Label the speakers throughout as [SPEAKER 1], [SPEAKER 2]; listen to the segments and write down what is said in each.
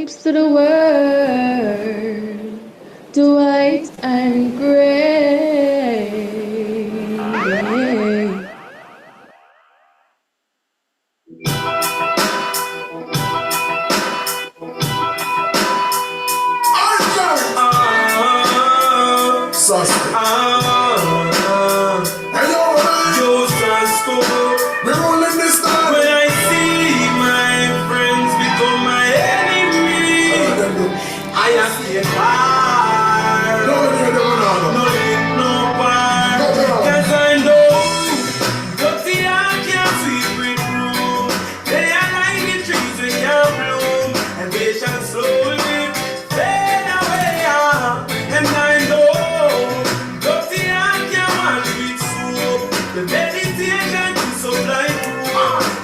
[SPEAKER 1] vibes to the world. Dwight and Gray.
[SPEAKER 2] We're rolling this time. When I see my friends become my enemy, I have to hard. No, no bar. Cause I know dirty heart can't sweep it through. They are like the trees they can't bloom, and they shall slowly fade away. And I know dirty heart can't wash with soap. The meditation is so blind,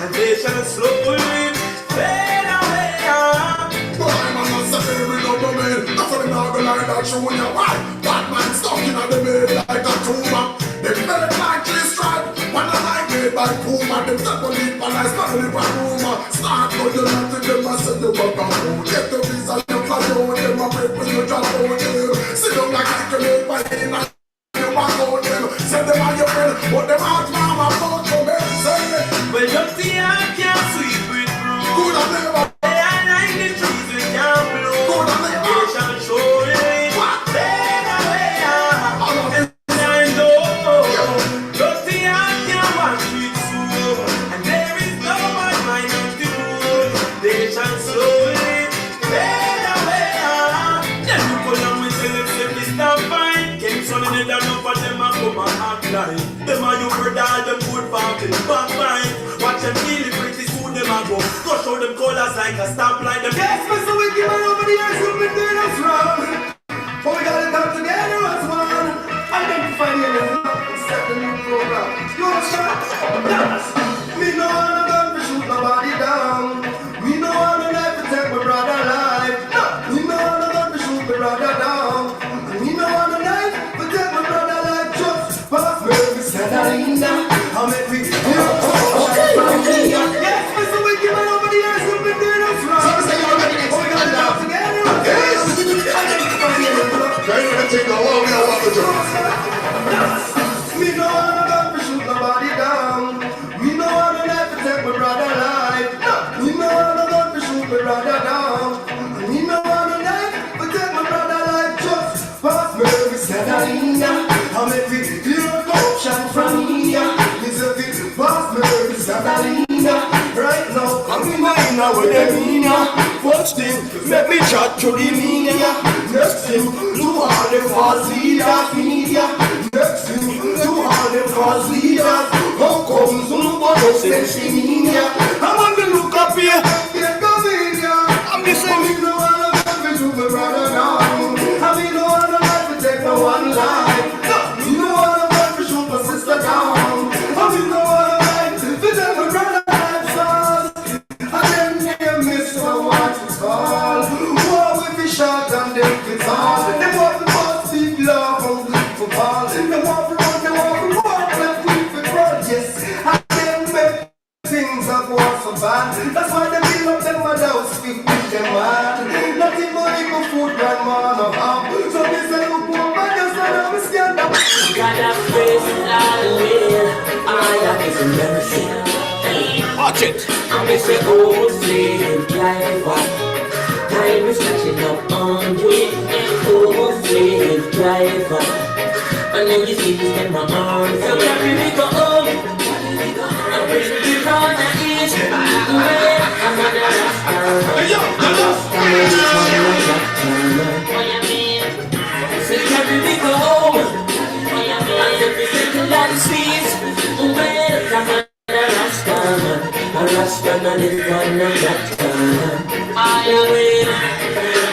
[SPEAKER 2] and they shall slowly fade away. But I'm not suffering with no man. Nothing not gonna lie that you when you're white. Bad man stuck in the bed like a tumor. They felt like this stripe. When I like made by Puma, them step on it, but I start on it by rumor. Start with the nothing, them I said the work on home. Get the visa, you fly on them, I break when you drop on them. Sit down like I can make my hand, you walk on them. Send them on your friend, but them out mama, fuck for me. Well, just the heart can't sweep it through. Good and never. They are like the trees we can't blow. Good and never. They shall show it. Fade away. And I know just the heart can't wash with soap. And there is no one mind of the road. They shall slowly fade away. Then you go down with them stop fine. Came son in it and up for them and come and act like them are you brother, them good family, back mine. Watch them really pretty soon them a go. Go show them colors like a stoplight. Them yes, Mr. Wicked man over the years who've been doing us wrong. But we gotta come together as one. Identify the enemy and set the new program. You understand? Yes. Me no wanna gun to shoot nobody down. Me no wanna knife to take my brother life. No. Me no wanna gun to shoot my brother down. Me no wanna knife to take my brother life. Just pass me the Catalina. I'll make me yes, Mr. Wicked man over the years who've been doing us wrong. So say you're ready next time. Come together. Yes. Me no wanna gun to shoot nobody down. Me no wanna knife to take my brother life. Me no wanna gun to shoot my brother down. Me no wanna knife to take my brother life. Just pass me the Catalina. I'll make me clear corruption from here. Pass me the Catalina. Right now, I'm in my inner with the meaner. First thing, make me chat to the media. Next thing, do all the false leaders media. Next thing, do all the false leaders. How come somebody sends me media? I'm on the look up here. I'm the same. Me no wanna live with you, my brother now. I mean, no wanna live to take no one life. Me no wanna live to shoot my sister down. I mean, no wanna live to take my brother life, son. And then they miss what it's called. War with the shot and them with all. They want to bust big love and good for ball. They want to run, they want to walk like we for grudges. And them make things that was so bad. That's why they build up them adults, speak with them man. Nothing money for food, grandma, no harm. So they say, look, poor man, just not have a scandal.
[SPEAKER 3] God have praise all the way. I have his mercy.
[SPEAKER 2] Watch it.
[SPEAKER 3] I'm a old slave driver. Time is catching up on you. Old slave driver. I know you see this in my arms. So carry me go home. I'm bring the round and eat. I'm gonna last time. What you mean? So carry me go home. And every single lot of sweets. I'm a Rastaman is one of that time. I win.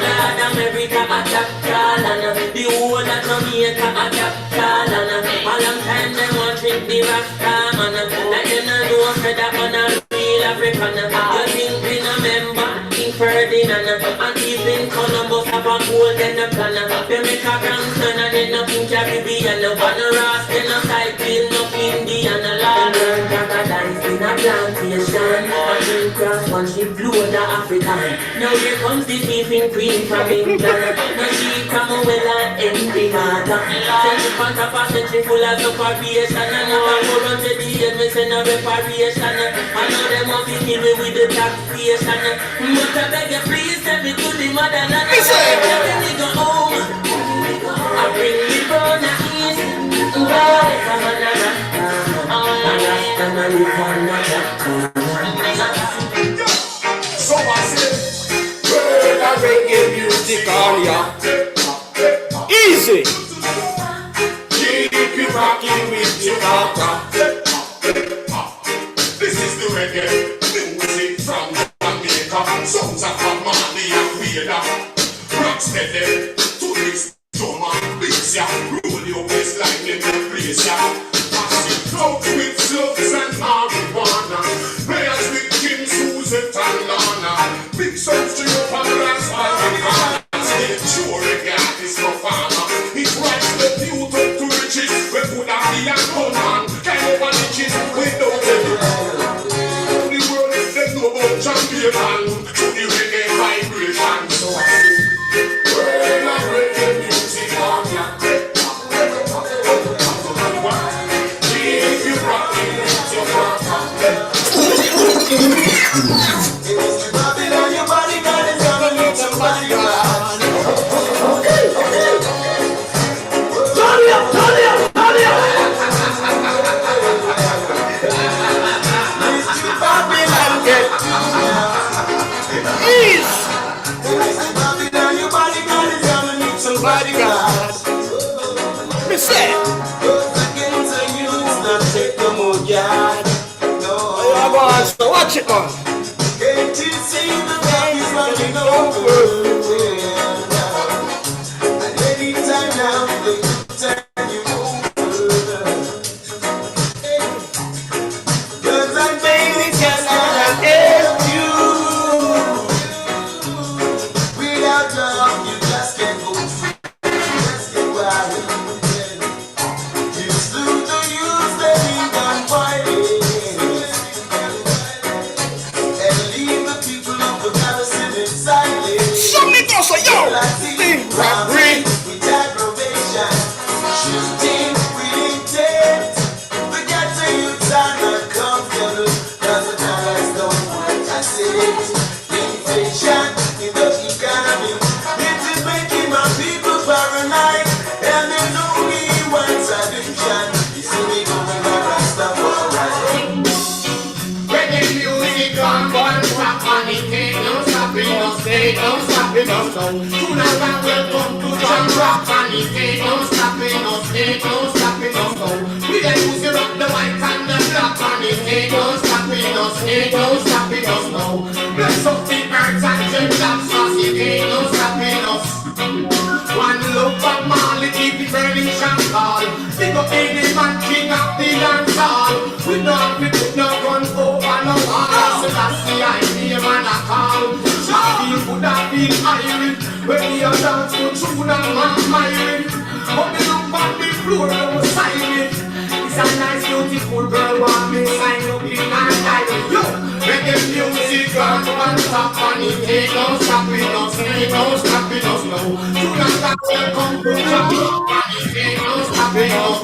[SPEAKER 3] Lord, I'm every time I tap Kalana. The whole of Jamaica I tap Kalana. A long time they want to drink the Rastaman. Like them no know for that man a real African. You think we no member King Ferdinand. And even Columbus have a golden plan. They make a grandson and they no King Caribbean. No one Ras, they no cycle, no Indian. Lord, in a plantation, I drink cross one ship load of African. Now here comes the thieving queen from England. Now she come well and envy mother. Send the pot of a century full of separation. And now I go run to the end, me send a reparation. I know them want to kill me with the taxation. But I beg you please send me to the motherland. Let me go home. I bring me from the east. Where come on the Rasta? Rasta man live on the Rasta.
[SPEAKER 2] So I say, burn a reggae music on ya. Easy. Keep it rocking with your daughter. This is the reggae music from Jamaica. Songs of Marley and Wheeler. Rock steady to this summer. Beats ya. Roll your waistline in the place ya. Pass it out with slugs and marijuana. Players with King Susan and Lana. Big songs to your paradise and the sure reggae artist for farmer. It writes the youth up to riches. We put out the young gun man. Kind of riches without the the world is the noble champion. To the reggae vibration. So I say, well, I reggae music on ya. Keep you rocking with your brother. Your body got it, gonna need somebody got it. Turn it up, turn it up, turn it up. Mr. Babylon get ease. Mr. Babylon, your body got it, gonna need somebody got it. Me say, I can't tell you it's not take no more yard. No, so watch it, man. Can't you see the way is running over? And anytime now, the good time you over. Cause I baby just cannot help you. Without love, you just can't go through. Just get wild. You slew the use that we done fighting. So yo, robbery with aggravation, shooting with intent. We got to use our not comfortable, cause the dollars don't want us it. Inflation in the economy, it is making my people paranoid, and they know we want solution. You see me going back and stop alright. Reggae music on one track on it, ain't no stopping us, ain't no stopping us. Tonight and welcome to Jam Rock and it ain't no stopping us, ain't no stopping us. We the use it up the white and the black and it ain't no stopping us, ain't no stopping us now. Bless up the birds and the jobs, cause it ain't no stopping us. One look of Marley, keep the burning champagne. Pick up any man, king of the dance hall. We know if we put no gun over no wall. So that's the idea man I call. Feel good and feel iron. When we are dance to tune and man iron. But the look on the floor, no silent. It's a nice beautiful girl, want me sign up in and iron. Yo, reggae music on one top and it ain't no stopping us, ain't no stopping us now. Tonight I welcome to Jam Rock and it ain't no stopping us.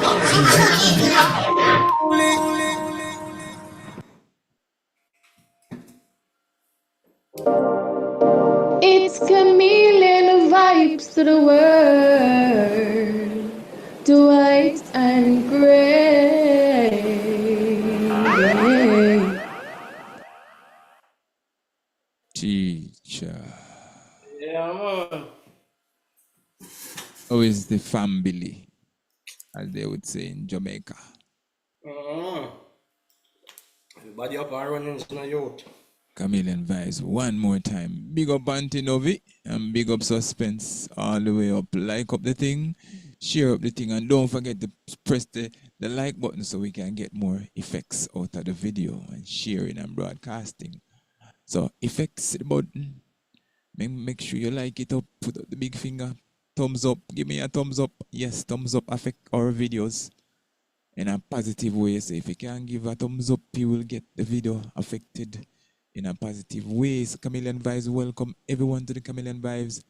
[SPEAKER 1] It's Camilian vibes to the world. Dwight and Glen.
[SPEAKER 4] Teacher.
[SPEAKER 5] Yeah, man.
[SPEAKER 4] How is the family, as they would say in Jamaica?
[SPEAKER 5] Everybody up and running to the youth.
[SPEAKER 4] Camilian vibes one more time. Big up Auntie Novi and big up Suspense all the way up. Like up the thing, share up the thing, and don't forget to press the like button so we can get more effects out of the video and sharing and broadcasting. So effects the button. Make sure you like it up, put up the big finger, thumbs up, give me a thumbs up. Yes, thumbs up affect our videos in a positive way. So if you can give a thumbs up, you will get the video affected in a positive way. So Camilian Vibes, welcome everyone to the Camilian Vibes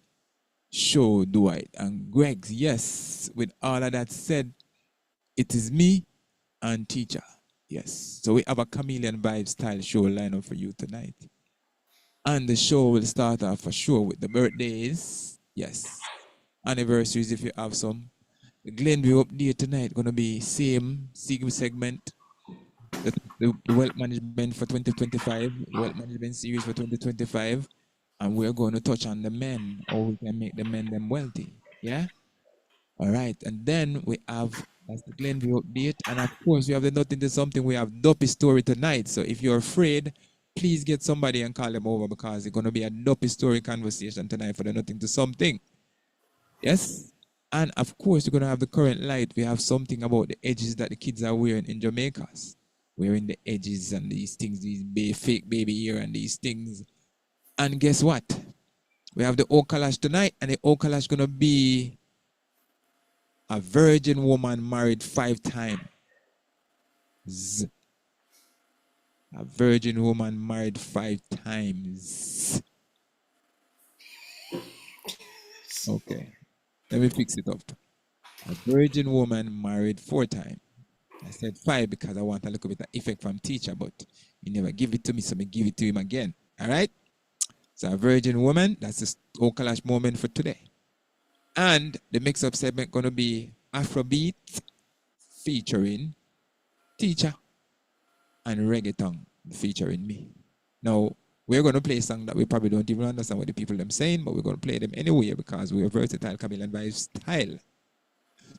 [SPEAKER 4] show, Dwight and Greg's. Yes, with all of that said, it is me and teacher. Yes, so we have a Camilian Vibes style show lineup for you tonight. And the show will start off for sure with the birthdays. Yes, anniversaries if you have some. The Glen view update tonight gonna be same segment. The wealth management for 2025, wealth management series for 2025, and we're going to touch on the men, how we can make the men them wealthy. Yeah. All right, and then we have that's the Glenview update, and of course we have the nothing to something. We have Duppy story tonight. So if you're afraid, please get somebody and call them over because it's going to be a Duppy story conversation tonight for the nothing to something. Yes. And of course, we're going to have the current light. We have something about the edges that the kids are wearing in Jamaica. Wearing the edges and these things, these fake baby hair and these things. And guess what? We have the OCalash tonight, and the OCalash going to be a virgin woman married 5 times. A virgin woman married 5 times. Okay. Let me fix it up. A virgin woman married 4 times. I said 5 because I want a little bit of effect from teacher, but he never give it to me, so I give it to him again. All right? So a virgin woman, that's the OCalash moment for today. And the mix-up segment going to be Afrobeat featuring teacher and Reggaeton featuring me. Now, we're going to play a song that we probably don't even understand what the people them saying, but we're going to play them anyway because we're versatile Camilian Vibes style.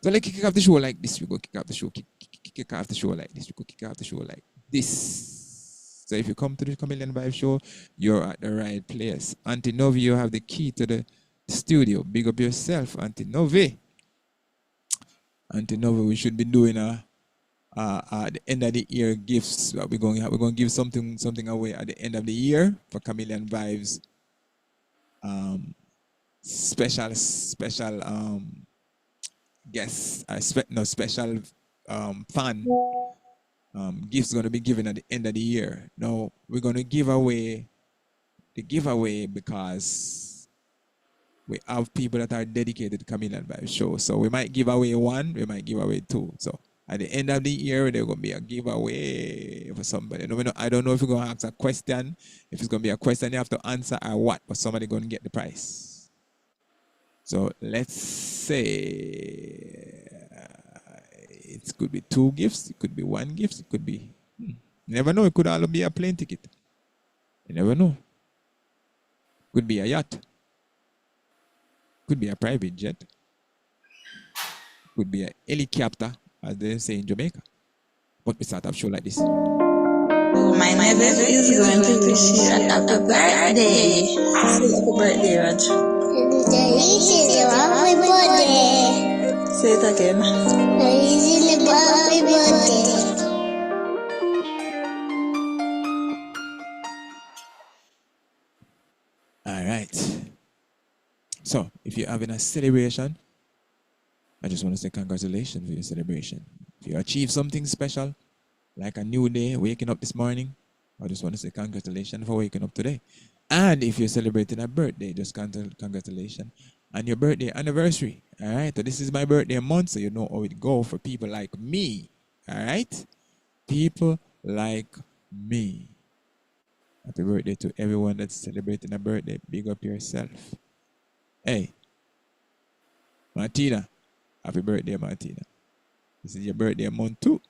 [SPEAKER 4] So let's kick off the show like this. We go kick off the show, kick off the show like this. We go kick off the show like this. So if you come to the Camilian Vibes show, you're at the right place. Auntie Novi, you have the key to the studio. Big up yourself, Auntie Novi. Auntie Novi, we should be doing at the end of the year gifts. We're going to give something away at the end of the year for Camilian Vibes. Special guests. Special fan gifts going to be given at the end of the year. Now we're going to give away the giveaway because we have people that are dedicated to Camilian Vibes show. So we might give away 1, we might give away 2. So at the end of the year, there's going to be a giveaway for somebody. I don't know if you're going to ask a question, if it's going to be a question you have to answer or what, but somebody going to get the prize. So let's say it could be 2 gifts, it could be 1 gift, it could be, you never know, it could all be a plane ticket. You never know. Could be a yacht. Could be a private jet. Could be a helicopter, as they say in Jamaica. But we start off show like this.
[SPEAKER 6] My nephew is going to wish you a happy birthday. Say happy birthday, Raj.
[SPEAKER 7] Happy birthday.
[SPEAKER 6] Say it again.
[SPEAKER 7] Happy birthday.
[SPEAKER 4] All right. So, if you're having a celebration, I just want to say congratulations for your celebration. If you achieve something special, like a new day, waking up this morning, I just want to say congratulations for waking up today. And if you're celebrating a birthday, just congratulations on your birthday anniversary. All right. So this is my birthday month, so you know how it goes for people like me. All right. People like me. Happy birthday to everyone that's celebrating a birthday. Big up yourself. Hey, Martina. Happy birthday, Martina. This is your birthday month too.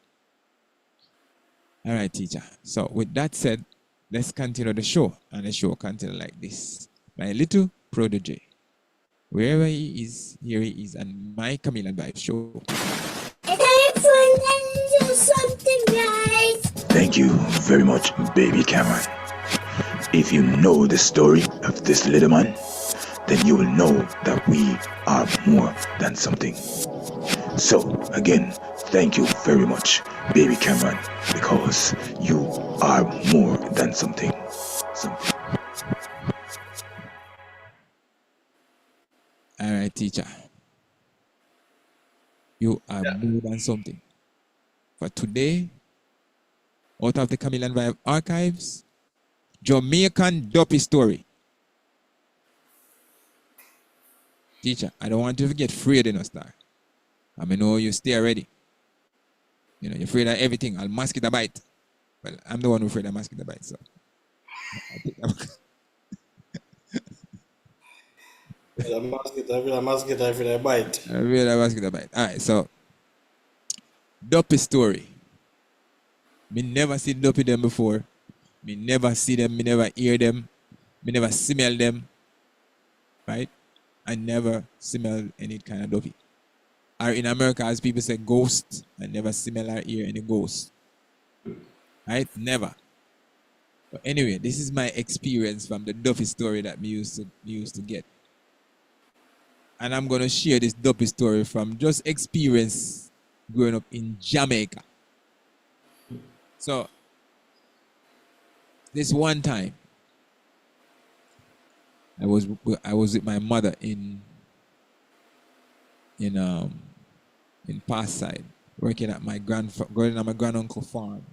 [SPEAKER 4] All right, teacher. So with that said, let's continue the show. And the show continue like this. My little protege. Wherever he is, here he is, and my Camilian Vibes show.
[SPEAKER 7] Do something, guys.
[SPEAKER 8] Thank you very much, baby Cameron. If you know the story of this little man, then you will know that we are more than something. So, again, thank you very much, baby Cameron, because you are more than something.
[SPEAKER 4] All right, teacher. You are more than something. For today, out of the Camilian Vibe archives, Jamaican Duppy story. Teacher, I don't want you to get afraid in a star. I mean, know you stay ready. You know, you're afraid of everything. I'll mosquito bite. Well, I'm the one who's afraid of mosquito bite, so.
[SPEAKER 5] Every mosquito bite.
[SPEAKER 4] I really mosquito bite. All right, so Duppy story. Me never see Duppy them before. Me never see them. Me never hear them. Me never smell them. Right? I never smell any kind of Duppy. Or in America, as people say, ghost. I never smell or hear any ghost. Right? Never. But anyway, this is my experience from the Duppy story that me used to get. And I'm going to share this Duppy story from just experience growing up in Jamaica. So, this one time, I was with my mother in Passside, working at my granduncle farm,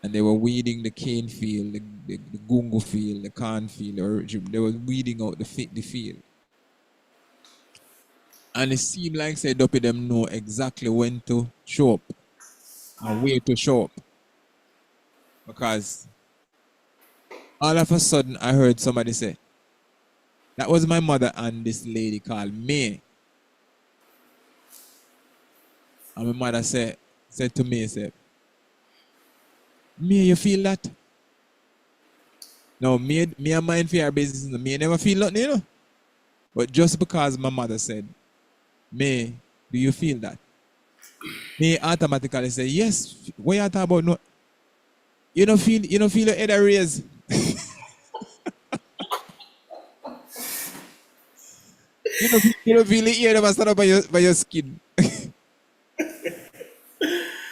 [SPEAKER 4] and they were weeding the cane field, the gungo field, the corn field, or they were weeding out the field. And it seemed like say Duppy them know exactly when to show up and where to show up. Because all of a sudden I heard somebody say, that was my mother and this lady called May. And my mother said to me, May, you feel that? No, me and mine for our business, me never feel nothing, you know. But just because my mother said, May, do you feel that? Me automatically say, yes. What you talking about? No, you don't feel your head raise. you don't feel the ear that stand up by your skin.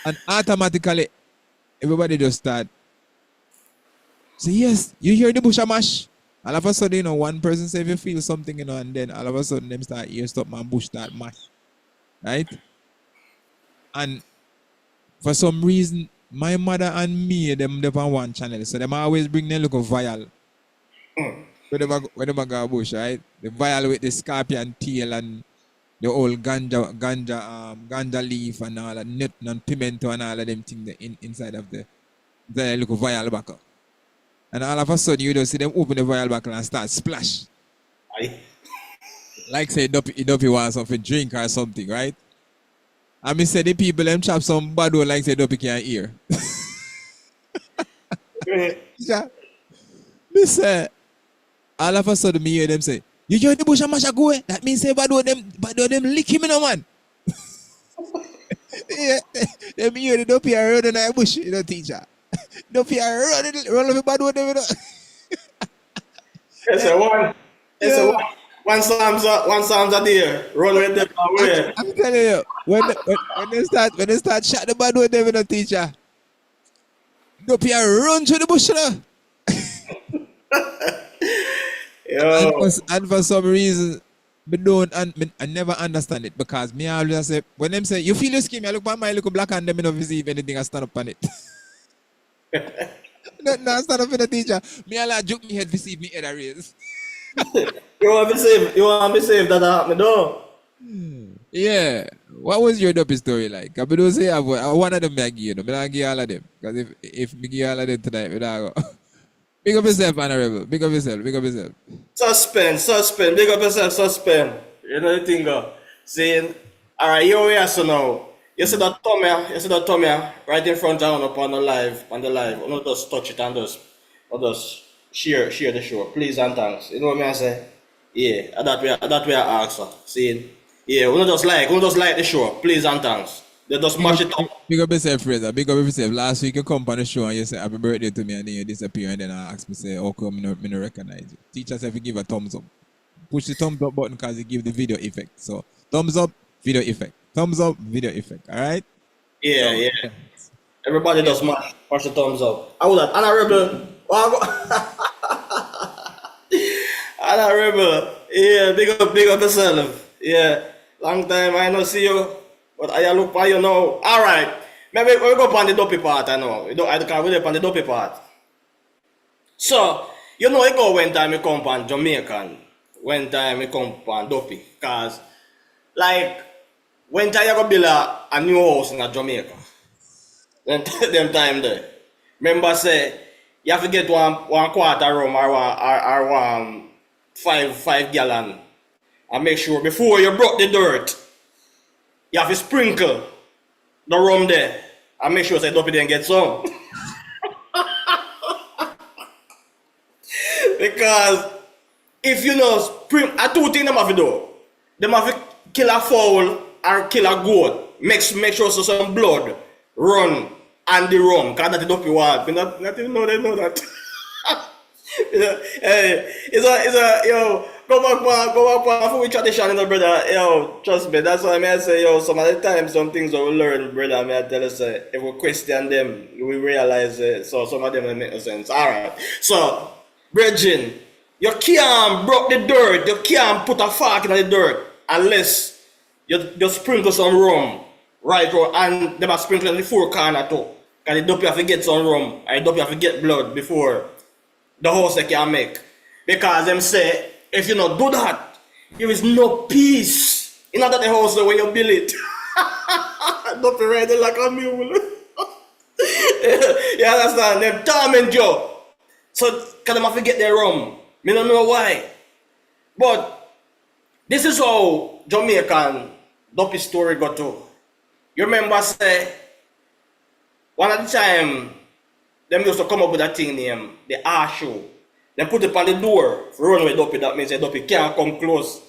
[SPEAKER 4] And automatically, everybody just start say, yes, you hear the bush a mash. All of a sudden, one person say if you feel something, and then all of a sudden them start ear stop and bush start mash. Right? And for some reason, my mother and me, them on one channel. So them always bring their little vial. When them go bush, right? The vial with the scorpion tail and the old ganja leaf and all that nut and pimento and all of them things inside of the little vial back up. And all of a sudden you just see them open the vial back and start splash.
[SPEAKER 5] Aye.
[SPEAKER 4] Like say Duppy wants something drink or something, right? And me say the people them chop some bad one like say Duppy can't hear. Yeah. Me say all of a sudden me hear them say, you hear the bush and mash a go away? That means say bad one them lick him in a man. Yeah, them hear the Duppy are running in the bush, teacher. Duppy are running over bad one them,
[SPEAKER 5] It's a one. It's a one. One psalms a day. Run with them away.
[SPEAKER 4] I'm telling you, when they start shot the bad one them, teacher. Duppy are run to the bush, And for some reason, I never understand it because me always say, when them say, you feel your skin, I look at my little black and them, and see if anything I stand up on it. no, stand up in the teacher. Me all joke me head to see if me head a raise.
[SPEAKER 5] You want me safe that happened, though?
[SPEAKER 4] Yeah. What was your Duppy story like? I don't say one of them I give you. I don't give all of them. Because if me give all of them tonight, I don't go. Big up yourself, Honorable. Big up yourself.
[SPEAKER 5] Suspend. Big up yourself, suspend. You know the thing, go. Saying, all right, here we are, so now. You see that thumb here, right in front of you on the live. I'm not just touch it and just share the show. Please and thanks. You know what I say? Yeah, that way I ask her. Saying, yeah, we don't just like the show. Please and thanks. They just mash it up.
[SPEAKER 4] Big up yourself, Fraser. Big up yourself. Last week you come on the show and you say happy birthday to me and then you disappear and then I ask me say, how come I don't recognize you? Teach us if you give a thumbs up. Push the thumbs up button because it gives the video effect. So thumbs up, video effect. Thumbs up, video effect. Alright?
[SPEAKER 5] Yeah. Everybody does mash the thumbs up. I would that Honorable. Honorable. Yeah, big up yourself. Yeah. Long time I don't see you. But I look for you now. Alright. Maybe we go on the Duppy part, I know. I can't really on the Duppy part. So, you know, I go when time I come on Jamaican, when time I come on Duppy. Because, like, when time I go build a new house in Jamaica, then them time there. Remember, say, you have to get one quarter room or one five gallon. And make sure before you brought the dirt, you have to sprinkle the rum there. And make sure say Duppy didn't get some. Because if you know spring, I two things them have to do. Them have to kill a fowl or kill a goat. Make sure so some blood run and the rum. Cause that's the Duppy wild. Not even know they know that. It's a yo, go back for we tradition, you know, brother. Yo, trust me, that's why I may say, yo, some of the time some things we learn, brother. I may tell us if we question them, we realize so some of them will make no sense. Alright. So, brethren, you can't broke the dirt, you can't put a fork in the dirt unless you sprinkle some rum, right? And they must sprinkle in the four corner too. Cause the Duppy have to get some rum, and the Duppy have to get blood before the house they can make. Because them say, if you not do that, there is no peace in the house when you build it. Duppy ready like a mule. You understand? Them torment you. So, because them have to get their rum. Me don't know why. But, this is how Jamaican Duppy story got to. You remember, say, one at the time, them used to come up with a thing named the R show. They put it on the door for run with Duppy. That means the Duppy can't come close.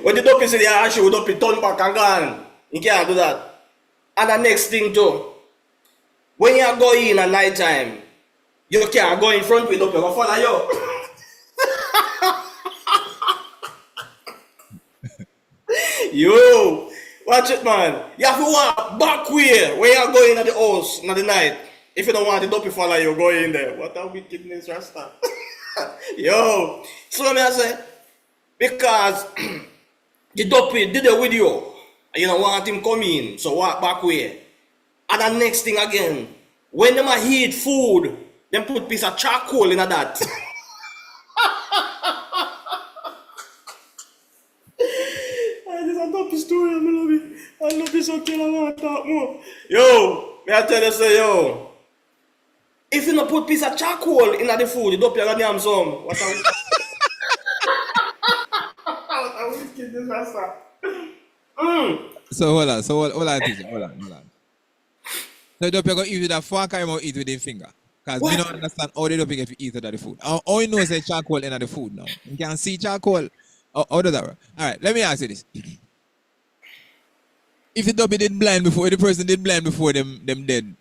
[SPEAKER 5] When the Duppy see the R show, Duppy turn back and gone. He can't do that. And the next thing too, when you go in at night time, you can't go in front with Duppy, go follow you. Yo, watch it, man. You have to walk back way when you go in at the house in the night. If you don't want the Duppy follow you, go in there. What a wickedness, Rasta. Yo, so let me say, because the Duppy did a video, and you don't want him come in, so walk back way. And the next thing again, when them a heat food, them put piece of charcoal in that. This is a Duppy story, I love it. I love this until I want to talk more. Yo, may I tell you, say, yo, if you not put piece of charcoal in the food, the Duppy are gonna have some. What a wicked disaster.
[SPEAKER 4] So hold on, hold on. So Duppy go eat with a fork or eat with a finger? Because we don't understand how the Duppy get to eat out of the food. All you know is charcoal in the food now. You can see charcoal. How does that work? Alright, let me ask you this. If the Duppy did blind before, the person did blind before them dead,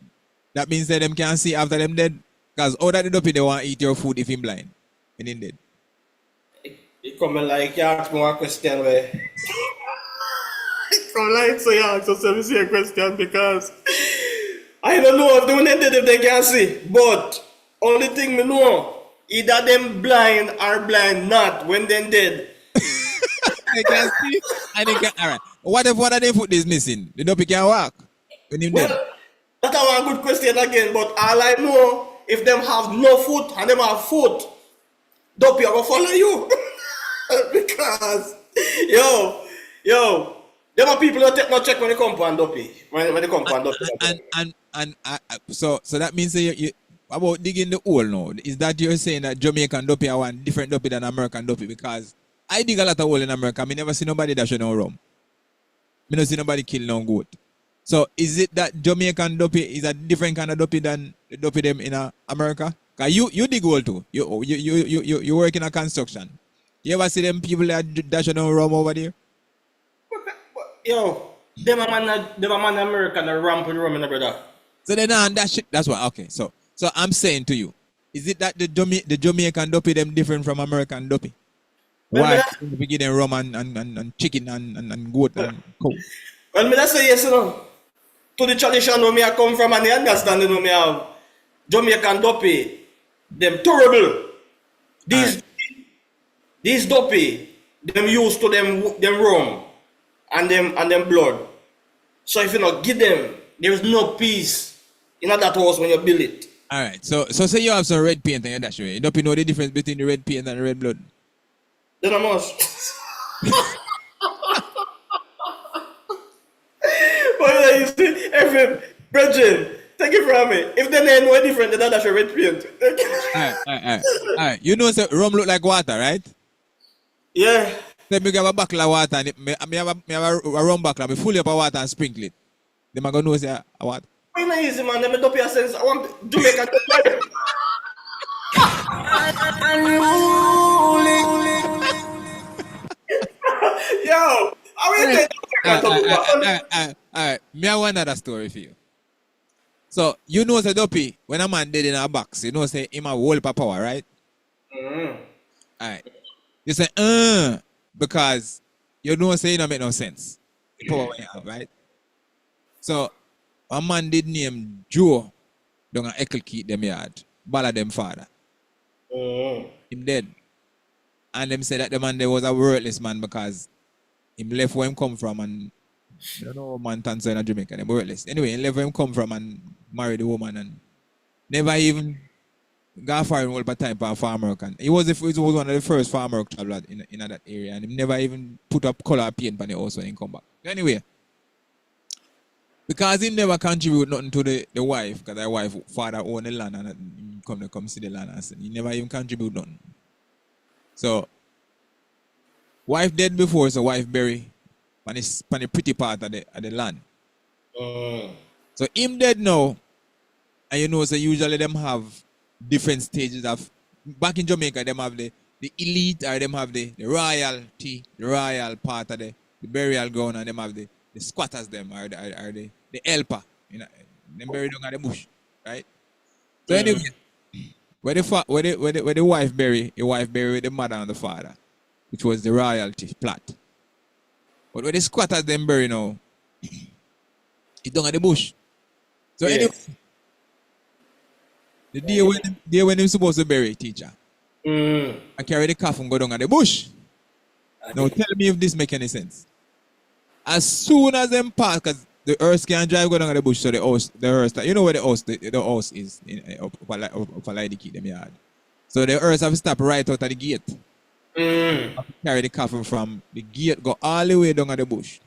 [SPEAKER 4] that means that them can't see after them dead. Because how that the Duppy they want to eat your food if him blind and him dead?
[SPEAKER 5] It come like you ask me one question where it come like so you ask yourself a question because I don't know if they dead if they can see. But only thing me know, either them blind or blind not when they dead.
[SPEAKER 4] They can't see and they can alright. What if one of them foot is missing? The Duppy can walk when him dead.
[SPEAKER 5] That's a good question again, but all I know, if them have no foot and them have foot, Duppy will follow you. Because, them are people that take no check when they come on Duppy. When they come on Duppy.
[SPEAKER 4] So that means that you about digging the hole now. Is that you're saying that Jamaican Duppy are one different Duppy than American Duppy? Because I dig a lot of hole in America. I never see nobody that should no rum. I never see nobody kill no goat. So is it that Jamaican Duppy is a different kind of Duppy than the Duppy them in America? Cause you dig hole too. You work in a construction. You ever see them people that dash no rum over there?
[SPEAKER 5] Yo, them a man American that ramp with rum in the brother.
[SPEAKER 4] So then that shit. That's why. Okay. So I'm saying to you, is it that the Jamaican Duppy them different from American Duppy? Why we give them rum and chicken and goat and cow?
[SPEAKER 5] Well, me say yes, you know. To the tradition where me I come from and the understanding where me have Jamaican Duppy, them terrible. These Duppy, them used to them rum and them blood. So if you not give them, there is no peace in that house when you build it.
[SPEAKER 4] All right. So say you have some red paint and you dash away. You don't know the difference between the red paint and the red blood.
[SPEAKER 5] Then I must. But you see, every brethren, take it from me. If the name were different, then that's a red paint.
[SPEAKER 4] All right. You know, say rum look like water, right?
[SPEAKER 5] Yeah.
[SPEAKER 4] Say me have a buckle of water and me have a rum buckle. Me full up of water and sprinkle it. Them are gonna know say a water.
[SPEAKER 5] Why not easy, man? Let me Duppy a sense. I want Jamaican to play. Yo, how are you
[SPEAKER 4] All right. Me have one other story for you. So you know say Duppy, when a man dead in a box, you know say him a whole power, right?
[SPEAKER 5] Mm.
[SPEAKER 4] All right. You say, because you know say it don't make no sense. The power when you have, right? So a man did name Joe down a Eckle keep them yard. Bala them father.
[SPEAKER 5] Mm.
[SPEAKER 4] Him dead. And them said that the man there was a worthless man because him left where him come from and I don't know man Tanzania in Jamaica, them worthless. Anyway, he left where him come from and married the woman and never even got foreign all the time for a farmer work. And he was one of the first farmer work travelers in that area and he never even put up color paint on the house when he come back. Anyway, because he never contribute nothing to the wife, because the wife father own the land and he come see the land and he never even contribute nothing. So wife dead before, so wife bury on the pretty part of the land. So him dead now, and you know, so usually them have different stages of, back in Jamaica, them have the elite, or them have the royalty, the royal part of the burial ground, and them have the squatters, them, or the helper, you know, them buried down at the bush, right? So anyway, where the wife bury, the wife bury with the mother and the father, which was the royalty plot. But where the squatters them bury now, it's down at the bush. So anyway, the day when they're supposed to bury teacher, I carry the coffin go down at the bush. Now tell me if this make any sense. As soon as them pass, because the earth can drive go down at the bush, so the earth, you know where the house is up the key them yard. So the earth have to stop right out of the gate. Carry the coffin from the gate, go all the way down at the bush.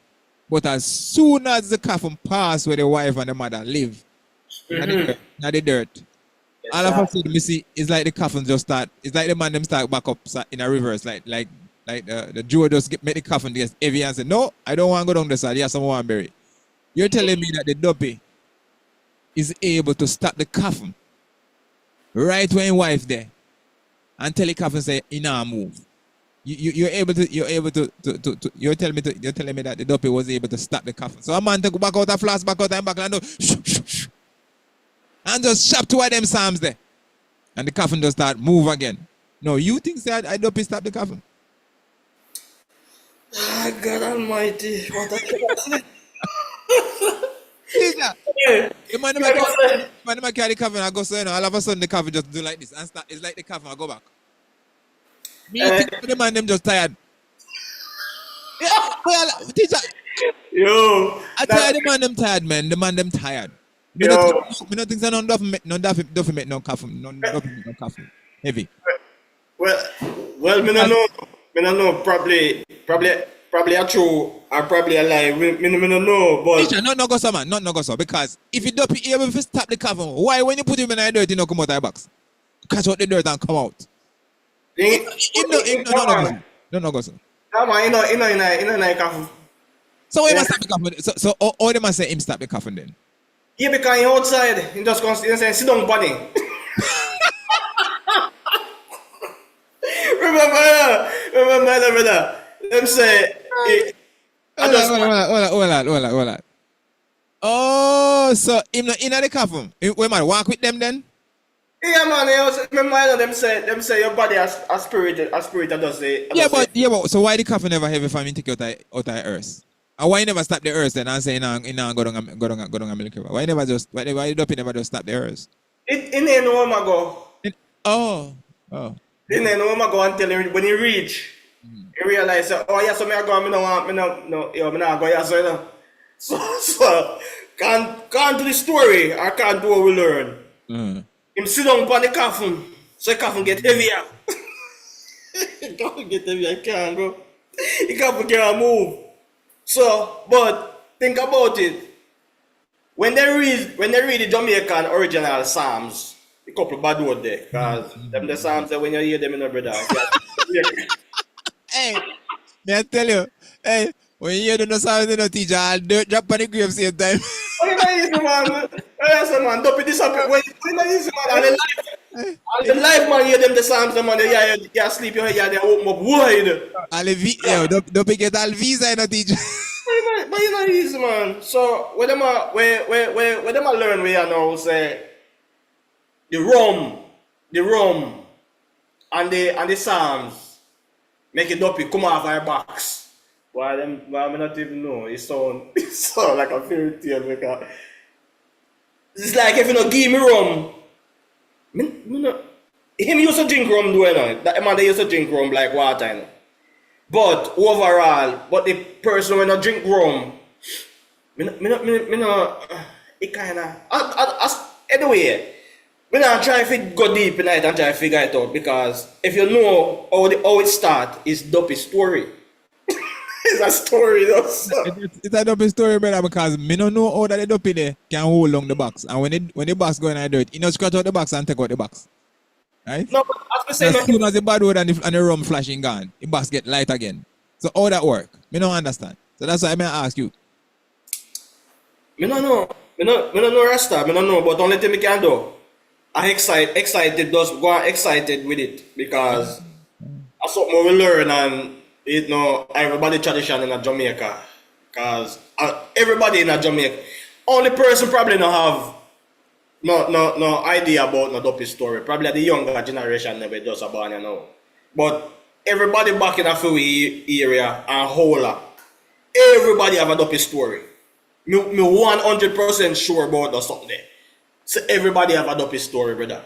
[SPEAKER 4] But as soon as the coffin pass where the wife and the mother live, not the dirt. All of a sudden, we see it's like the coffin just start. It's like the man them start back up in a reverse, like the Joe just make the coffin get heavy and say, "No, I don't want to go down the side. Yeah, someone bury." You're telling me that the Duppy is able to stop the coffin right when wife there, and tell the coffin say, "You now move." You're able to you're telling me that the Duppy was able to stop the coffin. So a man to go back out a flash, back out and back and do and just shop two of them psalms there. And the coffin just start move again. No, you think that I Duppy stop the coffin?
[SPEAKER 5] Ah, God Almighty, what a
[SPEAKER 4] The man never carry the coffin and go so, you know, all of a sudden the coffin just do like this and start. It's like the coffin I go back. Me think the man them just tired. Yeah, well, teacher.
[SPEAKER 5] Yo,
[SPEAKER 4] I tell the man them tired, man. The man them tired. Me not think so. None Duffy make no coffin. None Duffy make no coffin. Heavy.
[SPEAKER 5] Well, me no know. Probably a true or probably a lie. Me no know, but
[SPEAKER 4] Teacher, not no go so, man. Not no go so. Because if you Duppy able to stop the coffin, why when you put him in the dirt, you don't come out of the box? Catch out the dirt and come out. No go so.
[SPEAKER 5] Come on, you know, coffin.
[SPEAKER 4] So why must stop the coffin? So all they must say him stop the coffin then.
[SPEAKER 5] Yeah, because you're outside, you just constantly say, sit down, buddy. Remember, them say,
[SPEAKER 4] Hold on. Oh, so him not in the coffin. Wait, man, walk with them then?
[SPEAKER 5] yeah, man, remember them say your body has a spirit that does the.
[SPEAKER 4] Yeah, but so why the coffin never heavy for me to take out of earth? And why you never stop the earth then and say, no, go down a milk river? Why the Duppy never just stop the earth?
[SPEAKER 5] It ain't no one go.
[SPEAKER 4] Oh.
[SPEAKER 5] It ain't no one go until when you reach, you realize, oh yeah, so me go, me not go, yeah, so you know. So can't do the story, I can't do what we learn. You him sit down upon the coffin, so the coffin get heavier. The coffin get heavier, can't go. The coffin can't move. So, but think about it. When they read the Jamaican original Psalms, a couple bad word there, because them the Psalms that when you hear them in a brother.
[SPEAKER 4] Hey, may I tell you, hey, when you hear the sound, you know, teacher, I'll drop on the grave same time.
[SPEAKER 5] Oh, you know easy, man. Yes, man. Duppy disappear. When you know easy, man. And the life, man, hear them the Psalms, the man, you sleep, you hear they open up wide.
[SPEAKER 4] Duppy get all visa, you know, teacher.
[SPEAKER 5] But you know easy, man. So when them a learn we are now say the rum, and the Psalms make it Duppy come off our box. Why I not even know. It sound like a fairy tale because it's like if you not give me rum, him used to drink rum though, you know. That man they used to drink rum like water, you know. But overall, the person when I drink rum, it kinda anyway, we not try to go deep in it and try to figure it out because if you know how it start, it's Duppy's story. It's a story though. So.
[SPEAKER 4] It's a Duppy story, brother, because me don't know how that the Duppy there can hold on the box. And when the box go in the dirt, you know scratch out the box and take out the box. Right?
[SPEAKER 5] No, but as
[SPEAKER 4] as soon as the bad word and the rum flashing gone, the box get light again. So how that work? Me don't understand. So that's why I may ask you.
[SPEAKER 5] Me don't know. Me don't know Rasta. Me don't know, but only thing me can do. I excited just go excited with it because that's something we learn and you know everybody tradition in a Jamaica. Cause everybody in a Jamaica, only person probably not have no idea about no Duppy story. Probably the younger generation never just about you know. But everybody back in a Philly area and whole everybody have a Duppy story. Me 100% sure about that something there. So everybody have a Duppy story, brother.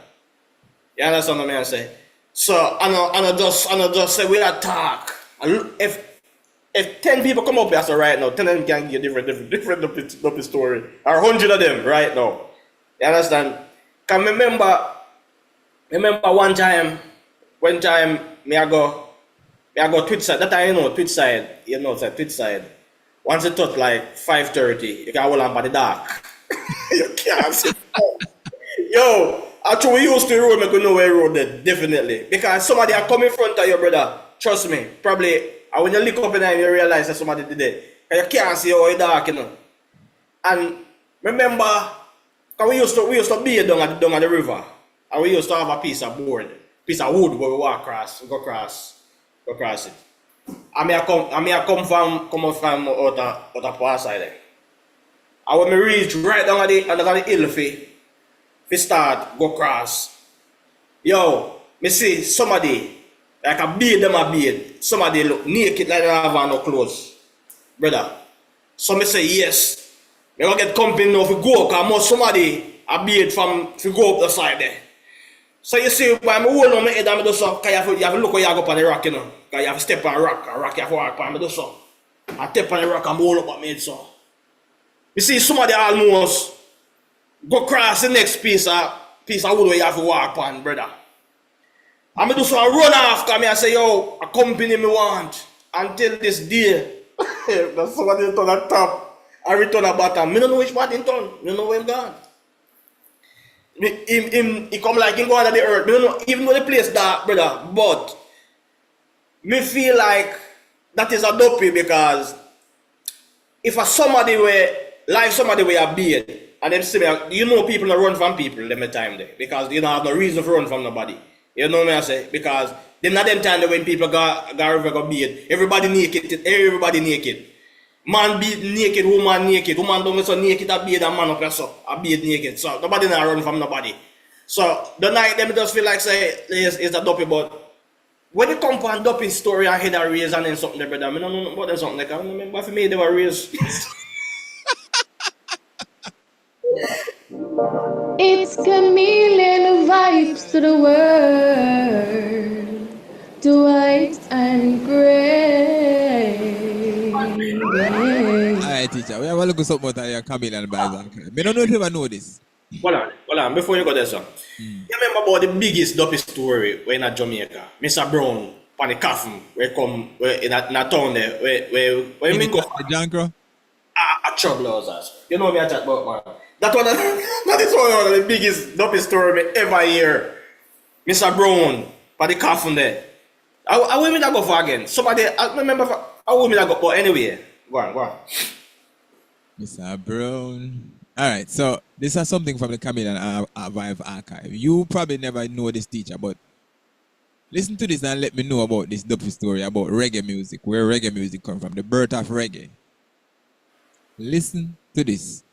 [SPEAKER 5] You understand what I say? So I just say we attack. If 10 people come up here so right now, 10 of them can give different Duppy story. Or 100 of them right now. You understand? Can remember one time me I go Twitch side. That time you know Twitch side. You know it's a Twitch side. Once it touch like 5:30, you can hold on by the dark. You can't see. Yo, actually we used to road, make we know where road dead, definitely. Because somebody are coming in front of your brother. Trust me, probably and when you look up in there you realize that somebody did it. You can't see how it's dark, you know. And remember, cause we used to be down at the river. And we used to have a piece of wood where we walk across, go across it. I may come from out of far side there. And when we reach right down at the hill we start go across. Yo, me see somebody like a beard, somebody look naked like they don't have no clothes. Brother. So me say yes. Me gonna get company now if we go, cause most somebody a beard from if we go up the side there. So you see, by me hold on my head and me do so, cause you have to look where you go up on the rock, you know. Cause you have to step on a rock you have to walk on me do so. I step on the rock and hold up on my head so. You see somebody almost go across the next piece of wood where you have to walk on, brother. And me do so and run off, cause me I say, yo, a company me want until this day. That's somebody turn the top, I return the bottom. Me don't know which part in turn. Me don't know where I'm gone. He come like him go under the earth. Me don't know, even though the place dark, brother. But me feel like that is a Duppy because if somebody were a beard and them see me, you know people don't run from people them time there because you don't have no reason to run from nobody. You know what I say? Because them not them time there when people go river go beard. Everybody naked. Man be naked, woman don't so naked a beard and man up so a beard naked. So nobody not run from nobody. So the night them just feel like say is a Duppy, but when you come from Duppy story and head a raise and then something there, brother, I don't know about them something like I don't remember if me they were raised.
[SPEAKER 1] It's Camilian vibes to the world. Dwight and Gray.
[SPEAKER 4] Alright, teacher, we have a look at something about your Camilian vibes. I don't know if you ever know this.
[SPEAKER 5] Hold on. Before you go there, sir. You remember about the biggest Duppy story when in Jamaica? Mr. Brown, on the coffin, where in a town there, where me go
[SPEAKER 4] The Jankro?
[SPEAKER 5] a trouble was that. You know me I chat about, man. That one, that is one of the biggest Duppy story me ever hear. Mr. Brown, on the coffin there. I will me that go for again. Somebody, I remember, I will me that go, but anyway, go on.
[SPEAKER 4] Mr. Brown. All right, so this is something from the Camilian Vibe archive. You probably never know this teacher, but listen to this and let me know about this Duppy story about reggae music, where reggae music come from, the birth of reggae. Listen to this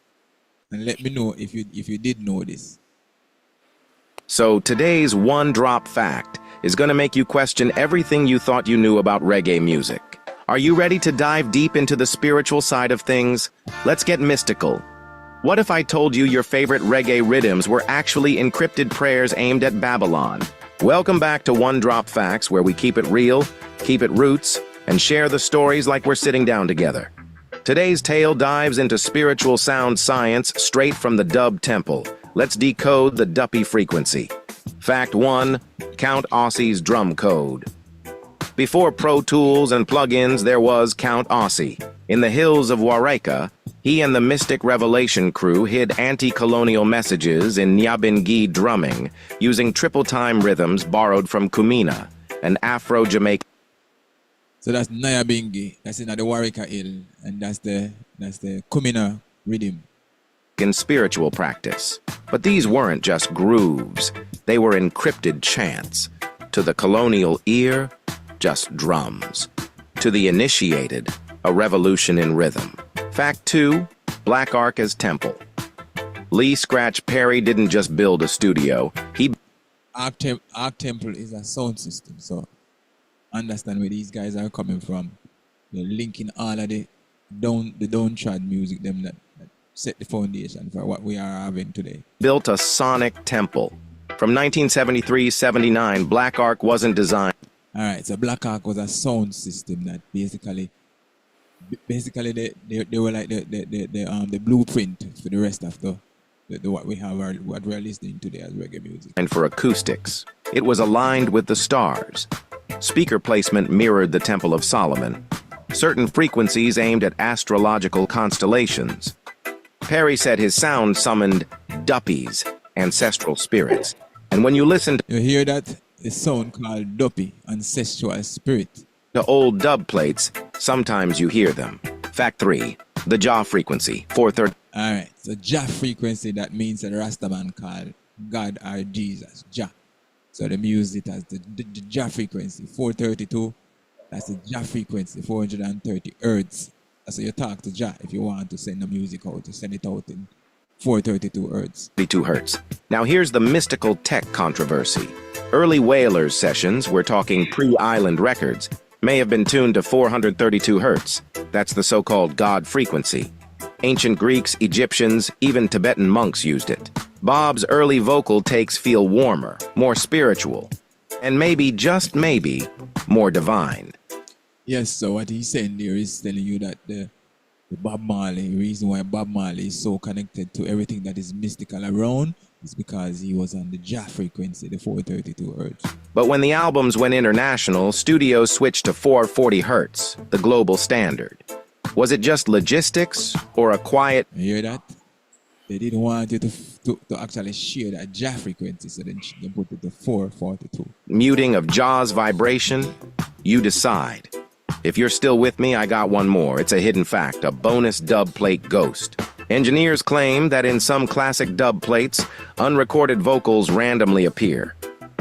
[SPEAKER 4] and let me know if you did know this.
[SPEAKER 9] So today's one drop fact is going to make you question everything you thought you knew about reggae music. Are you ready to dive deep into the spiritual side of things? Let's get mystical. What if I told you your favorite reggae rhythms were actually encrypted prayers aimed at Babylon? Welcome back to One Drop Facts, where we keep it real, keep it roots, and share the stories like we're sitting down together. Today's tale dives into spiritual sound science straight from the Dub Temple. Let's decode the Duppy frequency. Fact 1. Count Ossie's drum code. Before Pro Tools and plugins, there was Count Ossie. In the hills of Wareka, he and the Mystic Revelation crew hid anti-colonial messages in Nyabingi drumming, using triple-time rhythms borrowed from Kumina, an Afro-Jamaican.
[SPEAKER 4] So that's Nyabingi, that's in the Warika Hill, and that's the Kumina rhythm.
[SPEAKER 9] In spiritual practice. But these weren't just grooves. They were encrypted chants. To the colonial ear, just drums. To the initiated, a revolution in rhythm. Fact 2, Black Ark as temple. Lee Scratch Perry didn't just build a studio, he...
[SPEAKER 4] Ark Temple is a sound system, so understand where these guys are coming from. They're linking all of the downtrod music, them that set the foundation for what we are having today.
[SPEAKER 9] Built a sonic temple. From 1973-79, Black Ark wasn't designed.
[SPEAKER 4] All right, so Black Ark was a sound system that basically they were like the blueprint for the rest of the what we have, what we're listening today as reggae music.
[SPEAKER 9] And for acoustics, it was aligned with the stars. Speaker placement mirrored the Temple of Solomon. Certain frequencies aimed at astrological constellations. Perry said his sound summoned Duppy's ancestral spirits. And when you listen to...
[SPEAKER 4] You hear that? A sound called Duppy, ancestral spirit.
[SPEAKER 9] The old dub plates, sometimes you hear them. Fact 3, the jaw frequency, 430.
[SPEAKER 4] All right, so Jah frequency, that means that Rastaman called God or Jesus, Jah. So they use it as the Jah frequency, 432. That's the Jah frequency, 430 hertz. So you talk to Jah if you want to send the music out, to send it out in 432 hertz.
[SPEAKER 9] 32 hertz. Now here's the mystical tech controversy. Early Whalers sessions, we're talking pre-island records, may have been tuned to 432 hertz. That's the so-called God frequency. Ancient Greeks, Egyptians, even Tibetan monks used it. Bob's early vocal takes feel warmer, more spiritual, and maybe, just maybe, more divine.
[SPEAKER 4] Yes, so what he's saying there is telling you that the Bob Marley, reason why Bob Marley is so connected to everything that is mystical around is because he was on the Jah frequency, the 432 hertz.
[SPEAKER 9] But when the albums went international, studios switched to 440 hertz, the global standard. Was it just logistics or a quiet...
[SPEAKER 4] You hear that? They didn't want you to actually share that Jah frequency, so then they put it to 442.
[SPEAKER 9] Muting of Jaw's vibration? You decide. If you're still with me, I got one more. It's a hidden fact, a bonus dub plate ghost. Engineers claim that in some classic dub plates, unrecorded vocals randomly appear.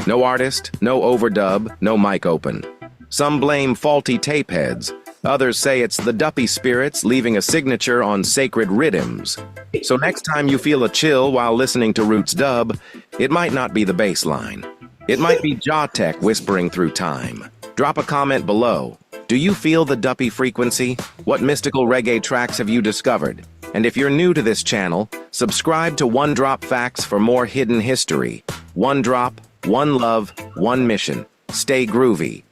[SPEAKER 9] No artist, no overdub, no mic open. Some blame faulty tape heads. Others say it's the Duppy spirits leaving a signature on sacred rhythms. So next time you feel a chill while listening to Roots Dub, it might not be the bass line. It might be Jaw Tech whispering through time. Drop a comment below. Do you feel the Duppy frequency? What mystical reggae tracks have you discovered? And if you're new to this channel, subscribe to One Drop Facts for more hidden history. One drop, one love, one mission. Stay groovy.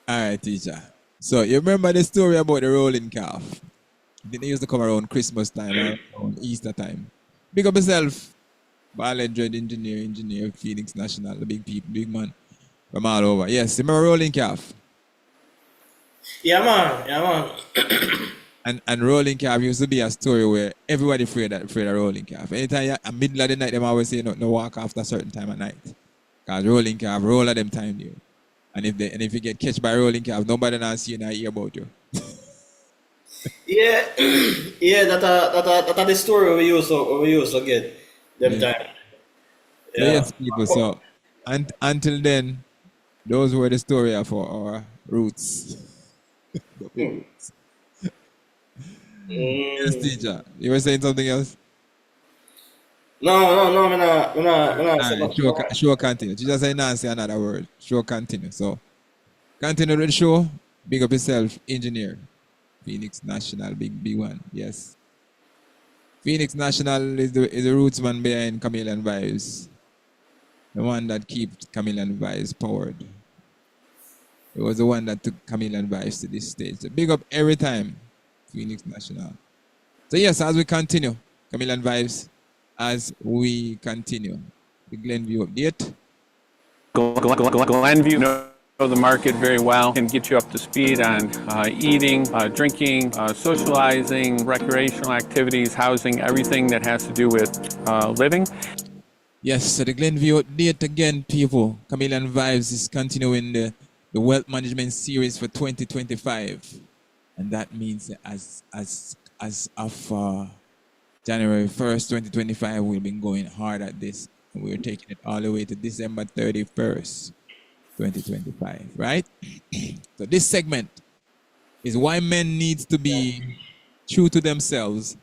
[SPEAKER 4] All right, teacher. So you remember the story about the rolling calf? They used to come around Christmas time or around Easter time. Big up yourself. Ballet Dread engineer, Phoenix National, the big people, big man from all over. Yes, remember Rolling Calf?
[SPEAKER 5] Yeah, man.
[SPEAKER 4] And Rolling Calf used to be a story where everybody afraid of Rolling Calf. Anytime at middle of the night, them always say no walk after a certain time of night. Because Rolling Calf, roll of them time you. And if you get catch by Rolling Calf, nobody now see and hear about you.
[SPEAKER 5] Yeah, yeah. That the story we used to get them time.
[SPEAKER 4] So yes, people. So until then, those were the story of our roots. Yes, teacher. You were saying something else?
[SPEAKER 5] No, we're not.
[SPEAKER 4] Show continue. Teacher said not say another word. Show continue. So continue with the show. Big up yourself, engineer. Phoenix National, big one. Yes. Phoenix National is the roots man behind Camilian Vibes. The one that keeps Camilian Vibes powered. It was the one that took Camilian Vibes to this stage. So big up every time, Phoenix National. So yes, as we continue, Camilian Vibes, as we continue, the Glenview update.
[SPEAKER 10] Glenview know the market very well and get you up to speed on eating, drinking, socializing, recreational activities, housing, everything that has to do with living.
[SPEAKER 4] Yes, so the Glenview update again, people. Camilian Vibes is continuing the wealth management series for 2025. And that means as of January 1st, 2025, we've been going hard at this. And we're taking it all the way to December 31st, 2025, right? So this segment is why men need to be true to themselves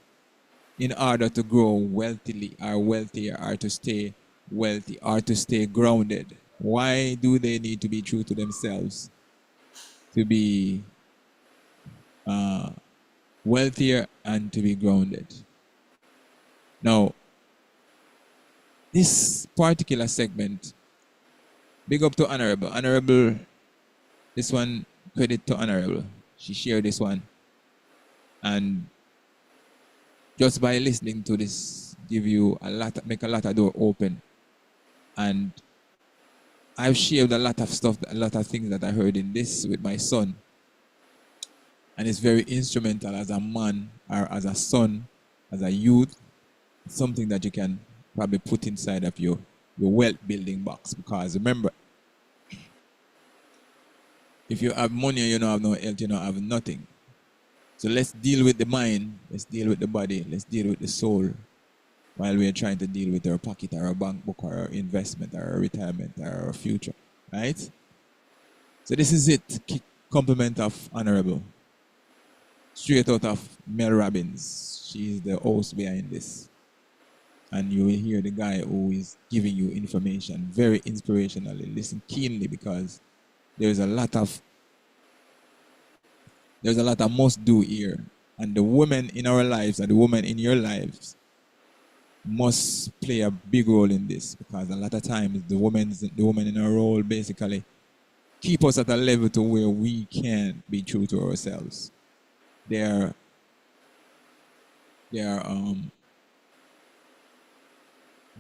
[SPEAKER 4] in order to grow wealthily or wealthier or to stay wealthy or to stay grounded. Why do they need to be true to themselves to be wealthier and to be grounded? Now, this particular segment, big up to Honorable. This one, credit to Honorable. She shared this one. And just by listening to this, give you make a lot of door open. And I've shared a lot of stuff, a lot of things that I heard in this with my son. And it's very instrumental as a man or as a son, as a youth. It's something that you can probably put inside of your wealth building box. Because remember, if you have money and you don't have no health, you don't have nothing. So let's deal with the mind, let's deal with the body, let's deal with the soul while we're trying to deal with our pocket or our bank book or our investment or our retirement or our future, right? So this is it, compliment of Honorable. Straight out of Mel Robbins. She is the host behind this. And you will hear the guy who is giving you information very inspirationally. Listen keenly because there's a lot of must do here. And the women in our lives and the women in your lives must play a big role in this because a lot of times the women in our role basically keep us at a level to where we can be true to ourselves. They are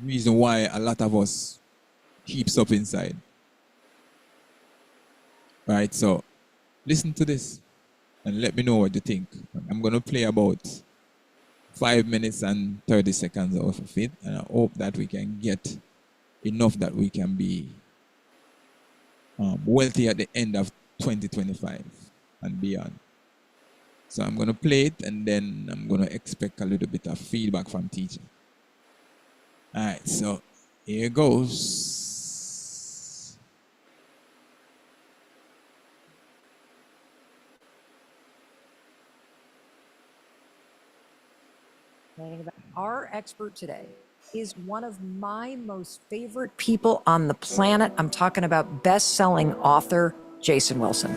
[SPEAKER 4] reason why a lot of us keeps up inside. Right, so listen to this and let me know what you think. I'm going to play about 5 minutes and 30 seconds off of it, and I hope that we can get enough that we can be wealthy at the end of 2025 and beyond. So I'm going to play it and then I'm going to expect a little bit of feedback from teacher. All right, so here goes.
[SPEAKER 11] Our expert today is one of my most favorite people on the planet. I'm talking about best-selling author Jason Wilson.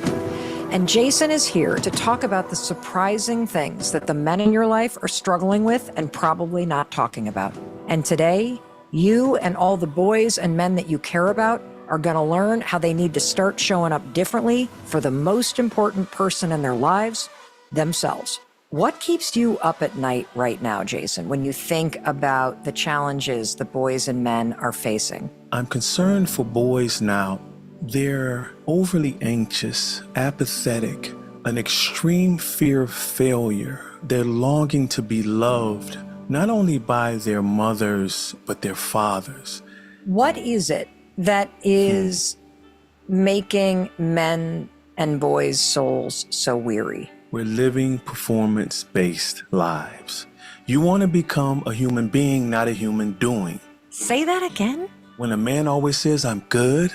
[SPEAKER 11] And Jason is here to talk about the surprising things that the men in your life are struggling with and probably not talking about. And today, you and all the boys and men that you care about are going to learn how they need to start showing up differently for the most important person in their lives, themselves. What keeps you up at night right now, Jason, when you think about the challenges that boys and men are facing?
[SPEAKER 12] I'm concerned for boys now. They're overly anxious, apathetic, an extreme fear of failure. They're longing to be loved, not only by their mothers, but their fathers.
[SPEAKER 11] What is it that is making men and boys' souls so weary?
[SPEAKER 12] We're living performance-based lives. You want to become a human being, not a human doing.
[SPEAKER 11] Say that again?
[SPEAKER 12] When a man always says, I'm good,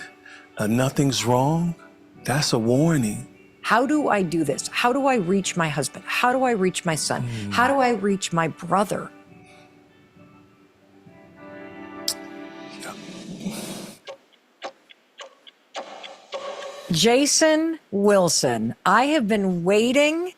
[SPEAKER 12] nothing's wrong, that's a warning.
[SPEAKER 11] How do I do this? How do I reach my husband? How do I reach my son? How do I reach my brother? Jason Wilson, I have been waiting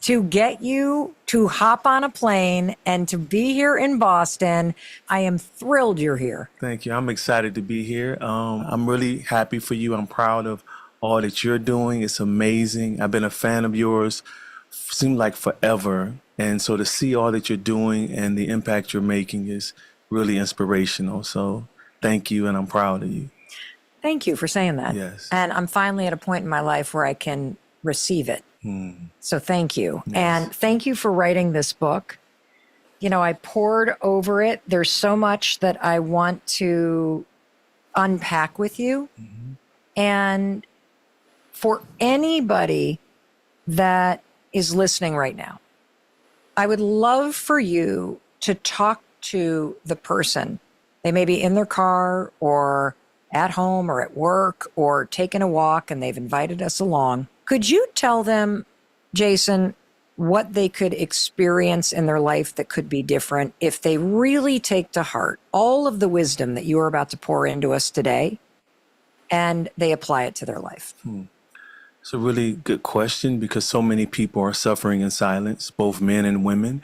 [SPEAKER 11] to get you to hop on a plane and to be here in Boston. I am thrilled you're here.
[SPEAKER 12] Thank you. I'm excited to be here. I'm really happy for you. I'm proud of all that you're doing. It's amazing. I've been a fan of yours, seemed like forever. And so to see all that you're doing and the impact you're making is really inspirational. So thank you, and I'm proud of you.
[SPEAKER 11] Thank you for saying that.
[SPEAKER 12] Yes.
[SPEAKER 11] And I'm finally at a point in my life where I can receive it. So thank you.
[SPEAKER 12] Yes.
[SPEAKER 11] And thank you for writing this book. You know, I pored over it. There's so much that I want to unpack with you. And for anybody that is listening right now, I would love for you to talk to the person. They may be in their car or at home or at work or taking a walk, and they've invited us along. Could you tell them, Jason, what they could experience in their life that could be different if they really take to heart all of the wisdom that you are about to pour into us today and they apply it to their life?
[SPEAKER 12] It's a really good question, because so many people are suffering in silence, both men and women.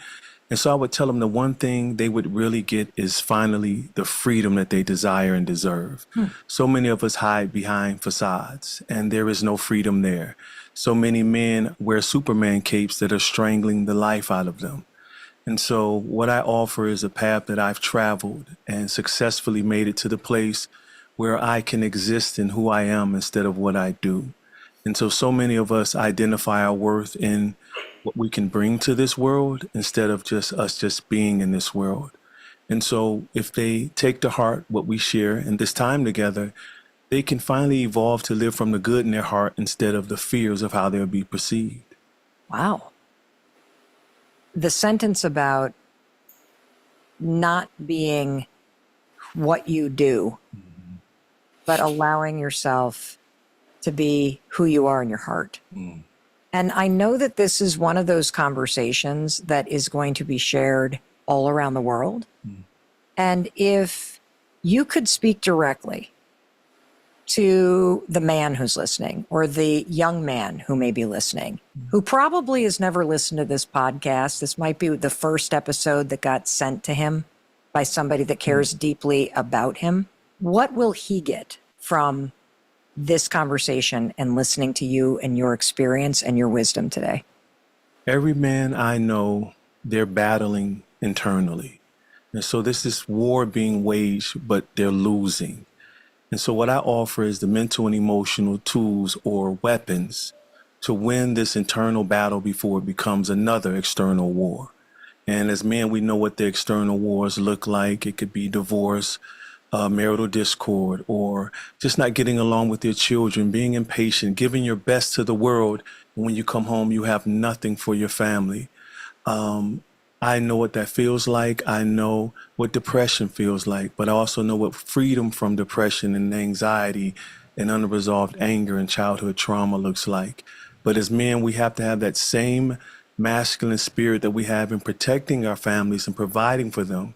[SPEAKER 12] And so I would tell them the one thing they would really get is finally the freedom that they desire and deserve. So many of us hide behind facades, and there is no freedom there. So many men wear Superman capes that are strangling the life out of them. And so what I offer is a path that I've traveled and successfully made it to the place where I can exist in who I am instead of what I do. And so many of us identify our worth in what we can bring to this world instead of just us just being in this world. And so if they take to heart what we share in this time together, they can finally evolve to live from the good in their heart instead of the fears of how they'll be perceived.
[SPEAKER 11] Wow. The sentence about not being what you do, but allowing yourself to be who you are in your heart. And I know that this is one of those conversations that is going to be shared all around the world. And if you could speak directly to the man who's listening, or the young man who may be listening, who probably has never listened to this podcast, this might be the first episode that got sent to him by somebody that cares deeply about him, what will he get from this conversation and listening to you and your experience and your wisdom today?
[SPEAKER 12] Every man I know, they're battling internally. And so this is war being waged, but they're losing. And so what I offer is the mental and emotional tools or weapons to win this internal battle before it becomes another external war. And as men, we know what the external wars look like. It could be divorce, marital discord, or just not getting along with your children, being impatient, giving your best to the world. And when you come home, you have nothing for your family. I know what that feels like. I know what depression feels like, but I also know what freedom from depression and anxiety and unresolved anger and childhood trauma looks like. But as men, we have to have that same masculine spirit that we have in protecting our families and providing for them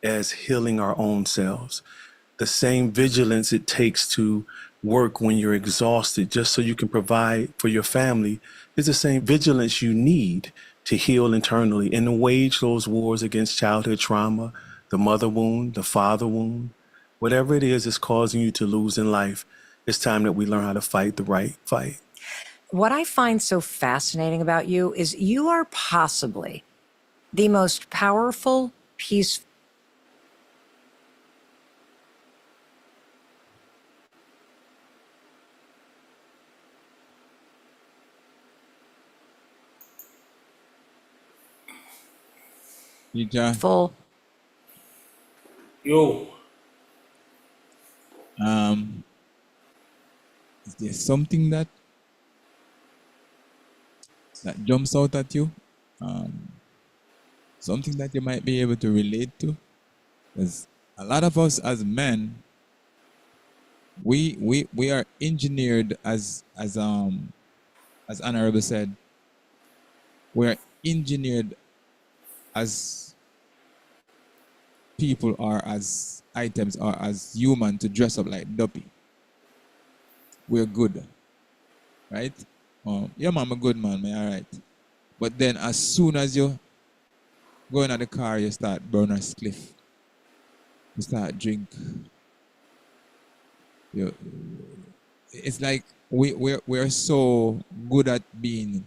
[SPEAKER 12] as healing our own selves. The same vigilance it takes to work when you're exhausted just so you can provide for your family is the same vigilance you need to heal internally and to wage those wars against childhood trauma, the mother wound, the father wound, whatever it is that's causing you to lose in life. It's time that we learn how to fight the right fight.
[SPEAKER 11] what I find so fascinating about you is you are possibly the most powerful, peaceful.
[SPEAKER 4] Teacher.
[SPEAKER 11] Full.
[SPEAKER 5] Yo.
[SPEAKER 4] Is there something that jumps out at you? Something that you might be able to relate to? Because a lot of us as men, we are engineered as Honorable said, we are engineered as people or as items or as human to dress up like Duppy. We're good, right? Yeah, man, I'm a good man, man, all right. But then as soon as you go in the car, you start burn a spliff. You start drink. It's like we're so good at being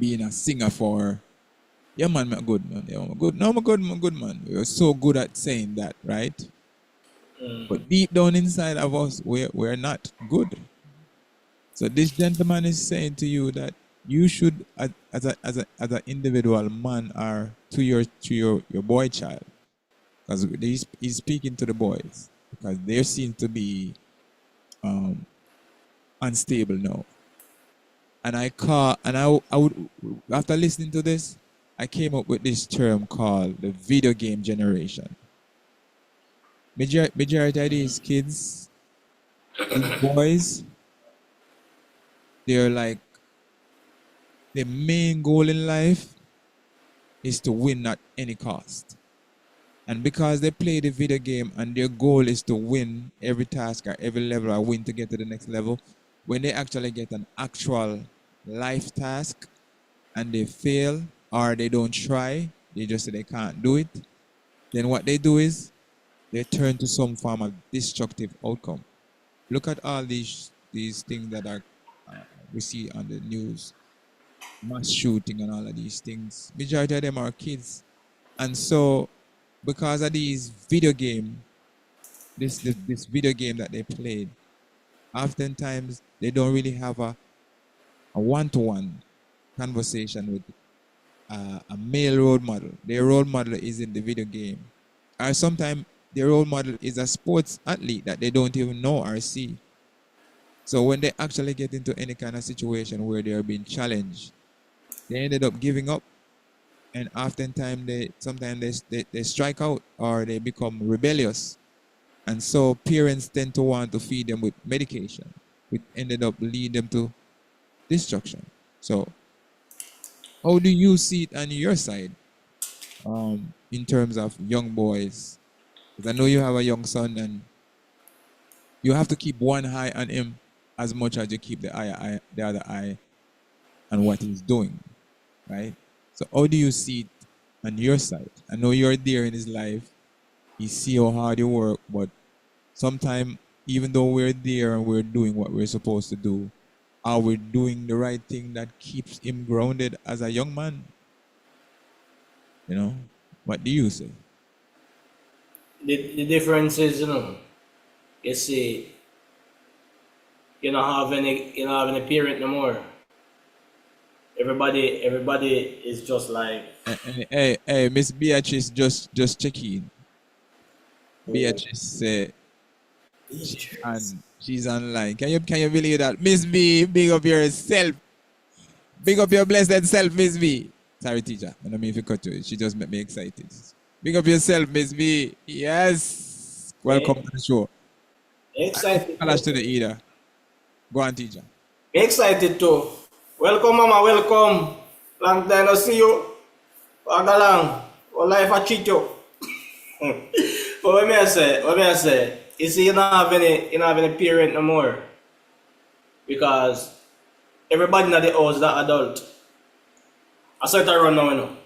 [SPEAKER 4] a singer for, yeah man, I'm a good man. Yeah, I'm a good. No, I'm a good man. We're so good at saying that, right? But deep down inside of us, we're not good. So this gentleman is saying to you that you should, as an individual man, or to your boy child, because he's speaking to the boys, because they seem to be unstable now. And I would, after listening to this, I came up with this term called the video game generation. Majority of these kids, these boys, they're like, the main goal in life is to win at any cost. And because they play the video game and their goal is to win every task or every level or win to get to the next level, when they actually get an actual life task and they fail or they don't try, they just say they can't do it, then what they do is they turn to some form of destructive outcome. Look at all these things that are we see on the news, mass shooting and all of these things. Majority of them are kids. And so because of these video game, this video game that they played, oftentimes they don't really have a one-to-one conversation with a male role model. Their role model is in the video game. Or sometimes their role model is a sports athlete that they don't even know or see. So when they actually get into any kind of situation where they are being challenged, they ended up giving up. And oftentimes they strike out or they become rebellious. And so parents tend to want to feed them with medication, which ended up leading them to destruction. So how do you see it on your side in terms of young boys? Because I know you have a young son and you have to keep one eye on him as much as you keep the other eye on what he's doing, right? So how do you see it on your side? I know you're there in his life. You see how hard you work, but sometimes even though we're there and we're doing what we're supposed to do, are we doing the right thing that keeps him grounded as a young man? You know, what do you say?
[SPEAKER 5] The difference is, you see, you don't have any parent no more. Everybody is just like.
[SPEAKER 4] Hey, Miss Beatrice, just check in. Beatrice say she's online. Can you believe that? Miss B, big up yourself. Big up your blessed self, Miss B. Sorry, teacher. I don't mean if you cut you. She just made me excited. Big up yourself, Miss B. Yes. Welcome to the show.
[SPEAKER 5] Excited.
[SPEAKER 4] OCalash to the eater. Go on, teacher.
[SPEAKER 5] Excited too. Welcome, Mama. Welcome. Long time no see you. Wagalang. What life I treat you. But what I say, you see, you don't have any parent no more. Because everybody in the house is that adult. I start to run now,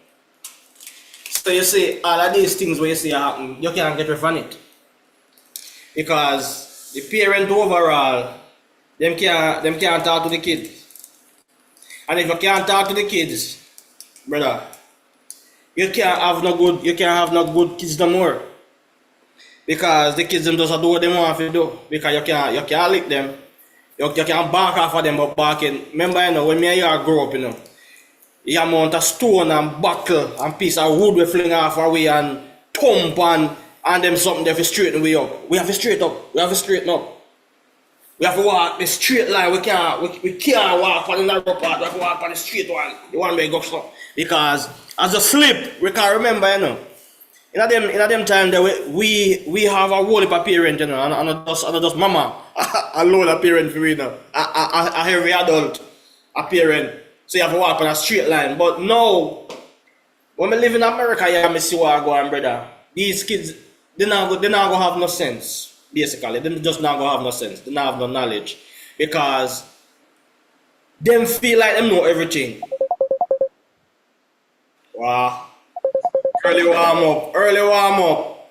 [SPEAKER 5] So you see, all of these things where you see happen, you can't get rid of it. Because the parent overall Them can't talk to the kids. And if you can't talk to the kids, brother, you can't have no good kids no more. Because the kids them just do what they want to do. Because you can't lick them. You can't bark off of them but barking. Remember, when me and you grow up, you amount of stone and buckle and piece of wood we fling off away and thump and them something there to straighten we up. We have to straighten up. We have to straighten up. We have to walk the straight line. We can't walk on the narrow part. We have to walk on the straight one. The one where it goes slow. Because as a slip, we can't remember, In them time that we have a whole heap of parent, and not just mama, a load of parent for you know. A heavy adult, a parent. So you have to walk on a straight line. But no, when we live in America, I see what I go on, brother. These kids, they not gonna have no sense. Basically, they just not gonna have no sense. They not have no knowledge because them feel like them know everything. Wow. Early warm up.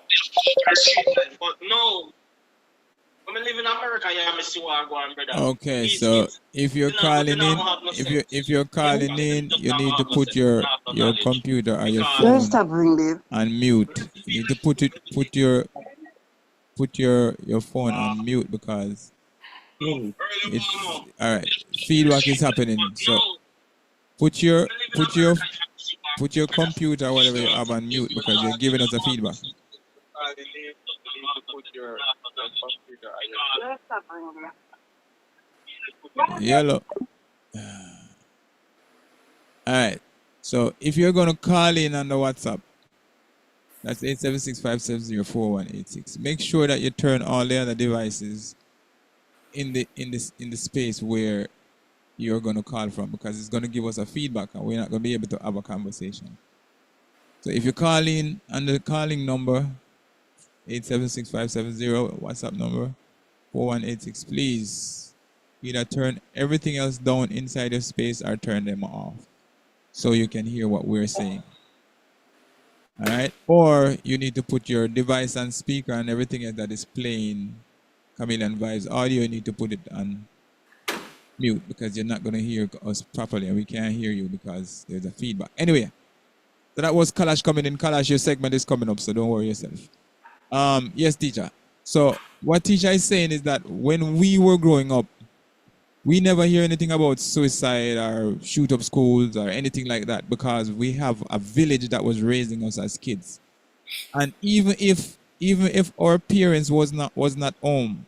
[SPEAKER 5] But no, when we live in America, I see what I go on, brother.
[SPEAKER 4] Okay, so if you're calling in, if you're calling in, you need to put your computer or your phone on mute. You need to put your phone on mute because it's all right. Feedback is happening. So put your computer or whatever you have on mute because you're giving us a feedback. Yellow. All right. So if you're gonna call in on the WhatsApp, that's 876-570-4186. Make sure that you turn all the other devices in the space where you're going to call from because it's going to give us a feedback and we're not going to be able to have a conversation. So if you call in on the calling number 876-570 WhatsApp number 4186, please either turn everything else down inside the space or turn them off so you can hear what we're saying. All right, or you need to put your device on speaker and everything else that is playing Camilian Vibes audio, you need to put it on mute because you're not going to hear us properly and we can't hear you because there's a feedback. Anyway, so that was Kalash coming in. Kalash, your segment is coming up, so don't worry yourself. Yes, teacher. So what teacher is saying is that when we were growing up, we never hear anything about suicide or shoot up schools or anything like that because we have a village that was raising us as kids. And even if our parents was not home,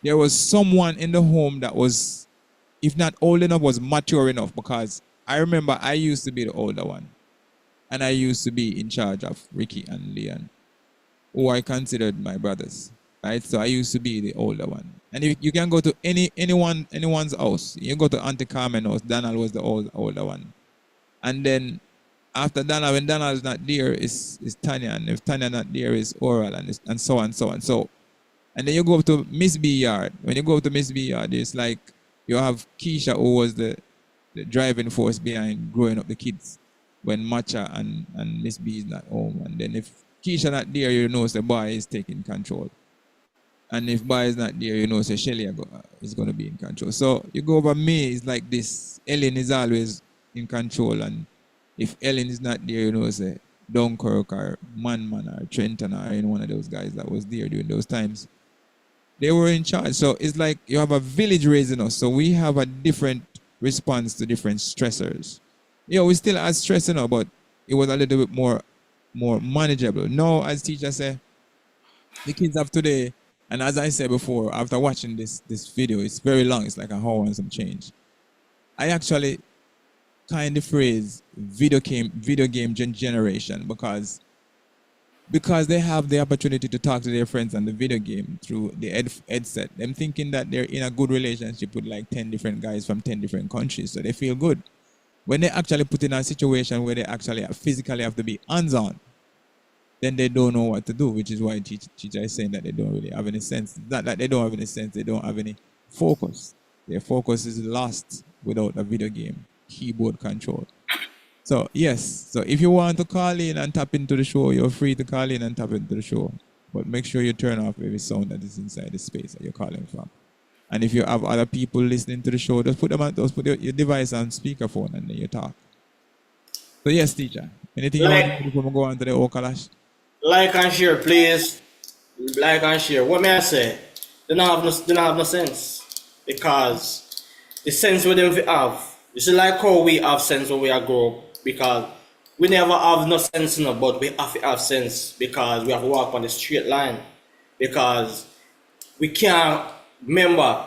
[SPEAKER 4] there was someone in the home that was, if not old enough, was mature enough because I remember I used to be the older one. And I used to be in charge of Ricky and Leon, who I considered my brothers. Right? So I used to be the older one. And if you can go to anyone's house, you go to Auntie Carmen's house, Donald was the older one. And then after Donald, when Donald's not there, is Tanya. And if Tanya not there, is Oral and so on, so on. So, and then you go up to Miss B Yard. When you go up to Miss B Yard, it's like you have Keisha, who was the driving force behind growing up the kids when Matcha and Miss B is not home. And then if Keisha not there, you know the boy is taking control. And if boy is not there, you know say Shelly is going to be in control. So you go over me, it's like this. Ellen is always in control. And if Ellen is not there, you know say Dunkirk or Man or Trenton or any one of those guys that was there during those times, they were in charge. So it's like you have a village raising us. So we have a different response to different stressors. Yeah, we still had stress, but it was a little bit more manageable. Now, as teacher said, the kids of today, and as I said before, after watching this video, it's very long, it's like an hour and some change. I actually kind of phrase video game generation because they have the opportunity to talk to their friends on the video game through the headset. Them thinking that they're in a good relationship with like 10 different guys from 10 different countries, so they feel good. When they actually put in a situation where they actually physically have to be hands-on, then they don't know what to do, which is why teacher is saying that they don't really have any sense. It's not that they don't have any sense, they don't have any focus. Their focus is lost without a video game keyboard control. So yes, so if you want to call in and tap into the show, you're free to call in and tap into the show. But make sure you turn off every sound that is inside the space that you're calling from. And if you have other people listening to the show, just put them on, just put your device on speakerphone and then you talk. So yes, teacher. Anything you want to do before we go on to the OCalash?
[SPEAKER 5] Like and share, please. Like and share. What may I say? They don't have no sense. Because the sense we them have. You see, like how we have sense when we are grow up. Because we never have no sense, no, but we have to have sense. Because we have to walk on the straight line. Because we can't remember,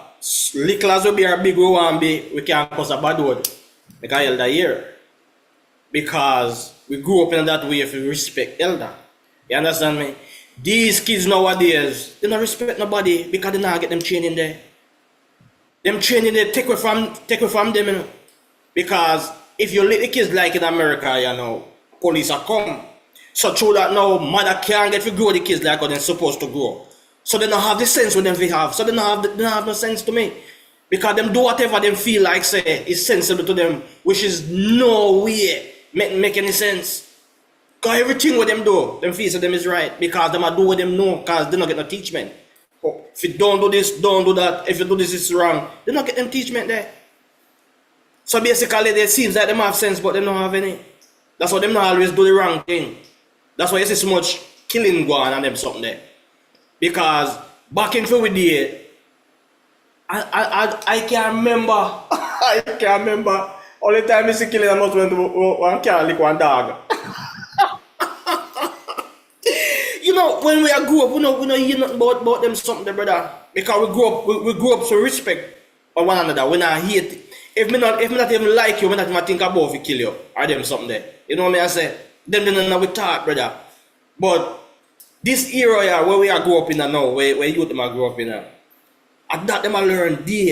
[SPEAKER 5] little as we be or big we want to be, we can't cause a bad word. Like I elder here. Because we grew up in that way if we respect elder. You understand me? These kids nowadays, they don't respect nobody because they not get them training there. Them training they take away from them, you know. Because if you let the kids like in America, you know, police are come. So true that now mother can't get to grow the kids like how they're supposed to grow. So they don't have the sense when they have. So they don't have no sense to me. Because them do whatever they feel like say is sensible to them, which is no way make any sense. Because everything what them do, them feel so them is right. Because them do what them know, because they don't get no teachment. If you don't do this, don't do that. If you do this, it's wrong. They don't get them teachment there. So basically, it seems like them have sense, but they don't have any. That's why them not always do the wrong thing. That's why you see so much killing going on and them something there. Because back in the day, I can't remember. I can't remember. All the time you see killing, I must went to one car like one dog. You know, when we grew up, we know hear nothing about them something, brother. Because we grew up so respect for one another. We not hate. If me not even like you, we not even think about if kill you or them something there. You know what I say? Them don't know we talk, brother. But this era here, where we are grow up in now, where youth them are grow up in now, at that them a learn day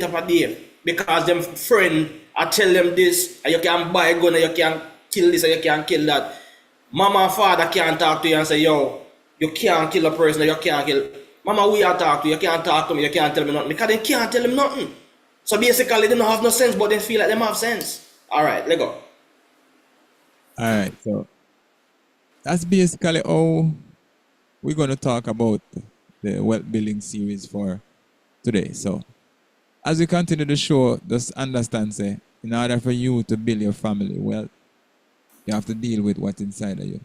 [SPEAKER 5] after day. Because them friend I tell them this, and you can buy a gun and you can kill this and you can kill that. Mama and father can't talk to you and say, yo, you can't kill a person, you can't kill. Mama, we are talk to you, you can't talk to me, you can't tell me nothing. Because they can't tell them nothing. So basically, they don't have no sense, but they feel like they have sense. All right, let's go.
[SPEAKER 4] All right, so that's basically how we're going to talk about the wealth building series for today. So as we continue the show, just understand, say, in order for you to build your family wealth, you have to deal with what's inside of you.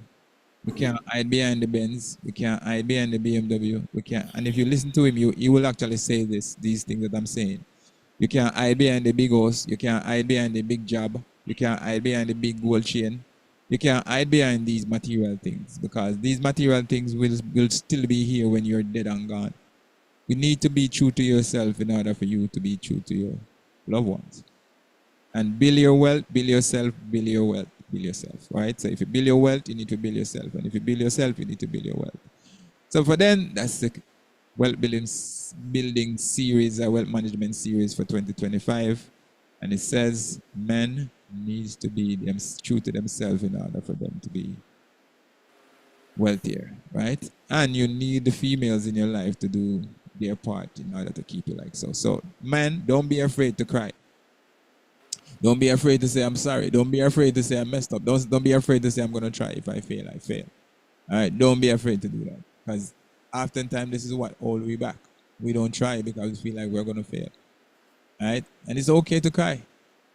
[SPEAKER 4] We can't hide behind the Benz. We can't hide behind the BMW. We can't. And if you listen to him, he will actually say these things that I'm saying. You can't hide behind the big house. You can't hide behind the big job. You can't hide behind the big gold chain. You can't hide behind these material things, because these material things will still be here when you're dead and gone. You need to be true to yourself in order for you to be true to your loved ones. And build your wealth, build yourself, build your wealth, build yourself, right? So if you build your wealth, you need to build yourself. And if you build yourself, you need to build your wealth. So for them, that's the wealth building series, a wealth management series for 2025. And it says men needs to be true to themselves in order for them to be wealthier, right? And you need the females in your life to do their part in order to keep you like so. So men, don't be afraid to cry. Don't be afraid to say I'm sorry. Don't be afraid to say I messed up. Don't be afraid to say I'm going to try. If I fail, I fail. All right, don't be afraid to do that. Because oftentimes this is what holds we back. We don't try because we feel like we're going to fail. All right? And it's okay to cry.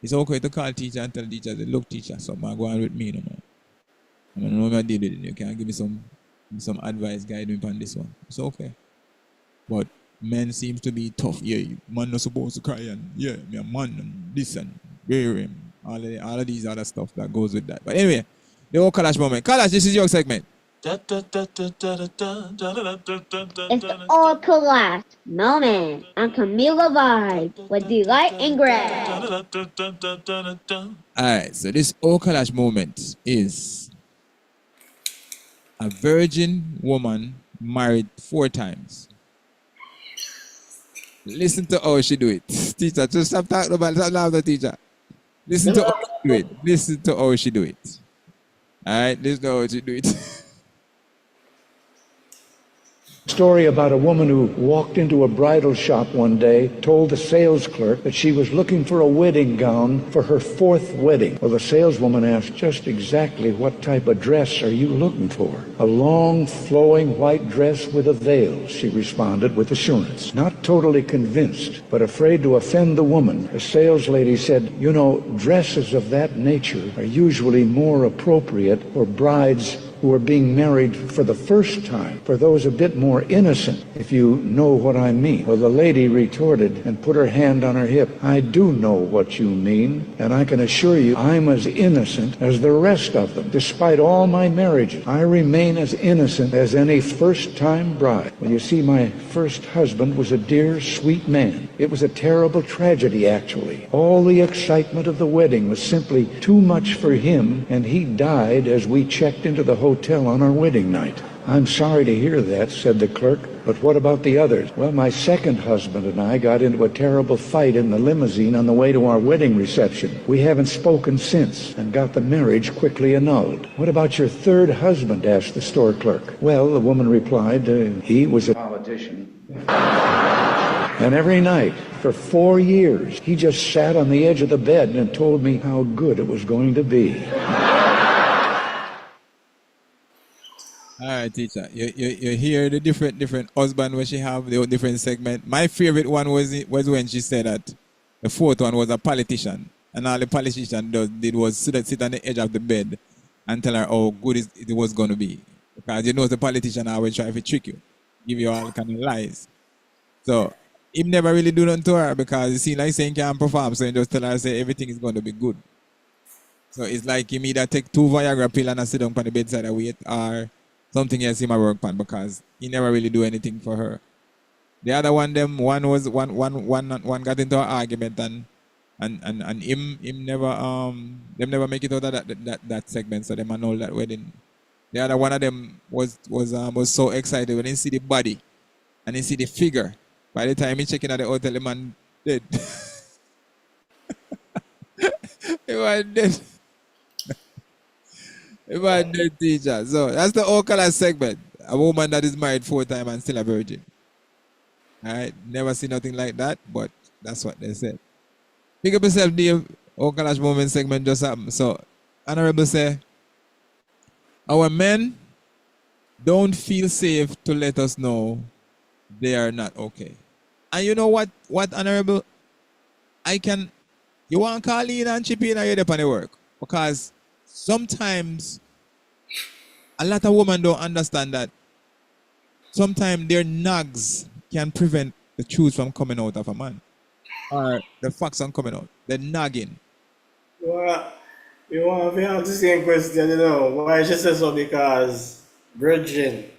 [SPEAKER 4] It's okay to call teacher and tell teacher, look teacher, something go on with me no man. I don't know what I did with it. You can give me some advice, guide me on this one. It's okay. But men seems to be tough. Yeah, man not supposed to cry and yeah, me a man and this and bury him. All of these other stuff that goes with that. But anyway, the OCalash moment. Kalash, this is your segment.
[SPEAKER 7] It's the OCalash Moment on Camila Vibe with Dwight and Glen.
[SPEAKER 4] Alright, so this OCalash moment is a virgin woman married 4 times. Listen to how she do it. Teacher, just stop talking about it. Stop laughing, teacher. Listen to how she do it. Listen to how she do it. Alright, listen to how she do it.
[SPEAKER 13] Story about a woman who walked into a bridal shop one day, told the sales clerk that she was looking for a wedding gown for her 4th wedding. Well, the saleswoman asked, just exactly what type of dress are you looking for? A long, flowing white dress with a veil, she responded with assurance. Not totally convinced, but afraid to offend the woman, the sales lady said, you know, dresses of that nature are usually more appropriate for brides who are being married for the first time, for those a bit more innocent, if you know what I mean. Well, the lady retorted and put her hand on her hip. I do know what you mean, and I can assure you I'm as innocent as the rest of them. Despite all my marriages, I remain as innocent as any first-time bride. Well, you see, my first husband was a dear, sweet man. It was a terrible tragedy, actually. All the excitement of the wedding was simply too much for him, and he died as we checked into the hotel on our wedding night. I'm sorry to hear that, said the clerk, but what about the others? Well, my second husband and I got into a terrible fight in the limousine on the way to our wedding reception. We haven't spoken since and got the marriage quickly annulled. What about your third husband? Asked the store clerk. Well, the woman replied, he was a politician. And every night, for 4 years, he just sat on the edge of the bed and told me how good it was going to be.
[SPEAKER 4] All right, teacher. You hear the different husband where she have the different segment. My favorite one was when she said that the 4th one was a politician, and all the politician did was sit on the edge of the bed and tell her how good it was going to be, because you know the politician always try to trick you, give you all kind of lies. So he never really do nothing to her because he seems like saying he can't perform, so he just tell her say everything is going to be good. So it's like he either take 2 Viagra pill and sit down on the bedside and wait, or something else in my work pan, because he never really do anything for her. The other one, one got into an argument and him never them never make it out of that segment, so them annul that wedding. The other one of them was so excited when he see the body and he see the figure. By the time he check in at the hotel, the man dead. He was dead. He was dead, teacher. So that's the OCalash segment. A woman that is married 4 times and still a virgin. Alright, never seen nothing like that, but that's what they said. Pick up yourself, Dave. OCalash Moment segment just happened. So, Honorable say, our men don't feel safe to let us know they are not okay. And you know what, Honorable? You want to call in and chip in or you're up on the work? Because sometimes a lot of women don't understand that sometimes their nags can prevent the truth from coming out of a man. Or the facts from coming out. The nagging.
[SPEAKER 5] You want to ask the same question, you know. Why she says so? Because virgin.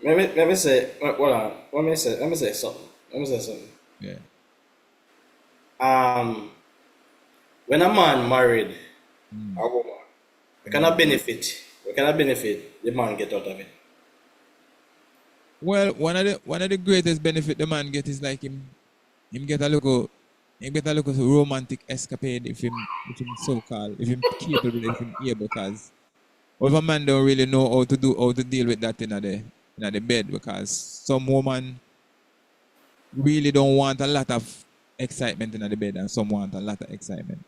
[SPEAKER 5] Let me say, hold on. Let me say something.
[SPEAKER 4] Yeah.
[SPEAKER 5] When a man married a woman, we cannot benefit the man get out of it.
[SPEAKER 4] Well, one of the greatest benefit the man get is like him get a little romantic escapade if him so-called, if him capable, if him able, because if a man don't really know how to deal with that in the bed, because some woman really don't want a lot of excitement in the bed and some want a lot of excitement.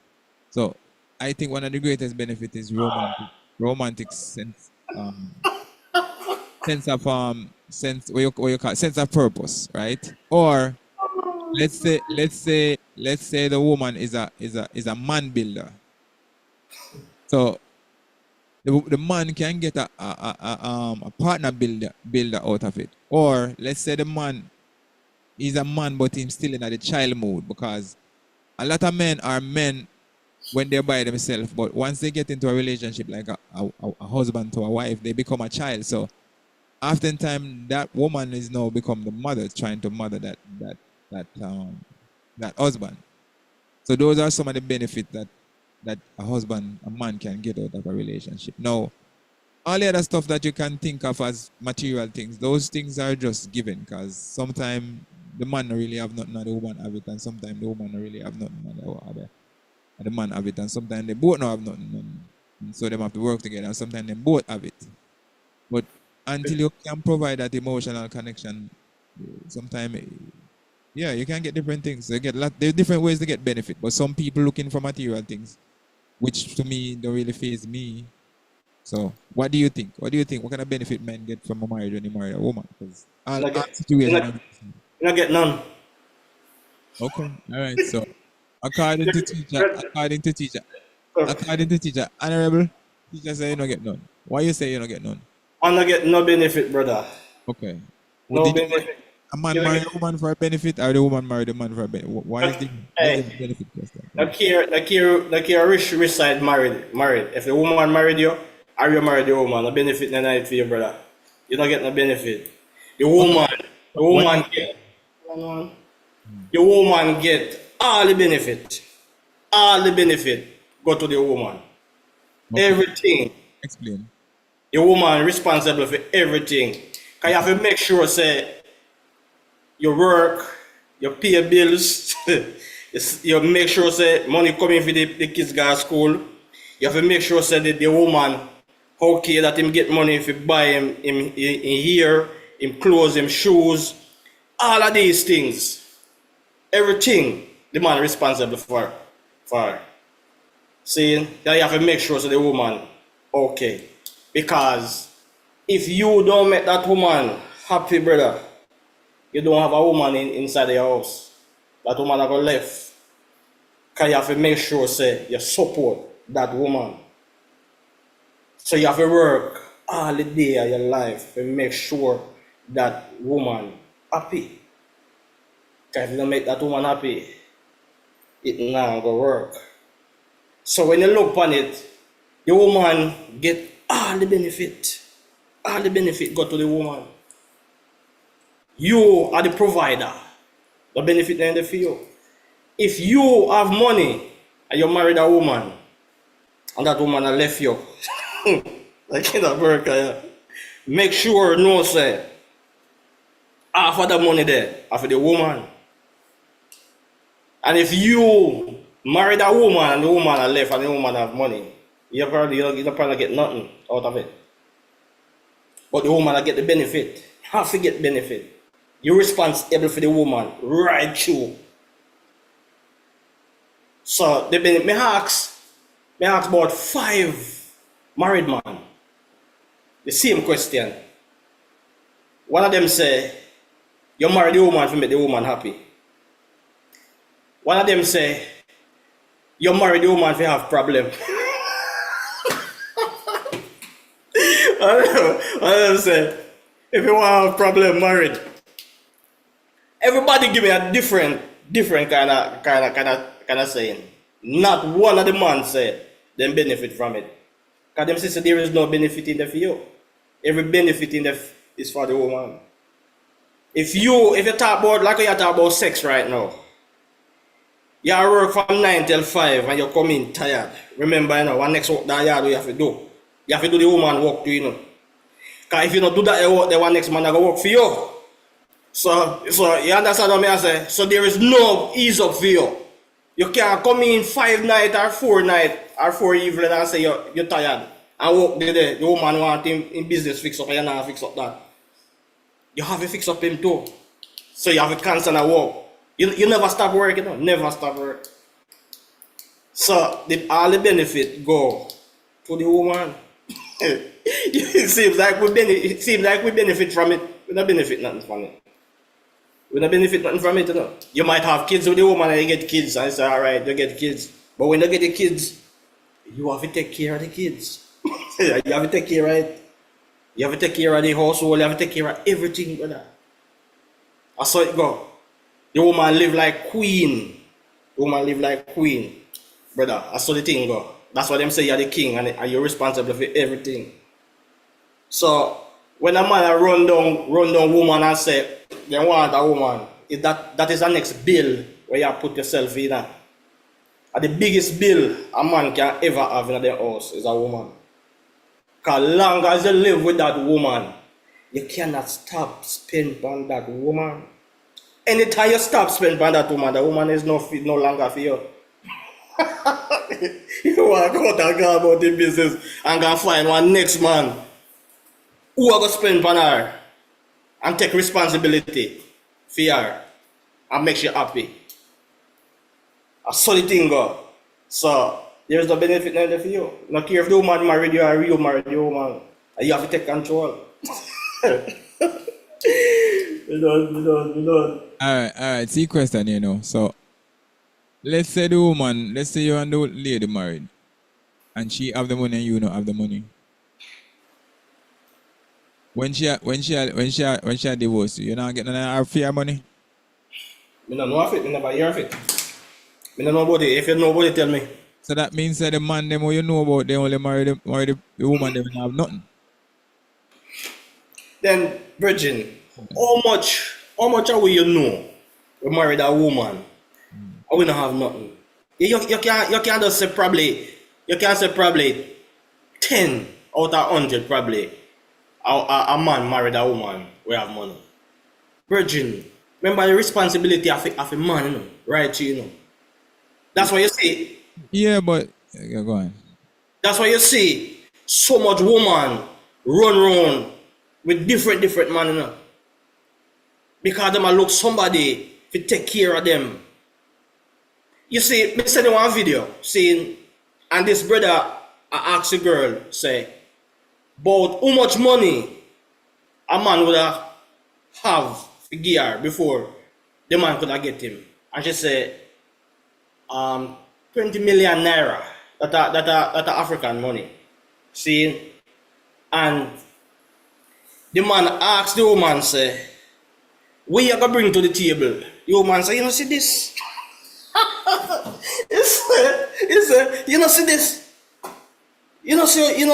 [SPEAKER 4] So I think one of the greatest benefits is romantic sense sense of purpose, right? Or let's say the woman is a man builder. So the man can get a partner builder out of it. Or let's say the man is a man but he's still in the child mode, because a lot of men are men when they're by themselves, but once they get into a relationship like a husband to a wife, they become a child. So oftentimes that woman is now become the mother, trying to mother that husband. So those are some of the benefits that a man can get out of a relationship. Now, all the other stuff that you can think of as material things, those things are just given, because sometimes the man don't really have nothing and the woman have it, and sometimes the woman don't really have nothing and the man have it, and sometimes they both don't have nothing. And so they have to work together, and sometimes they both have it. But until you can provide that emotional connection, sometimes, yeah, you can get different things. There are different ways to get benefit, but some people looking for material things, which to me don't really faze me. So, what do you think? What do you think? What kind of benefit men get from a marriage when you marry a woman? Because all situations.
[SPEAKER 5] You not get none.
[SPEAKER 4] Okay, all right. So, according to teacher, honorable teacher say you don't get none. Why you say you don't get none?
[SPEAKER 5] I not get no benefit, brother.
[SPEAKER 4] Okay.
[SPEAKER 5] No benefit.
[SPEAKER 4] A man marry a woman for a benefit, or the woman marry the man for a benefit? Why is the benefit question?
[SPEAKER 5] The care rich side married. If the woman married you, or you married the woman, the benefit no night for you, brother. You don't get no benefit. The woman get all the benefit. All the benefit go to the woman. Okay. Everything.
[SPEAKER 4] Explain.
[SPEAKER 5] The woman responsible for everything. Cause you have to make sure say you work, you pay bills, you make sure say money coming for the kids go to school. You have to make sure say that the woman okay that him get money if you buy him hair, him clothes, him shoes, all of these things. Everything the man responsible for. See, that you have to make sure so the woman okay. Because if you don't make that woman happy, brother, you don't have a woman inside your house. That woman are going to left. Because you have to make sure say you support that woman. So you have to work all the day of your life to make sure that woman happy. Because if you don't make that woman happy, it not going to work. So when you look on it, the woman get all the benefit. All the benefit go to the woman. You are the provider. The benefit end for you. If you have money and you married a woman and that woman has left you, like in America, make sure no say half of the money there are for the woman. And if you married a woman and the woman has left and the woman have money, you probably get nothing out of it. But the woman will get the benefit. Have to get benefit. You're responsible for the woman right through. So the benefit, me ask about 5 married men. The same question. One of them say, you marry the woman to make the woman happy. One of them say, you marry the woman to have problem. One of them say, if you want to have problem married. Everybody give me a different kind of saying. Not one of the men say them benefit from it. Because them say there is no benefit in there for you. Every benefit in there is for the woman. If you talk about, like you talk about sex right now, you work from 9 till 5 and you come in tired. Remember, one next work that you have to do. You have to do the woman work too, Because if you don't do that work, the one next man will work for you. So you understand what I say? So there is no ease up for you. You can't come in 5 nights or 4 nights or 4 evenings and say you're tired and work there. The woman want him in business fix up and you not fix up that. You have to fix up him too. So you have to cancel a work. You never stop working, never stop work. So all the benefit go to the woman. It seems like we benefit from it. We don't benefit nothing from it. We don't benefit nothing from it, You might have kids with the woman and you get kids, and say, all right, you get kids. But when you get the kids, you have to take care of the kids. You have to take care of it. You have to take care of the household. You have to take care of everything, brother. That's how it go. The woman live like queen. The woman live like queen. Brother, that's how the thing go. That's why them say you're the king and you're responsible for everything. So when a man run down woman and say they want a woman, that is the next bill where you put yourself in. And the biggest bill a man can ever have in their house is a woman. Because long as you live with that woman, you cannot stop spending on that woman. Anytime you stop spending on that woman, the woman is no longer for you. You want to go out and go about the business and go find one next man. who are going to spend on her and take responsibility for her and make you happy. A solid thing go. So there's no benefit there for you. Not care if the woman married you or you married the woman. You have to take control. You know.
[SPEAKER 4] Alright, see question, you know. So let's say the woman, let's say you and the lady married and she have the money and you don't have the money. When she divorce you not getting her fair money?
[SPEAKER 5] I don't know of it, I never hear of it. I don't know about it. If you know about it, tell me.
[SPEAKER 4] So that means that the man them who you know about, they only marry the woman, they don't have nothing.
[SPEAKER 5] Then, Virgin, how much are you know we married a woman and we don't have nothing? You can't just say probably, you can't say probably 10 out of 100 probably a man married a woman we have money. Virgin, remember the responsibility of a man, you know, right? You know. That's why you see.
[SPEAKER 4] Yeah, but go on.
[SPEAKER 5] That's why you see so much woman run around with different man, you know. Because them a look somebody to take care of them. You see, me send you one video, seeing, and this brother I asked the girl, say, about how much money a man would have to give her before the man could get him. And she said, 20 million naira. That African money. See? And the man asked the woman, say, what you gonna bring to the table? The woman say, you know see this? he said, you know see this? You know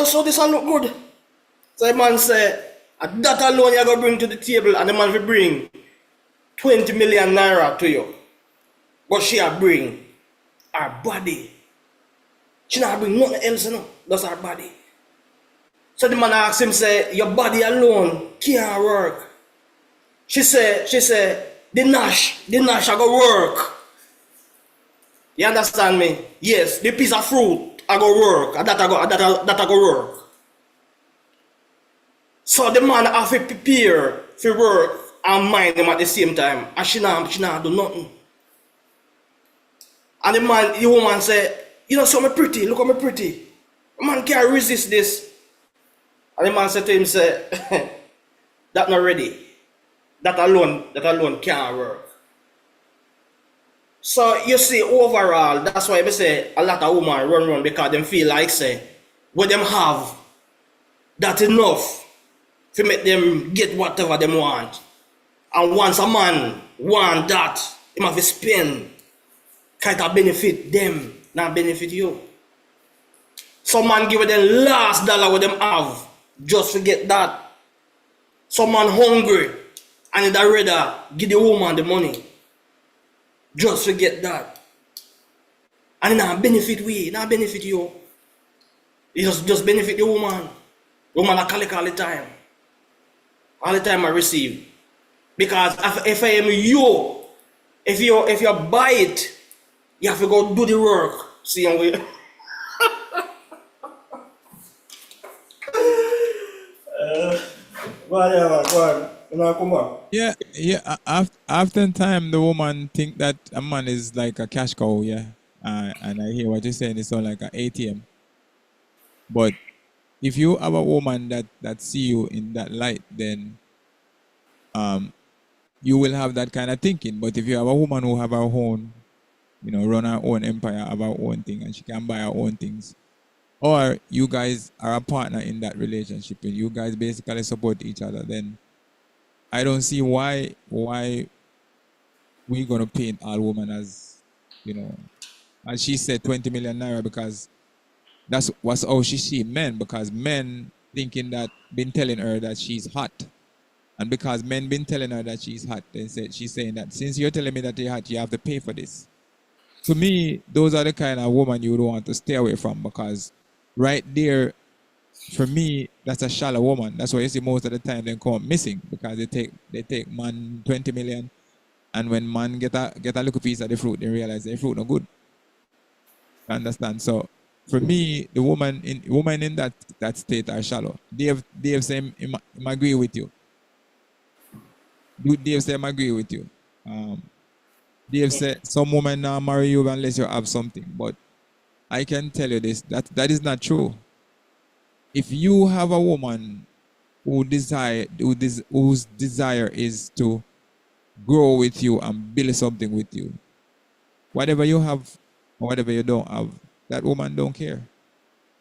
[SPEAKER 5] so this all look good. So the man say, that alone you gonna bring to the table, and the man will bring 20 million naira to you. But she will bring her body. She not bring nothing else, you know. That's her body. So the man asked him, say, your body alone can't work. She said, the Nash I go work. You understand me? Yes, the piece of fruit I go work, and that I go work. So the man have to prepare for work and mind him at the same time, and she not do nothing. And the woman said, you know, so me pretty, look how me pretty. The man can't resist this. And the man said to him, say, that not ready. That alone can't work. So you see, overall, that's why I say a lot of women run because them feel like say, what them have, that enough to make them get whatever them want. And once a man want that, he have to spend, kind of benefit them, not benefit you. Some man give them last dollar what them have, just to get that. Some man hungry, and he'd rather give the woman the money, just to get that. And it not benefit we, not benefit you. It just benefit the woman. The woman I collect all the time. All the time I receive. Because if I am you, if you buy it, you have to go do the work. See how we go on. Come on.
[SPEAKER 4] Yeah. After time, the woman think that a man is like a cash cow, yeah. And I hear what you're saying, it's all like an ATM. But if you have a woman that see you in that light, then you will have that kind of thinking. But if you have a woman who have her own, run her own empire, have her own thing, and she can buy her own things, or you guys are a partner in that relationship and you guys basically support each other, then I don't see why we're gonna paint all women as, as she said, 20 million naira, because that's how she see men, because men thinking that, been telling her that she's hot. And because men been telling her that she's hot, she's saying that since you're telling me that you're hot, you have to pay for this. To me, those are the kind of woman you would want to stay away from, because right there, for me, that's a shallow woman. That's why you see most of the time they come missing, because they take man 20 million, and when man get a little piece of the fruit, they realize the fruit no good. Understand? So For me, the woman in that state are shallow. Dave say him agree with you. Dave say him agree with you. Dave said some women now marry you unless you have something. But I can tell you this, that is not true. If you have a woman whose desire is to grow with you and build something with you, whatever you have or whatever you don't have, that woman don't care.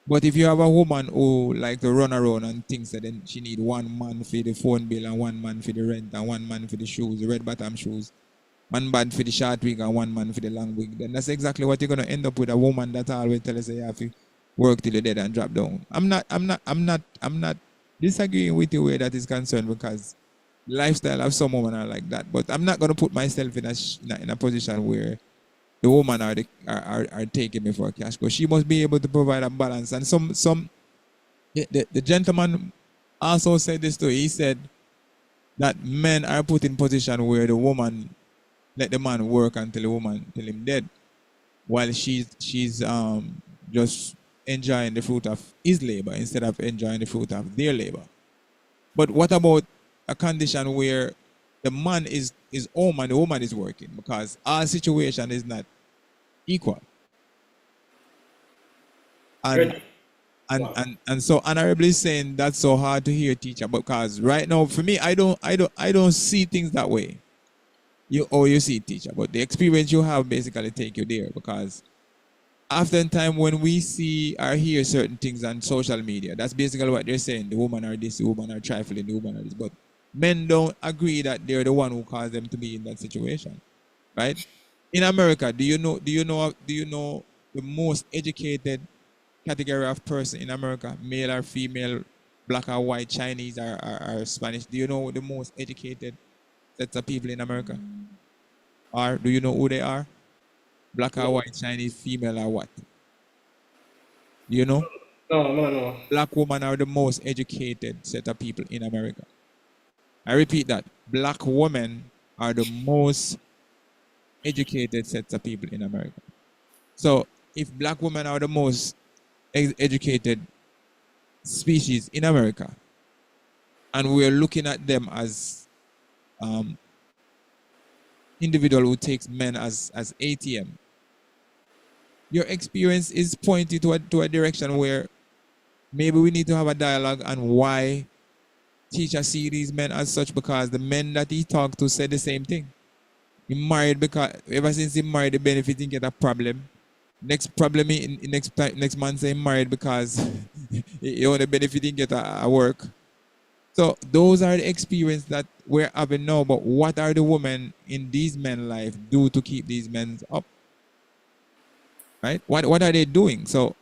[SPEAKER 4] But if you have a woman who like to run around and thinks that then she need one man for the phone bill and one man for the rent and one man for the shoes, the red bottom shoes, one man for the short wig and one man for the long wig, then that's exactly what you're gonna end up with, a woman that always tell us that you have to work till you're dead and drop down. I'm not disagreeing with you where that is concerned, because lifestyle of some women are like that. But I'm not gonna put myself in a position where the woman are taking me for cash, because she must be able to provide a balance. And the gentleman also said this too. He said that men are put in position where the woman let the man work until the woman till him dead, while she's just enjoying the fruit of his labor instead of enjoying the fruit of their labor. But what about a condition where the man is home and the woman is working? Because our situation is not equal. And so honorably saying that's so hard to hear, teacher, because right now for me I don't see things that way. You see, teacher, but the experience you have basically take you there, because oftentimes when we see or hear certain things on social media, that's basically what they're saying. The woman are this, the woman are trifling, the woman are this. But men don't agree that they're the one who caused them to be in that situation, right? In America, do you know the most educated category of person in America, male or female, black or white, Chinese or Spanish? Do you know the most educated sets of people in America? Or do you know who they are? Black or white, Chinese, female or what? Do you know?
[SPEAKER 5] No.
[SPEAKER 4] Black women are the most educated set of people in America. I repeat that. Black women are the most educated sets of people in America. So if black women are the most educated species in America, and we're looking at them as individual who takes men as ATM, your experience is pointing to a direction where maybe we need to have a dialogue on why teacher see these men as such, because the men that he talked to said the same thing. He married because ever since he married, the benefit didn't get a problem. Next problem in next month say he married because he only benefit didn't get a work. So those are the experience that we're having now. But what are the women in these men's life do to keep these men up? Right? What are they doing? So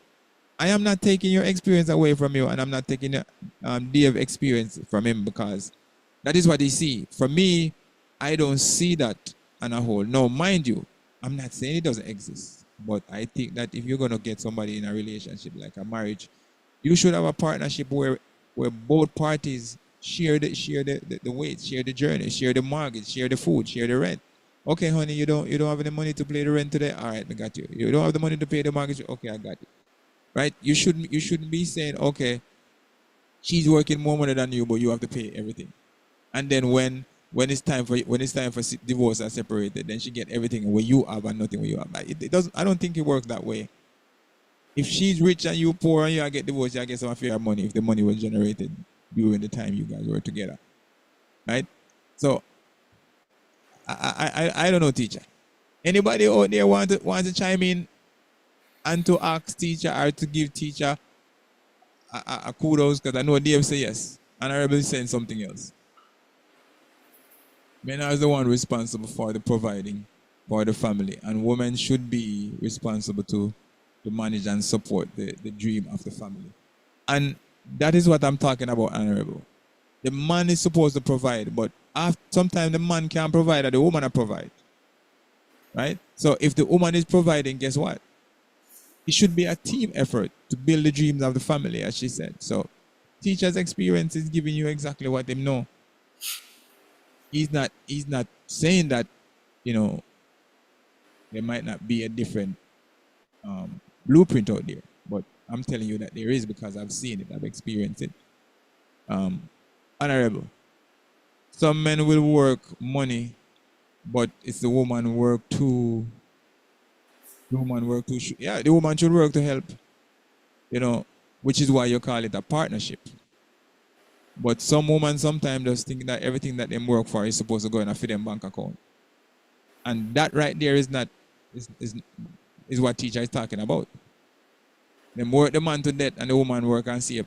[SPEAKER 4] I am not taking your experience away from you, and I'm not taking Dave experience from him, because that is what he see. For me, I don't see that on a whole. No, mind you, I'm not saying it doesn't exist, but I think that if you're gonna get somebody in a relationship like a marriage, you should have a partnership where both parties share the weight, share the journey, share the mortgage, share the food, share the rent. Okay, honey, you don't have any money to pay the rent today. All right, I got you. You don't have the money to pay the mortgage. Okay, I got you. Right? You shouldn't be saying, okay, she's working more money than you, but you have to pay everything. And then when it's time for divorce or separated, then she get everything where you have and nothing where you have. It doesn't. I don't think it works that way. If she's rich and you poor and you get divorced, you get some of your money if the money was generated during the time you guys were together, right? So I don't know, teacher. Anybody out there want to chime in and to ask teacher or to give teacher a kudos? Because I know Dave say yes, and I will saying something else. Men are the one responsible for the providing for the family, and women should be responsible to manage and support the dream of the family. And that is what I'm talking about, honorable. The man is supposed to provide, but sometimes the man can't provide or the woman will provide. Right? So if the woman is providing, guess what? It should be a team effort to build the dreams of the family, as she said. So teacher's experience is giving you exactly what they know. He's not saying that, there might not be a different blueprint out there. but I'm telling you that there is because I've seen it, I've experienced it. Honorable. Some men will work money, but it's the woman work too. The woman work too. Yeah, the woman should work to help. Which is why you call it a partnership. But some women sometimes just think that everything that they work for is supposed to go in a them bank account, and that right there is not is what teacher is talking about. They work the man to death, and the woman work and save.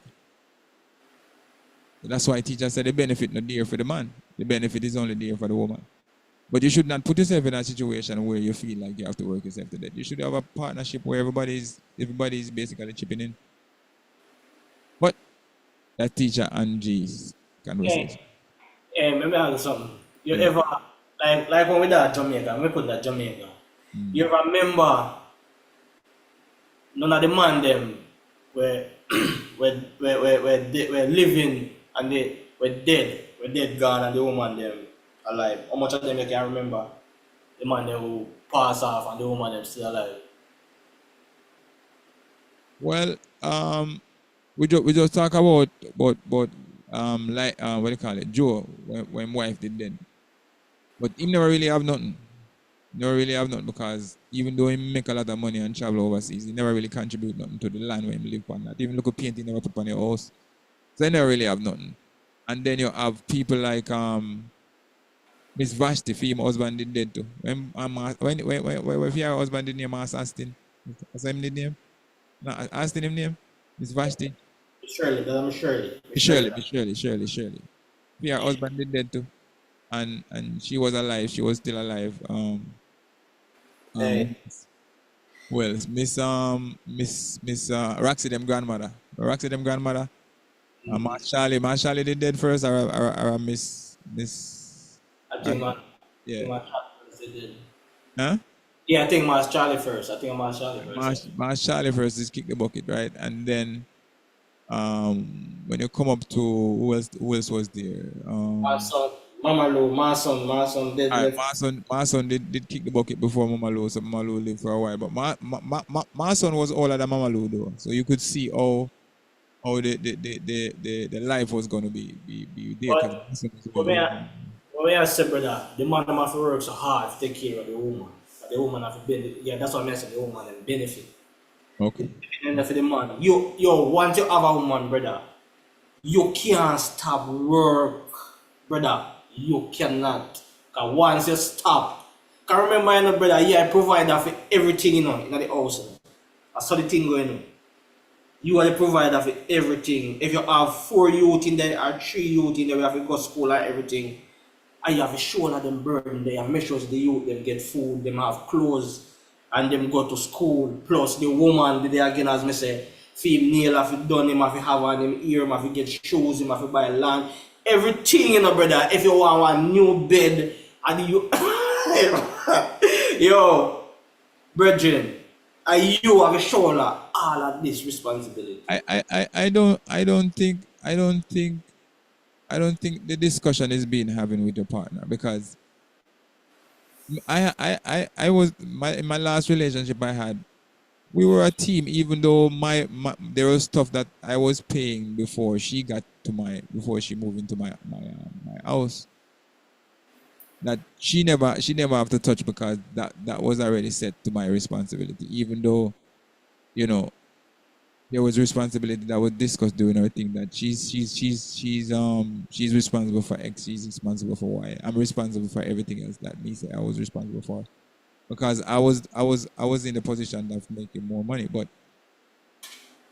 [SPEAKER 4] That's why teacher said the benefit not there for the man. The benefit is only there for the woman. But you should not put yourself in a situation where you feel like you have to work yourself to death. You should have a partnership where everybody is basically chipping in. But that teacher and G's conversation.
[SPEAKER 5] Hey, let me ask you something. You ever, like when we did Jamaica, when we put that Jamaica, you ever remember none of the man them were living and they were dead gone, and the woman them alive? How much of them you can remember? The man them who pass off and the woman them still alive?
[SPEAKER 4] Well, we just talk about what do you call it, Joe, when wife did then. But he never really have nothing. Never really have nothing, because even though he make a lot of money and travel overseas, he never really contribute nothing to the land where he live on. That even look at paint he never put on your house. So he never really have nothing. And then you have people like Miss Vashti, female husband did dead too. When your husband did name Master Austin, what's him did name? No, Austin him name? Miss Vashti.
[SPEAKER 5] Shirley, because I'm Shirley.
[SPEAKER 4] Shirley. Your husband did dead too. And she was alive. She was still alive. Well, Miss Roxy them grandmother. Miss Charlie did dead first, or Miss.
[SPEAKER 5] I think
[SPEAKER 4] yeah.
[SPEAKER 5] Miss Charlie did.
[SPEAKER 4] Huh?
[SPEAKER 5] Yeah, I think Miss Charlie first.
[SPEAKER 4] Miss Charlie first is kick the bucket, right? And then when you come up to who else was there?
[SPEAKER 5] Mama Lou, Mason did.
[SPEAKER 4] Mason did kick the bucket before Mama Lou, so Mama Lou lived for a while. But Mason was older than Mama Lou though, so you could see how the life was gonna be there.
[SPEAKER 5] But I said, brother, the man have to work so hard to take care of the woman. The woman have to benefit. Yeah, that's what I said. The woman have benefit.
[SPEAKER 4] Okay.
[SPEAKER 5] And for the man, yo, once you have a woman, brother, you can't stop work, brother. You cannot. Because once you stop, can remember, brother, I provide that for everything, in the house. I saw the thing going on. You are the provider for everything. If you have 4 youth in there or 3 youth in there, we have to go to school and everything. And you have to shoulder them burden. They have make sure the youth them get food, them have clothes, and them go to school. Plus the woman, they again, as me say, female have to done him, have to have on him ear, have to get shoes, him have to buy land. Everything, brother. If you want a new bed, and you yo, brethren, and you have a shoulder all of this responsibility.
[SPEAKER 4] I don't think the discussion is being having with your partner, because I was in my last relationship I had, we were a team, even though there was stuff that I was paying before she moved into my house, that she never have to touch, because that was already set to my responsibility, even though there was responsibility that was discussed during our thing, that she's responsible for X, she's responsible for Y. I'm responsible for everything else that me say I was responsible for, because I was in the position of making more money, but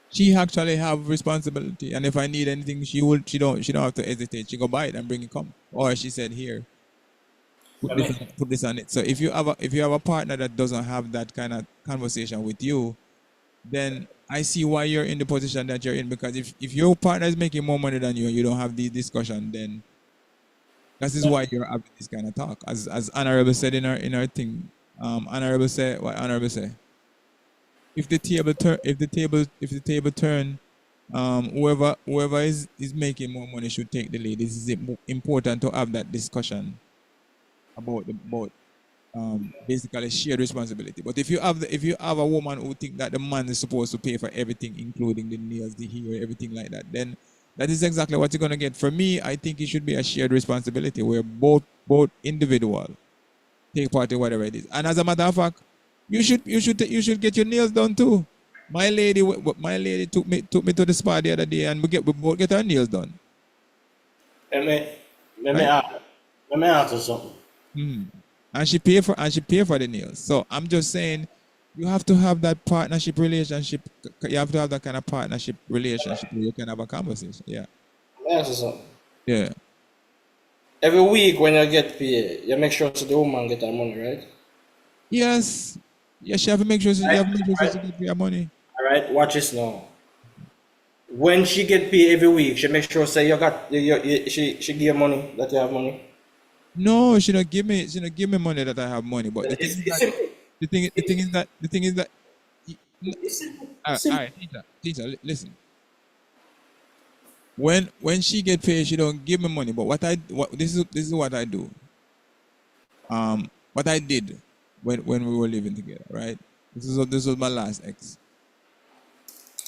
[SPEAKER 4] she actually have responsibility, and if I need anything, she don't have to hesitate. She go buy it and bring it come, or she said, here, put this on it. So if you have a partner that doesn't have that kind of conversation with you, then I see why you're in the position that you're in, because if your partner is making more money than you and you don't have this discussion, then that is why you're having this kind of talk. As Honorable said in our thing, Honorable say, if the table turn, whoever is making more money should take the lead. This is important to have that discussion about basically shared responsibility. But if you have a woman who think that the man is supposed to pay for everything, including the nails, the hair, everything like that, then that is exactly what you're gonna get. For me, I think it should be a shared responsibility where both individual take part in whatever it is. And as a matter of fact, you should get your nails done too. My lady took me to the spa the other day, and we both get our nails done.
[SPEAKER 5] Let me
[SPEAKER 4] Right?
[SPEAKER 5] ask you something.
[SPEAKER 4] And she pay for the nails. So I'm just saying, you have to have that partnership relationship. You have to have that kind of partnership relationship where you can have a conversation. Yeah.
[SPEAKER 5] Let me ask you something.
[SPEAKER 4] Yeah.
[SPEAKER 5] Every week when you get paid, you make sure so the woman get her money, right?
[SPEAKER 4] Yes. Yes, you have to make sure she get your money.
[SPEAKER 5] All right. Watch this now. When she get paid every week, she make sure say she give you money that you have money.
[SPEAKER 4] No, she don't give me money that I have money. But the thing is that all right, teacher, listen. When she get paid, she don't give me money. But this is what I do. What I did when we were living together, right? This was my last ex.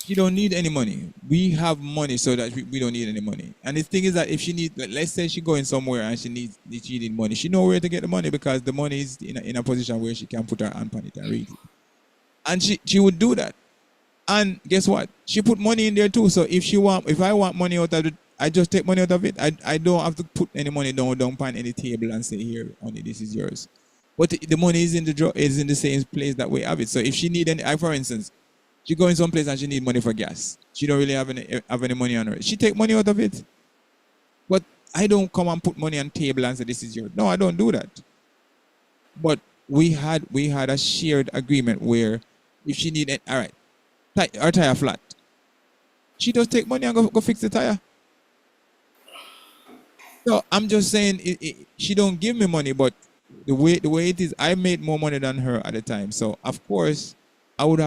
[SPEAKER 4] She don't need any money. We have money so that we don't need any money. And the thing is that if she need, let's say she going somewhere and she need money, she know where to get the money because the money is in a position where she can put her hand on it and read it. And she would do that. And guess what? She put money in there too. So if I want money out of it, I just take money out of it. I don't have to put any money down on any table and say, here, honey, this is yours. But the money is in the same place that we have it. So if she need any, for instance, she go in some place and she need money for gas. She don't really have any money on her. She take money out of it. But I don't come and put money on table and say, this is yours. No, I don't do that. But we had a shared agreement where if she need it, all right, her tire flat, she just take money and go fix the tire. So I'm just saying, she don't give me money, but the way it is, I made more money than her at the time. So of course, I would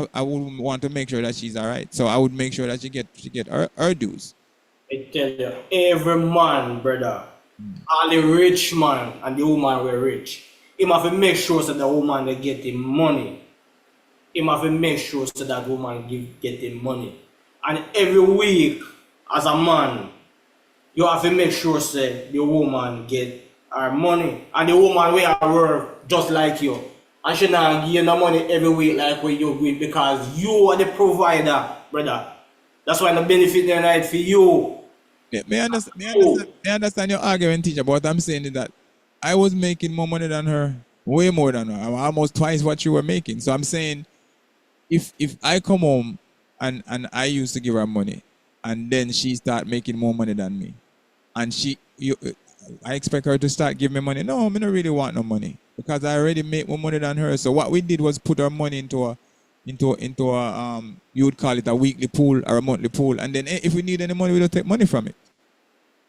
[SPEAKER 4] want to make sure that she's all right. So I would make sure that she get her dues.
[SPEAKER 5] I tell you, every man, brother, all the rich man and the woman were rich. Him have to make sure so the woman they get him money. Him have to make sure so that woman get him money. And every week, as a man, you have to make sure so the woman get her money. And the woman will work just like you. And she not give you no money every week like what you give because you are the provider, brother. That's why the benefit they right for you.
[SPEAKER 4] Yeah, may I understand your argument, teacher, but I'm saying is that I was making more money than her, way more than her. I'm almost twice what you were making. So I'm saying if I come home and I used to give her money and then she start making more money than me and I expect her to start giving me money. No, I don't really want no money because I already make more money than her. So what we did was put our money into a you would call it a weekly pool or a monthly pool, and then if we need any money, we don't take money from it.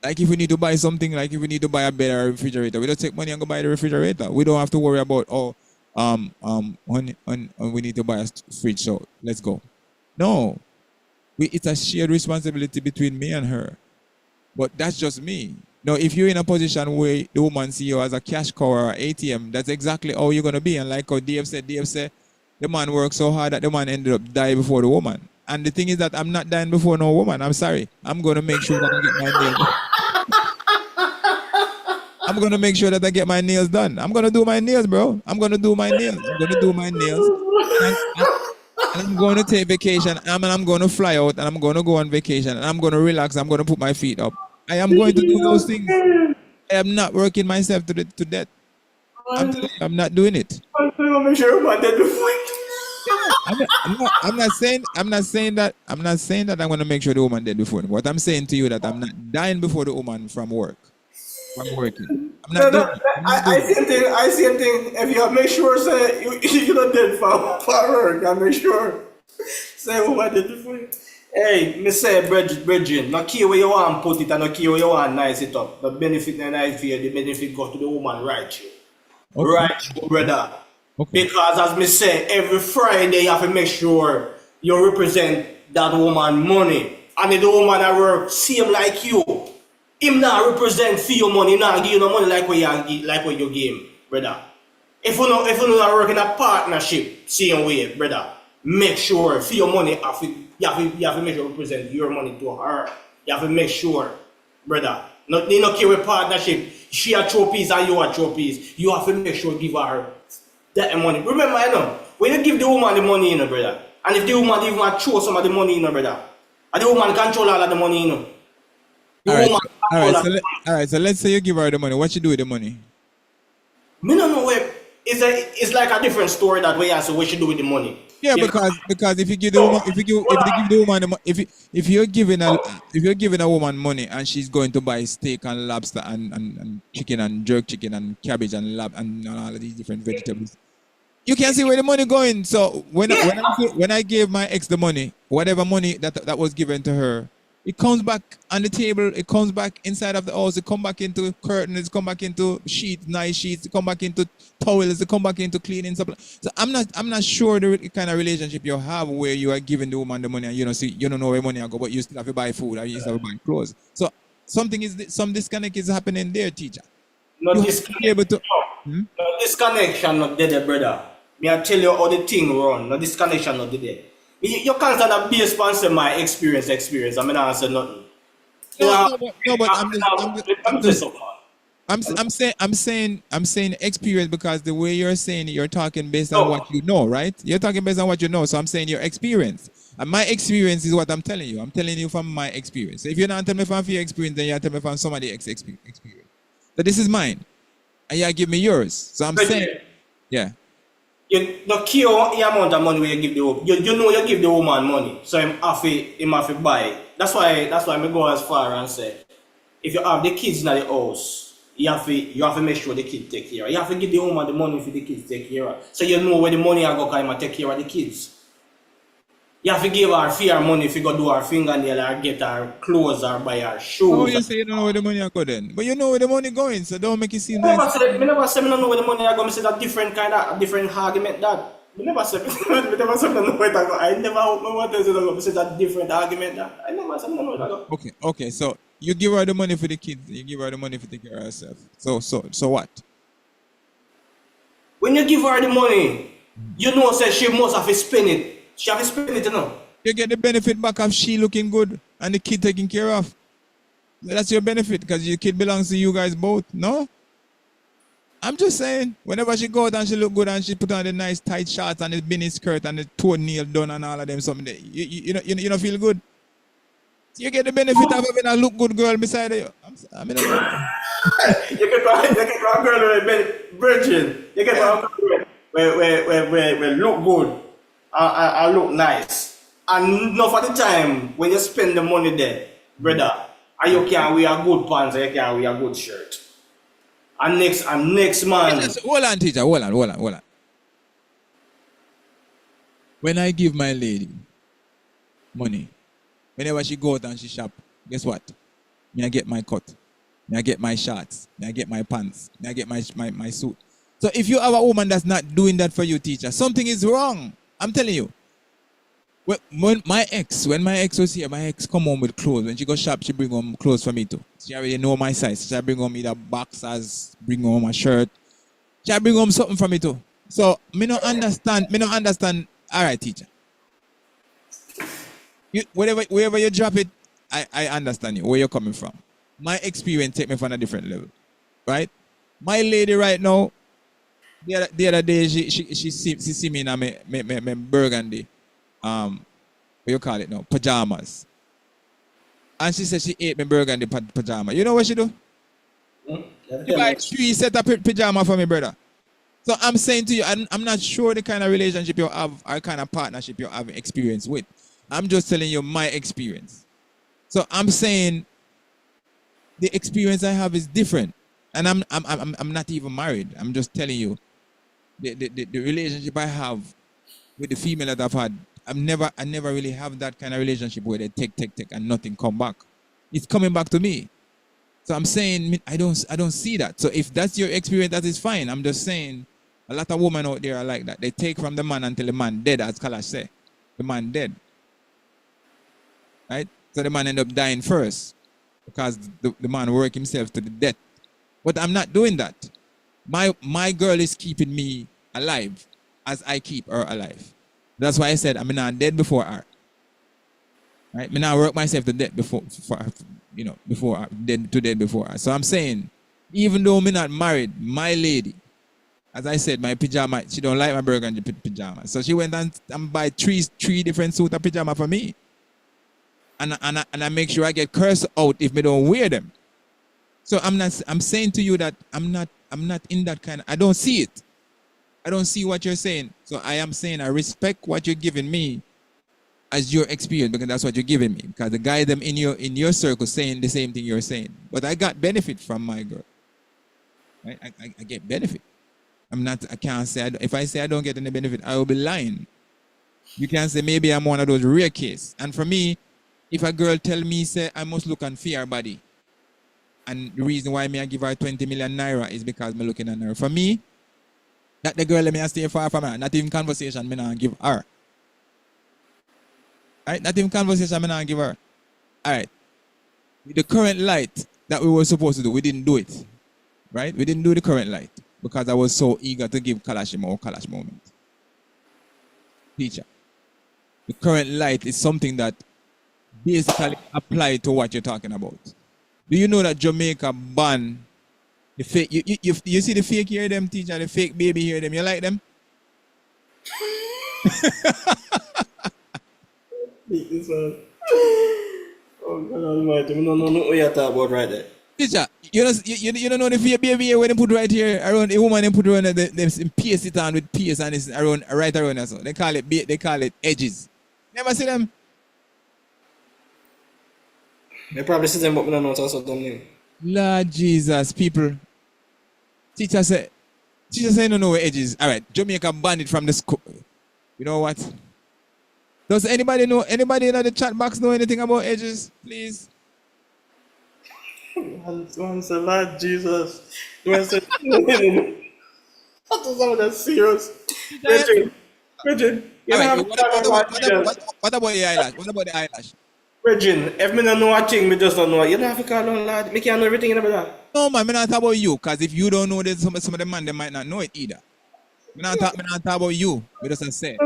[SPEAKER 4] Like if we need to buy something, like if we need to buy a bed or a refrigerator, we don't take money and go buy the refrigerator. We don't have to worry about we need to buy a fridge, so let's go. No, it's a shared responsibility between me and her. But that's just me. Now, if you're in a position where the woman see you as a cash cow or ATM, that's exactly how you're gonna be. And like how Dave said, the man worked so hard that the man ended up dying before the woman. And the thing is that I'm not dying before no woman. I'm sorry. I'm gonna make sure that I get my nails. I'm gonna make sure that I get my nails done. I'm gonna do my nails, bro. I'm gonna do my nails. And I'm going to take vacation. I'm going to fly out and I'm going to go on vacation and I'm going to relax. I'm going to put my feet up. I am going to do those things. I am not working myself to death. I'm telling you, I'm not doing it. I'm not saying that I'm going to make sure the woman dead before me. What I'm saying to you that I'm not dying before the woman from working. I'm not doing it.
[SPEAKER 5] I same thing. If you make sure say you not dead for work, I make sure say woman dead before you. Hey, me say brethren, no key where you want put it and no key where you want nice it up. The benefit not nice for you, the benefit go to the woman right you. Okay. Right you, brother. Okay. Because as me say, every Friday you have to make sure you represent that woman money. And if the woman that work same like you, him not represent for your money, not give you no money like what you give him, brother. if you are working a partnership, same way, brother, make sure for your money, you have to make sure you present your money to her. You have to make sure, brother. Not they not care with partnership. She a trophies and you a trophies. You have to make sure give her that money. Remember, when you give the woman the money, brother, and if the woman even want to throw some of the money, brother, and the woman control all of the money, The
[SPEAKER 4] All right,
[SPEAKER 5] woman
[SPEAKER 4] all right. So let's say you give her the money. What you do with the money?
[SPEAKER 5] Me no know where it's like a different story that way answer what she do with the money.
[SPEAKER 4] Yeah,
[SPEAKER 5] You know?
[SPEAKER 4] because if you give the woman, if you give the woman the if you're giving a woman money and she's going to buy steak and lobster and chicken and jerk chicken and cabbage and all of these different vegetables, you can see where the money going. So when I gave my ex the money, whatever money that was given to her, it comes back on the table. It comes back inside of the house. It come back into curtains. It come back into sheets, nice sheets. It come back into towels. It come back into cleaning supply. So I'm not sure the kind of relationship you have where you are giving the woman the money and you don't know where money go, but you still have to buy food or you still have to buy clothes. So some disconnect is happening there, teacher.
[SPEAKER 5] No
[SPEAKER 4] You have to
[SPEAKER 5] disconnection.
[SPEAKER 4] be able to.
[SPEAKER 5] No disconnection not there, brother. Me I tell you how the thing run. No disconnection not there. You can't stand up based on my experience. I mean I answer nothing.
[SPEAKER 4] No, but I'm saying experience because the way you're saying it, you're talking based on what you know, right? You're talking based on what you know. So I'm saying your experience. And my experience is what I'm telling you. I'm telling you from my experience. So if you're not telling me from your experience, then you're telling me from somebody else's experience. So this is mine. And you give me yours. So I'm saying, yeah.
[SPEAKER 5] You no care the amount of money you give the woman. You know you give the woman money, so him have to buy. That's why I go as far and say, if you have the kids in the house, you have to make sure the kids take care. You have to give the woman the money for the kids take care of. So you know where the money I go come and take care of the kids. You have to give her fair money if you go do her fingernail or get her clothes or buy her shoes.
[SPEAKER 4] Oh, you say you don't know where the money go then. But you know where the money going, so don't make it seem
[SPEAKER 5] I
[SPEAKER 4] nice.
[SPEAKER 5] never say I don't know where the money I go. I say that different argument that. I never say I don't know where it go. I never know what is it go. I say that different argument that. I never say I don't know where it go.
[SPEAKER 4] Okay. So you give her the money for the kids. You give her the money for take care of herself. So what?
[SPEAKER 5] When you give her the money, you know say she must have to spend it. She have to spend it, you know.
[SPEAKER 4] You get the benefit back of she looking good and the kid taken care of. That's your benefit because your kid belongs to you guys both. No? I'm just saying, whenever she go out and she look good and she put on the nice tight shorts and the mini skirt and the toenail done and all of them something, you know feel good. You get the benefit of having a look good girl beside you. I mean,
[SPEAKER 5] you get a girl with virgin. You get a girl where look good and look nice. And not for the time when you spend the money there, brother, and you can wear good pants and you can wear a good shirt. And next man.
[SPEAKER 4] Hold on, teacher. Hold on. When I give my lady money, whenever she go out and she shop, guess what? Me I get my cut. Me I get my shorts. Me I get my pants. Me I get my suit. So if you have a woman that's not doing that for you, teacher, something is wrong. I'm telling you. When my ex was here, my ex come home with clothes. When she go shop, she bring home clothes for me too. She already know my size. She bring home either boxers, bring home a shirt. She bring home something for me too. So me no understand. All right, teacher. Wherever you drop it, I understand you, where you're coming from. My experience take me from a different level, right? My lady right now, the other day she see me in my burgundy, what you call it now, pajamas, and she said she ate my burgundy pajama. You know what she do? She buy 3 set of pajama for me, brother. So I'm saying to you, I'm not sure the kind of relationship you have or kind of partnership you have experience with. I'm just telling you my experience. So I'm saying the experience I have is different. And I'm not even married. I'm just telling you the relationship I have with the female that I've had, I never really have that kind of relationship where they take and nothing come back. It's coming back to me. So I'm saying I don't see that. So if that's your experience, that is fine. I'm just saying a lot of women out there are like that. They take from the man until the man dead, as Kalash say. The man dead. Right? So the man end up dying first because the man work himself to the death. But I'm not doing that. My girl is keeping me alive as I keep her alive. That's why I said I'm not dead before her. Right? Me not work myself to death before before her, dead to dead before her. So I'm saying, even though me not married, my lady, as I said, my pajama, she don't like my burgundy pajama. So she went and buy three different suit of pajama for me. And I make sure I get cursed out if me don't wear them. So I'm saying to you that I'm not in that kind of, I don't see it. I don't see what you're saying. So I am saying I respect what you're giving me as your experience, because that's what you're giving me. Because the guy them in your circle saying the same thing you're saying. But I got benefit from my girl. Right? I get benefit. I can't say, if I say I don't get any benefit, I will be lying. You can say maybe I'm one of those rare cases. And for me, if a girl tell me, say, I must look and fear her body, and the reason why me I give her 20 million naira is because me looking at her. For me, that the girl let me stay far from her. Not even conversation me not give her. Right? Not even conversation me not give her. Alright. With the current light that we were supposed to do, we didn't do it. Right? We didn't do the current light because I was so eager to give OCalash OCalash Moment. Teacher. The current light is something that basically applied to what you're talking about. Do you know that Jamaica ban the fake? You see the fake hair them, teacher, the fake baby hair them. You like them?
[SPEAKER 5] This one. Oh God Almighty! I don't know what you're talking about right there.
[SPEAKER 4] Teacher, you don't know the fake baby hair when they put right here around a woman, they put around them pierce it on with pierce and it's around right around us. So they call it edges. Never see them.
[SPEAKER 5] They probably see them, but we don't know what's also done.
[SPEAKER 4] Lord Jesus, people. Teacher say you don't know where edges. All right, Jamaica banned it from the school. You know what? Does anybody in the chat box know anything about edges? Please.
[SPEAKER 5] One say, Lord Jesus. One say, what is all that serious? Regin, you
[SPEAKER 4] All
[SPEAKER 5] don't
[SPEAKER 4] right,
[SPEAKER 5] have to talk about
[SPEAKER 4] what about the eyelash? What about the eyelash?
[SPEAKER 5] Regin, if me don't know a thing, me just don't know. You don't have to call on lad. Me can't know everything in about that.
[SPEAKER 4] No man, me not talk about you, because if you don't know this, some of the man they might not know it either. Me not talk about you. Me just say.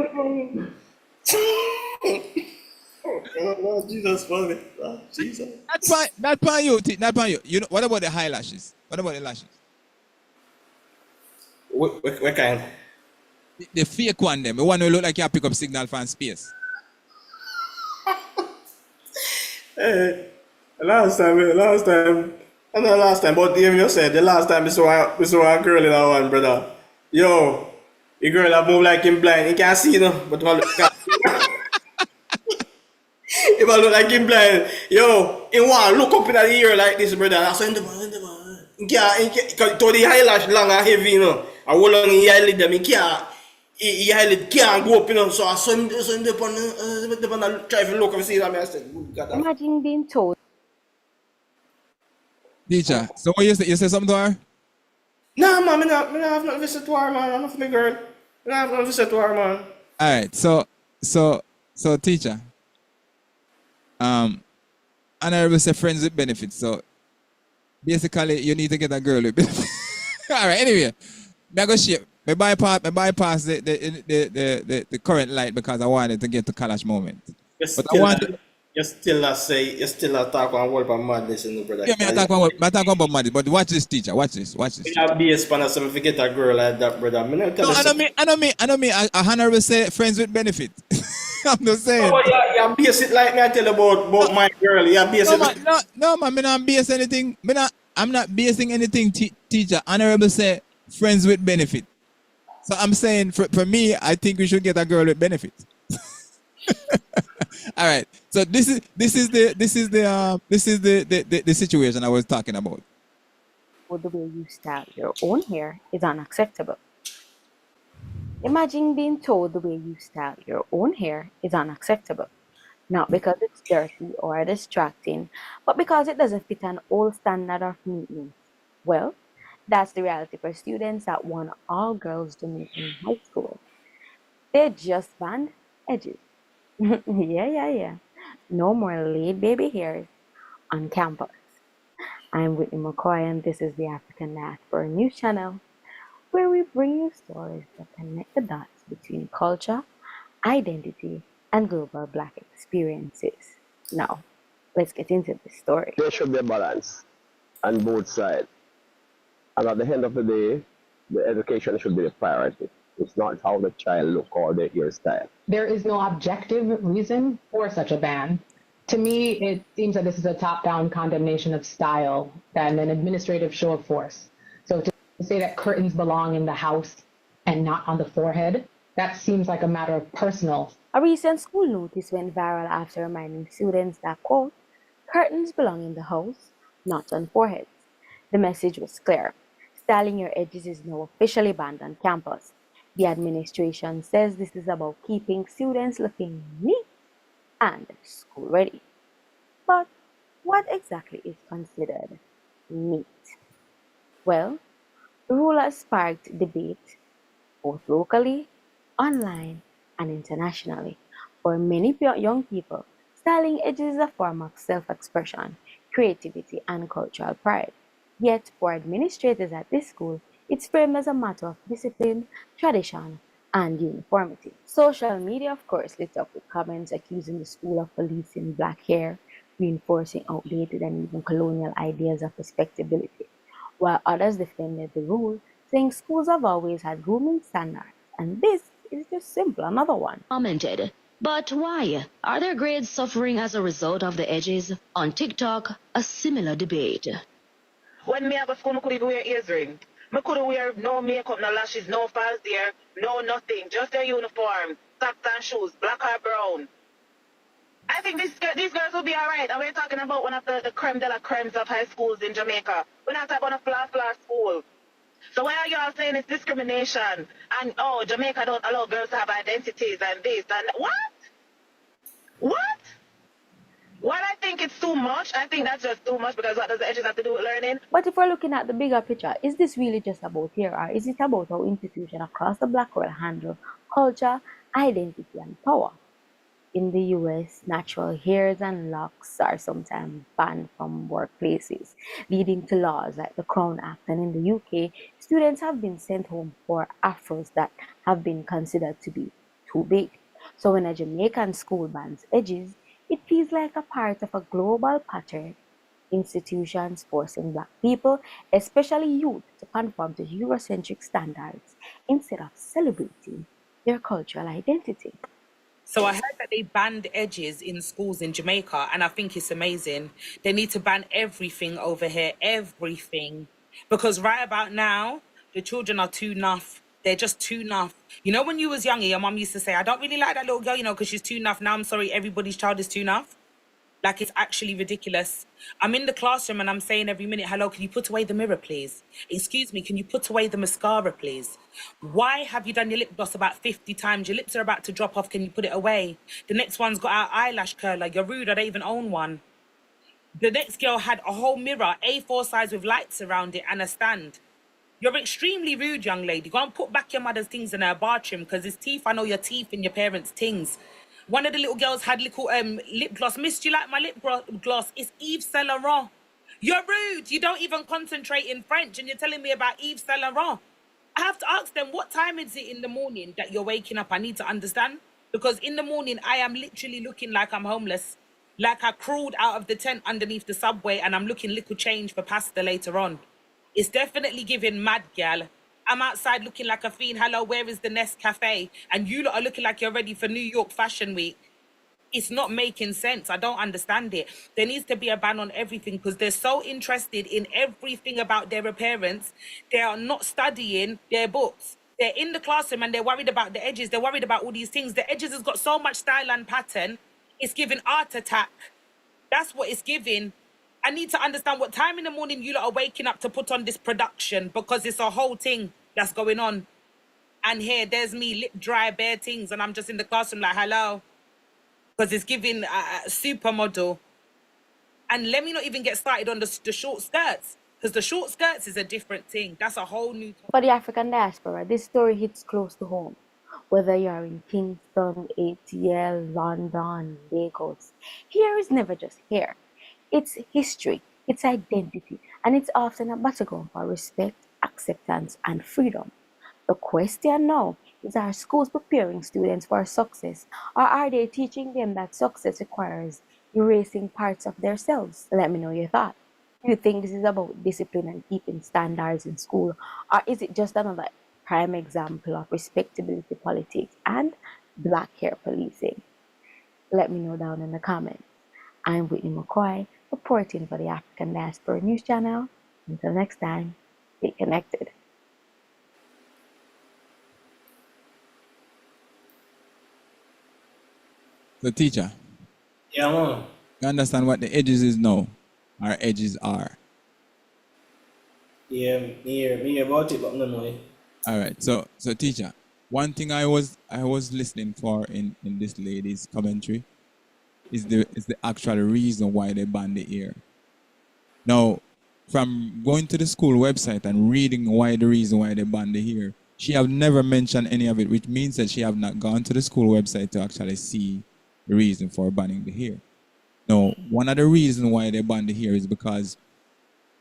[SPEAKER 5] Oh, Lord Jesus, Father. Lord Jesus.
[SPEAKER 4] Not for you. Not for you. You know, what about the eyelashes? What about the lashes?
[SPEAKER 5] What kind?
[SPEAKER 4] The fake one them. The one who look like you pick up signal from space.
[SPEAKER 5] Hey, last time, but even you said the last time we saw a girl in our one, brother. Yo, the girl that move like him blind. He can't see, but if I look like him blind, yo, he want to look up in the ear like this, brother. I saw in the man. He can't, to the eyelash long and heavy, I hold on the eyelid them, he eyelid can't go up, so I saw him the try to look and see that, I said, God.
[SPEAKER 7] Imagine being told.
[SPEAKER 4] Teacher, so what you say something to her?
[SPEAKER 5] Nah, man, I have not visit to her, man. I'm not for me, girl. I have not visit to her, man.
[SPEAKER 4] Alright, so teacher. Honorable say friends with benefits. So basically you need to get a girl with benefits. Alright, anyway. I go ship. I bypass the current light because I wanted to get to OCalash Moment.
[SPEAKER 5] You still talk on word about madness in the brother.
[SPEAKER 4] Yeah, I talk about madness, but watch this, teacher. Watch this.
[SPEAKER 5] You be a spanner, so if you get a girl like that, brother.
[SPEAKER 4] I don't mean. I honorable say friends with benefit. I'm just saying.
[SPEAKER 5] No, you base it like me I tell you about my girl. You base it.
[SPEAKER 4] No, man, me not base anything. I'm not basing anything, teacher. Honorable say friends with benefit. So I'm saying for me, I think we should get a girl with benefit. All right. So this is the situation I was talking about.
[SPEAKER 7] Well, the way you style your own hair is unacceptable. Imagine being told the way you style your own hair is unacceptable. Not because it's dirty or distracting, but because it doesn't fit an old standard of neatness. Well, that's the reality for students that want all girls to meet in high school. They just banned edges. Yeah. No more laid baby hairs on campus. I'm Whitney McCoy, and this is the African Diaspora News Channel, where we bring you stories that connect the dots between culture, identity, and global Black experiences. Now, let's get into the story.
[SPEAKER 14] There should be a balance on both sides. And at the end of the day, the education should be the priority. It's not how the child look or the hairstyle.
[SPEAKER 15] There is no objective reason for such a ban. To me, it seems that this is a top-down condemnation of style than an administrative show of force. So to say that curtains belong in the house and not on the forehead, that seems like a matter of personal.
[SPEAKER 7] A recent school notice went viral after reminding students that, quote, curtains belong in the house, not on foreheads. The message was clear. Styling your edges is now officially banned on campus. The administration says this is about keeping students looking neat and school ready. But what exactly is considered neat? Well, the rule has sparked debate both locally, online, and internationally. For many young people, styling edges is a form of self-expression, creativity, and cultural pride. Yet, for administrators at this school, it's framed as a matter of discipline, tradition, and uniformity. Social media, of course, lit up with comments accusing the school of policing black hair, reinforcing outdated and even colonial ideas of respectability, while others defended the rule, saying schools have always had grooming standards, and this is just simple another one.
[SPEAKER 16] Commented. But why? Are their grades suffering as a result of the edges? On TikTok, a similar debate.
[SPEAKER 17] When me have a school, I could even wear ears ring. I could wear no makeup, no lashes, no false hair, no nothing. Just their uniform, socks and shoes, black or brown. I think these girls will be alright. And we're talking about one of the creme de la cremes of high schools in Jamaica. We're not talking about a flash school. So why are you all saying it's discrimination? And, oh, Jamaica don't allow girls to have identities and this and what? What? What I think it's too much, I think that's just too much because what does the edges have to do with learning?
[SPEAKER 7] But if we're looking at the bigger picture, is this really just about here, or is it about how institutions across the Black world handle culture, identity, and power? In the US, natural hairs and locks are sometimes banned from workplaces, leading to laws like the Crown Act. And in the UK, students have been sent home for afros that have been considered to be too big. So when a Jamaican school bans edges, it feels like a part of a global pattern. Institutions forcing Black people, especially youth, to conform to Eurocentric standards instead of celebrating their cultural identity.
[SPEAKER 18] So I heard that they banned edges in schools in Jamaica, and I think it's amazing. They need to ban everything over here, everything. Because right about now, the children are too nuff. They're just too nuff. You know when you was younger, your mum used to say, I don't really like that little girl, because she's too nuff. Now I'm sorry, everybody's child is too nuff. Like, it's actually ridiculous. I'm in the classroom and I'm saying every minute, hello, can you put away the mirror, please? Excuse me, can you put away the mascara, please? Why have you done your lip gloss about 50 times? Your lips are about to drop off, can you put it away? The next one's got our eyelash curler. You're rude, I don't even own one. The next girl had a whole mirror, A4 size with lights around it and a stand. You're extremely rude, young lady. Go and put back your mother's things in her bathroom because it's teeth. I know your teeth in your parents' things. One of the little girls had little lip gloss. Miss, do you like my lip gloss? It's Yves Saint Laurent. You're rude. You don't even concentrate in French and you're telling me about Yves Saint Laurent. I have to ask them, what time is it in the morning that you're waking up? I need to understand. Because in the morning, I am literally looking like I'm homeless. Like I crawled out of the tent underneath the subway and I'm looking little change for pasta later on. It's definitely giving mad, gal. I'm outside looking like a fiend. Hello, where is the Nest Cafe? And you lot are looking like you're ready for New York Fashion Week. It's not making sense. I don't understand it. There needs to be a ban on everything because they're so interested in everything about their appearance. They are not studying their books. They're in the classroom and they're worried about the edges. They're worried about all these things. The edges has got so much style and pattern. It's giving heart attack. That's what it's giving. I need to understand what time in the morning you lot are waking up to put on this production because it's a whole thing that's going on. And here, there's me, lip dry, bare things, and I'm just in the classroom like, hello. Because it's giving supermodel. And let me not even get started on the short skirts, because the short skirts is a different thing. That's a whole new...
[SPEAKER 7] For the African diaspora, this story hits close to home. Whether you're in Kingston, ATL, London, Lagos, hair is never just hair. It's history, it's identity, and it's often a battleground for respect, acceptance, and freedom. The question now is, are schools preparing students for success, or are they teaching them that success requires erasing parts of themselves? Let me know your thoughts. Do you think this is about discipline and keeping standards in school, or is it just another prime example of respectability politics and black hair policing? Let me know down in the comments. I'm Whitney McCoy, reporting for the African Diaspora News Channel. Until next time, stay connected.
[SPEAKER 4] So, teacher.
[SPEAKER 5] Yeah, man.
[SPEAKER 4] You understand what the edges is now? Our edges are.
[SPEAKER 5] Yeah, me hear about it, but no know it.
[SPEAKER 4] All right. So teacher, one thing I was listening for in this lady's commentary is the actual reason why they banned the ear. Now, from going to the school website and reading why the reason why they banned the ear, she have never mentioned any of it, which means that she have not gone to the school website to actually see the reason for banning the hair. Now, one of the reasons why they banned the hair is because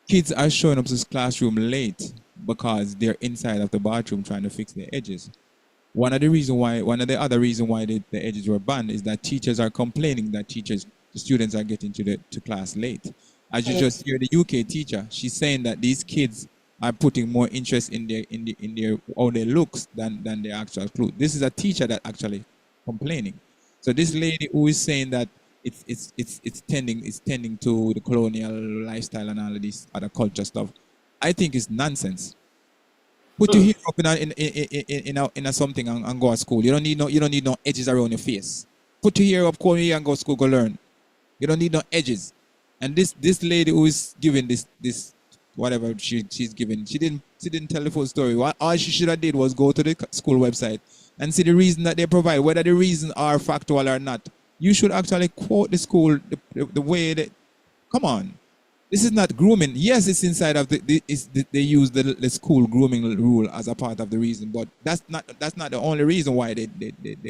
[SPEAKER 4] kids are showing up to this classroom late because they're inside of the bathroom trying to fix their edges. One of the other reasons why the edges were banned is that teachers are complaining that the students are getting to class late. As you just hear the UK teacher, she's saying that these kids are putting more interest in their how they looks than their actual clothes. This is a teacher that actually complaining. So this lady who is saying that it's tending to the colonial lifestyle and all of this other culture stuff, I think it's nonsense. Put your hair up in a something and go to school. You don't need no edges around your face. Put your hair up, comb your hair and go to school, go learn. You don't need no edges. And this lady who is giving this whatever she's giving, she didn't tell the full story. All she should have did was go to the school website and see the reason that they provide, whether the reasons are factual or not. You should actually quote the school the way that. Come on, this is not grooming. Yes, it's inside of they use the school grooming rule as a part of the reason, but that's not the only reason why they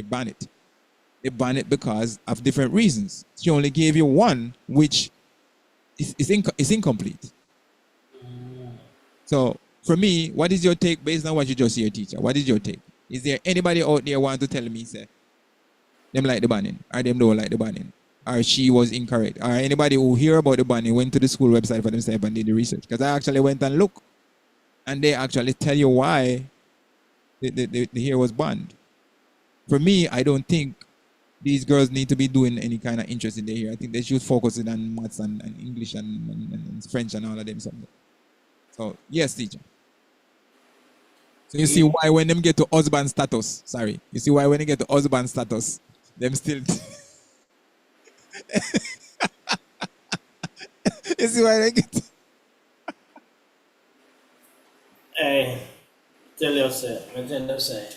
[SPEAKER 4] ban it. They ban it because of different reasons. She only gave you one, which is incomplete. So for me, what is your take based on what you just hear, teacher? What is your take? Is there anybody out there want to tell me, say, them like the banning, or them don't like the banning, or she was incorrect, or anybody who hear about the banning went to the school website for themselves and did the research? Because I actually went and looked, and they actually tell you why the hair was banned. For me, I don't think these girls need to be doing any kind of interest in their hair. I think they should focus on maths and English and French and all of them something. So yes, teacher. So you see why when them get to husband status, you see why when they get to husband status, them still. You see why they get.
[SPEAKER 5] Hey, tell you say.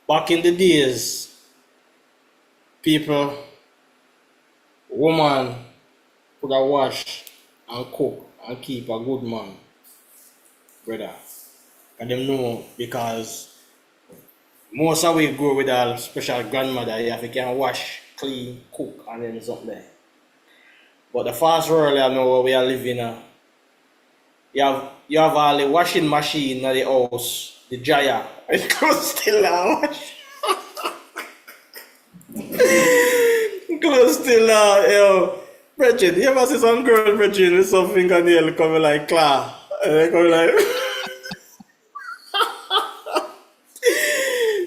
[SPEAKER 5] Back in the days, woman could have wash and cook and keep a good man, brother. And them know because most of we grow with a special grandmother, you have to can wash, clean, cook, and then something there. But the fast world I know where we are living now, you have all the washing machine in the house, the dryer, it goes still wash. Close still yo. Bridget, you ever see some girl, Bridget, with some fingernail coming like claw? And they come like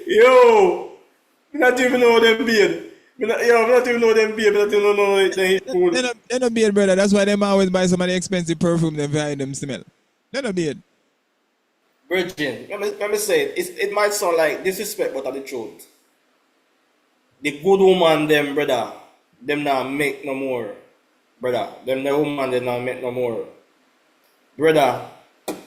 [SPEAKER 5] yo, you not even know them beard. We not even know them beard, we not even know them food.
[SPEAKER 4] They no beard, brother. That's why them always buy some of the expensive perfume them behind them smell. They no beard.
[SPEAKER 5] Bridget, let me say it might sound like disrespect, but that's the truth. The good woman, them brother, them not make no more. Brother, them the woman, they not make no more. Brother,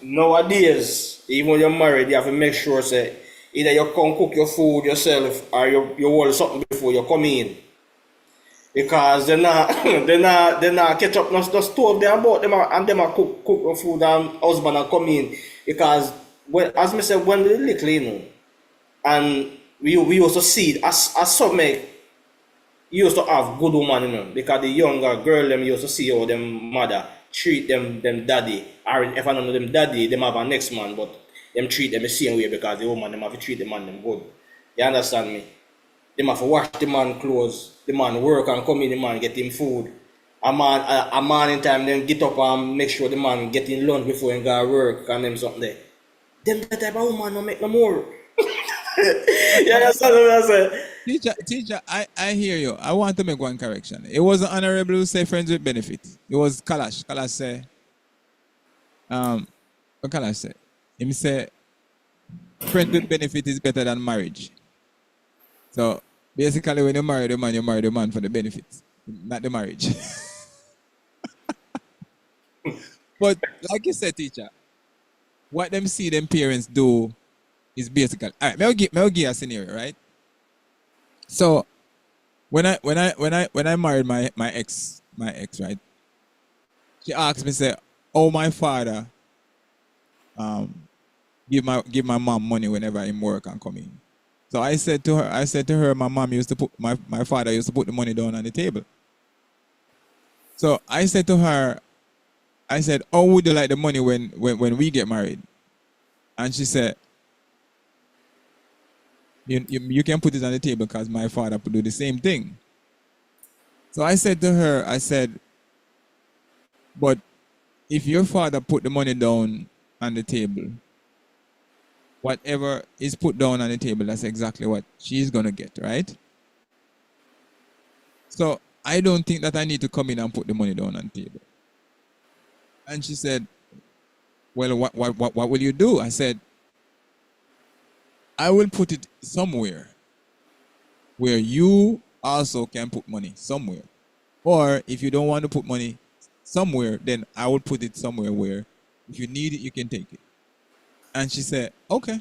[SPEAKER 5] nowadays, even when you're married, you have to make sure, say, either you come cook your food yourself or you hold something before you come in. Because they not catch up no stove there about them and them are cook your food and husband and come in. Because as me said, when they little, you know, and we used to see it as some make used to have good woman, you know, because the younger girl them used to see how them mother treat them daddy, or if I don't know them daddy, them have a next man, but them treat them the same way because the woman them have to treat the man them good. You understand me? Them have to wash the man clothes, the man work and come in, the man get him food. A man in time then get up and make sure the man get in lunch before he go work and them something there. Them that type of woman don't make no more. You understand what I'm saying?
[SPEAKER 4] Teacher, I hear you. I want to make one correction. It wasn't honorable who say friends with benefit. It was Kalash. Kalash say, what Kalash say? Him say, friends with benefit is better than marriage. So basically, when you marry the man for the benefits, not the marriage. But like you said, teacher, what them see them parents do is basically. All right, I'll give you a scenario, right? So when I married my ex, right? She asked me, say, "Oh, my father, give my mom money whenever I work and come in." So I said to her, my mom used to put my father used to put the money down on the table. So I said to her, I said, "How would you like the money when we get married?" And she said, you can put it on the table because my father would do the same thing. So I said to her, I said, "But if your father put the money down on the table, whatever is put down on the table, that's exactly what she's going to get, right? So I don't think that I need to come in and put the money down on the table." And she said, "Well, what will you do?" I said, "I will put it somewhere where you also can put money somewhere. Or if you don't want to put money somewhere, then I will put it somewhere where if you need it, you can take it." And she said, "Okay."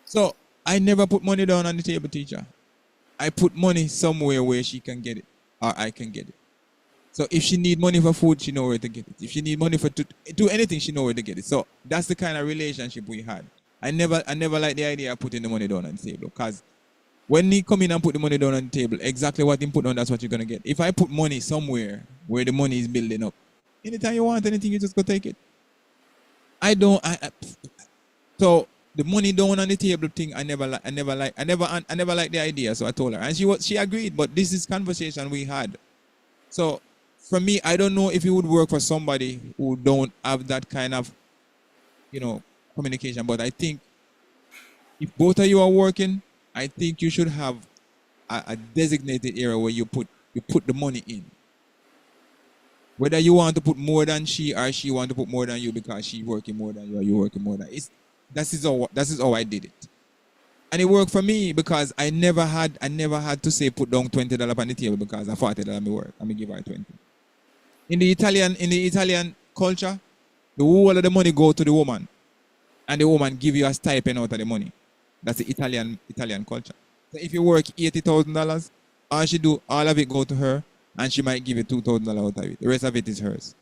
[SPEAKER 4] So I never put money down on the table, teacher. I put money somewhere where she can get it or I can get it. So if she need money for food, she know where to get it. If she need money for to do anything, she know where to get it. So that's the kind of relationship we had. I never liked the idea of putting the money down on the table because when he come in and put the money down on the table, exactly what he put down, that's what you're gonna get. If I put money somewhere where the money is building up, anytime you want anything, you just go take it. So the money down on the table thing, I never liked the idea. So I told her, and she agreed. But this is conversation we had. So for me, I don't know if it would work for somebody who don't have that kind of, communication. But I think if both of you are working, I think you should have a designated area where you put the money in. Whether you want to put more than she or she want to put more than you because she working more than you or you working more than that is how I did it. And it worked for me because I never had to say put down $20 on the table because I $40 me work. I give her 20. In the Italian culture, the whole of the money go to the woman. And the woman give you a stipend out of the money. That's the Italian culture. So if you work $80,000, all of it go to her, and she might give you $2,000 out of it. The rest of it is hers.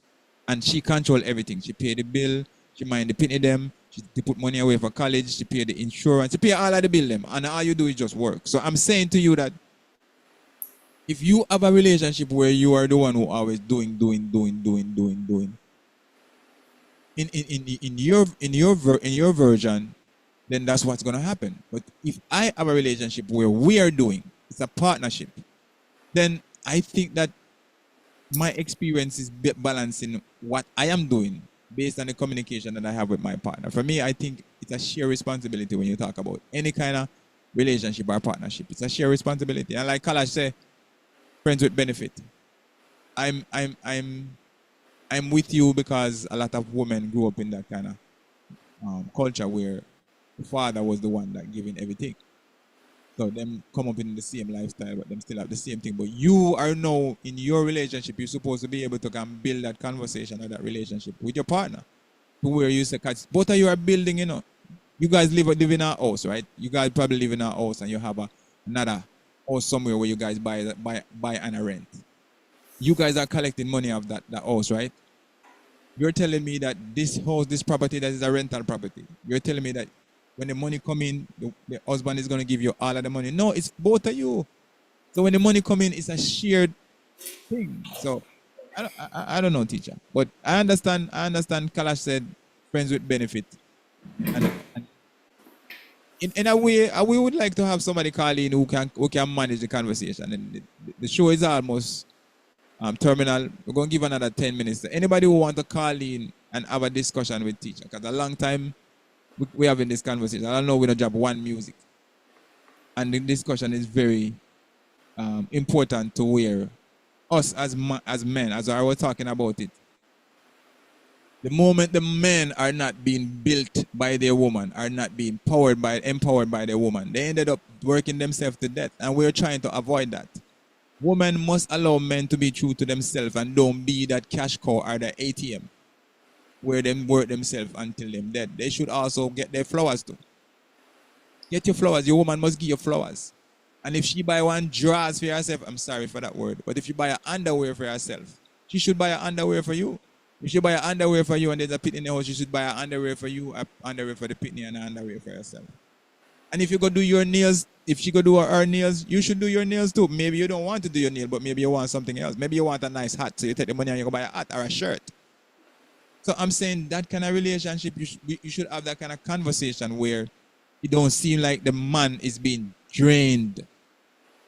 [SPEAKER 4] And she control everything. She pay the bill, she mind the penny them, she put money away for college, she pay the insurance, she pay all of the bill them, and all you do is just work. So I'm saying to you that if you have a relationship where you are the one who always doing, in your version, then that's what's gonna happen. But if I have a relationship where we are doing, it's a partnership, then I think that my experience is balancing what I am doing based on the communication that I have with my partner. For me, I think it's a shared responsibility when you talk about any kind of relationship or partnership. It's a shared responsibility. And like Kalash said, friends with benefit. I'm with you because a lot of women grew up in that kind of culture where the father was the one that giving everything. So them come up in the same lifestyle, but them still have the same thing. But you are now in your relationship, you're supposed to be able to come build that conversation or that relationship with your partner. To where you say, cause both of you are building, You guys live in a house, right? You guys probably live in a house and you have another house somewhere where you guys buy and rent. You guys are collecting money of that house, right? You're telling me that this house, this property, that is a rental property. You're telling me that when the money come in, the husband is going to give you all of the money. No, it's both of you. So when the money come in, it's a shared thing. So I don't know, teacher. But I understand Kalash said friends with benefit. And in a way, we would like to have somebody call in who can manage the conversation. And the show is almost terminal. We're going to give another 10 minutes. Anybody who want to call in and have a discussion with teacher, because a long time we having this conversation. I don't know we don't drop one music. And the discussion is very important to where us as men, as I was talking about it, the moment the men are not being built by their woman, are not being empowered by their woman, they ended up working themselves to death. And we're trying to avoid that. Women must allow men to be true to themselves and don't be that cash cow or the ATM where them work themselves until them dead. They should also get their flowers too. Get your flowers. Your woman must give you flowers. And if she buy one drawers for herself, I'm sorry for that word, but if you buy an underwear for herself, she should buy an underwear for you. If she buy an underwear for you and there's a pit in the house, she should buy an underwear for you, an underwear for the pitney, and an underwear for herself. And if you go do your nails, if she go do her nails, you should do your nails too. Maybe you don't want to do your nail, but maybe you want something else. Maybe you want a nice hat, so you take the money and you go buy a hat or a shirt. So I'm saying that kind of relationship, you should have that kind of conversation where it don't seem like the man is being drained.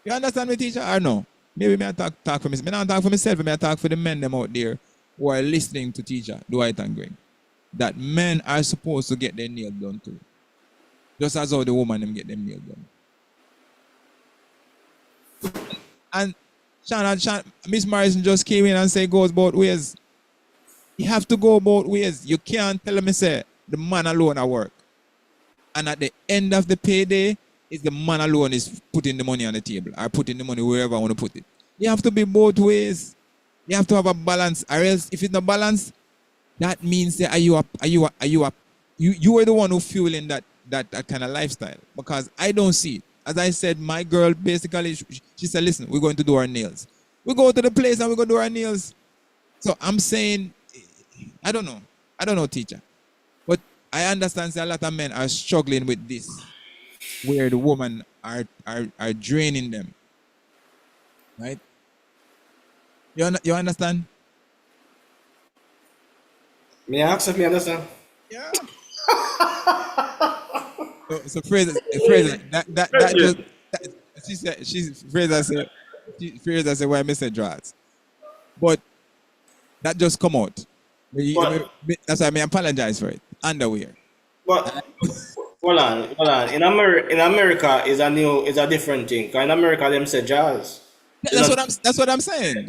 [SPEAKER 4] You understand me, teacher, or no? Maybe I talk for myself. I don't talk for myself, I talk for the men them out there who are listening to teacher, Dwight and Glen. That men are supposed to get their nails done too. Just as how the woman them get them nails done. And Sean, Miss Morrison just came in and said goes both ways. You have to go both ways. You can't tell me say the man alone at work. And at the end of the payday, it's the man alone is putting the money on the table or putting the money wherever I want to put it. You have to be both ways. You have to have a balance. Or else if it's not balance, that means that you are the one who fueling that kind of lifestyle. Because I don't see it. As I said, my girl basically she said, listen, we're going to do our nails. We go to the place and we're going to do our nails. So I'm saying, I don't know, teacher. But I understand that a lot of men are struggling with this, where the women are draining them. Right? You understand?
[SPEAKER 5] Me ask if me understand.
[SPEAKER 4] Yeah. So Fraser, Fraser said, why Mr. Draws? But that just come out. That's why I apologize for it. Underwear.
[SPEAKER 5] But hold on. In America is a different thing. 'Cause in America them say jazz.
[SPEAKER 4] That's what I'm saying.